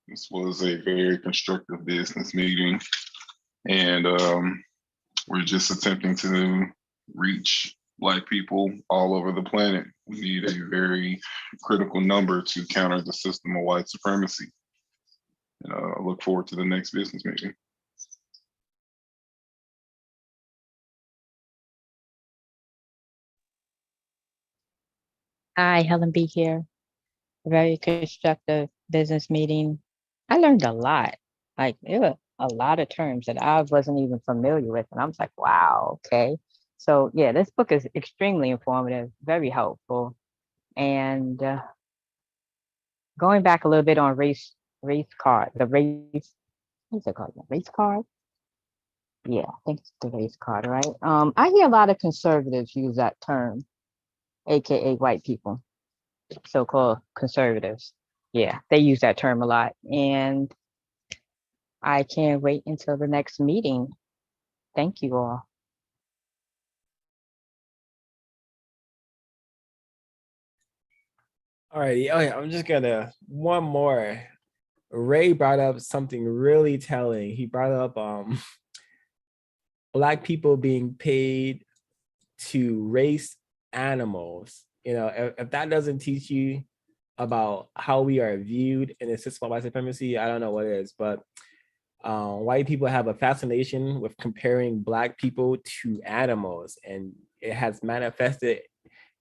S7: This was a very constructive business meeting, and we're just attempting to reach Black people all over the planet. We need a very critical number to counter the system of white supremacy. And I look forward to the next business meeting.
S5: Hi, Helen B here. Very constructive business meeting. I learned a lot. Like there were a lot of terms that I wasn't even familiar with. And I was like, wow, okay. So yeah, this book is extremely informative, very helpful. And going back a little bit on race card, what's it called? Race card? Yeah, I think it's the race card, right? I hear a lot of conservatives use that term, AKA white people, so-called conservatives. Yeah, they use that term a lot. And I can't wait until the next meeting. Thank you all.
S1: All right, I'm just gonna one more. Ray brought up something really telling. He brought up Black people being paid to race animals. You know, if that doesn't teach you about how we are viewed in the system of white supremacy, I don't know what is. But white people have a fascination with comparing Black people to animals, and it has manifested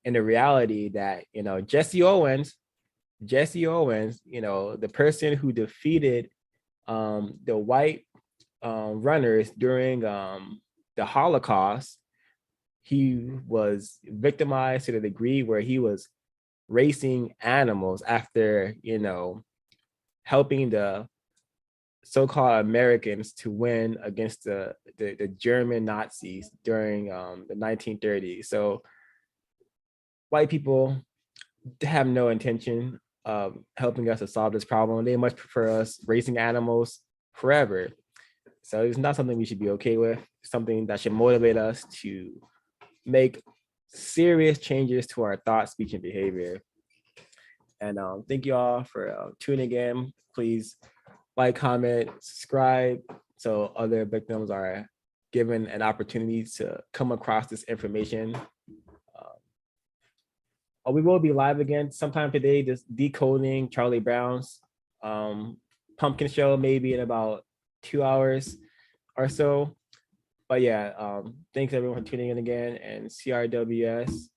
S1: in the reality that, you know, Jesse Owens, you know, the person who defeated the white runners during the Holocaust, he was victimized to the degree where he was racing animals after, you know, helping the so-called Americans to win against the German Nazis during the 1930s. So white people have no intention of helping us to solve this problem. They much prefer us racing animals forever. So it's not something we should be okay with. It's something that should motivate us to make serious changes to our thought, speech, and behavior. And thank you all for tuning in. Please like, comment, subscribe so other victims are given an opportunity to come across this information. We will be live again sometime today, just decoding Charlie Brown's pumpkin show, maybe in about 2 hours or so. But yeah, thanks everyone for tuning in again, and CRWS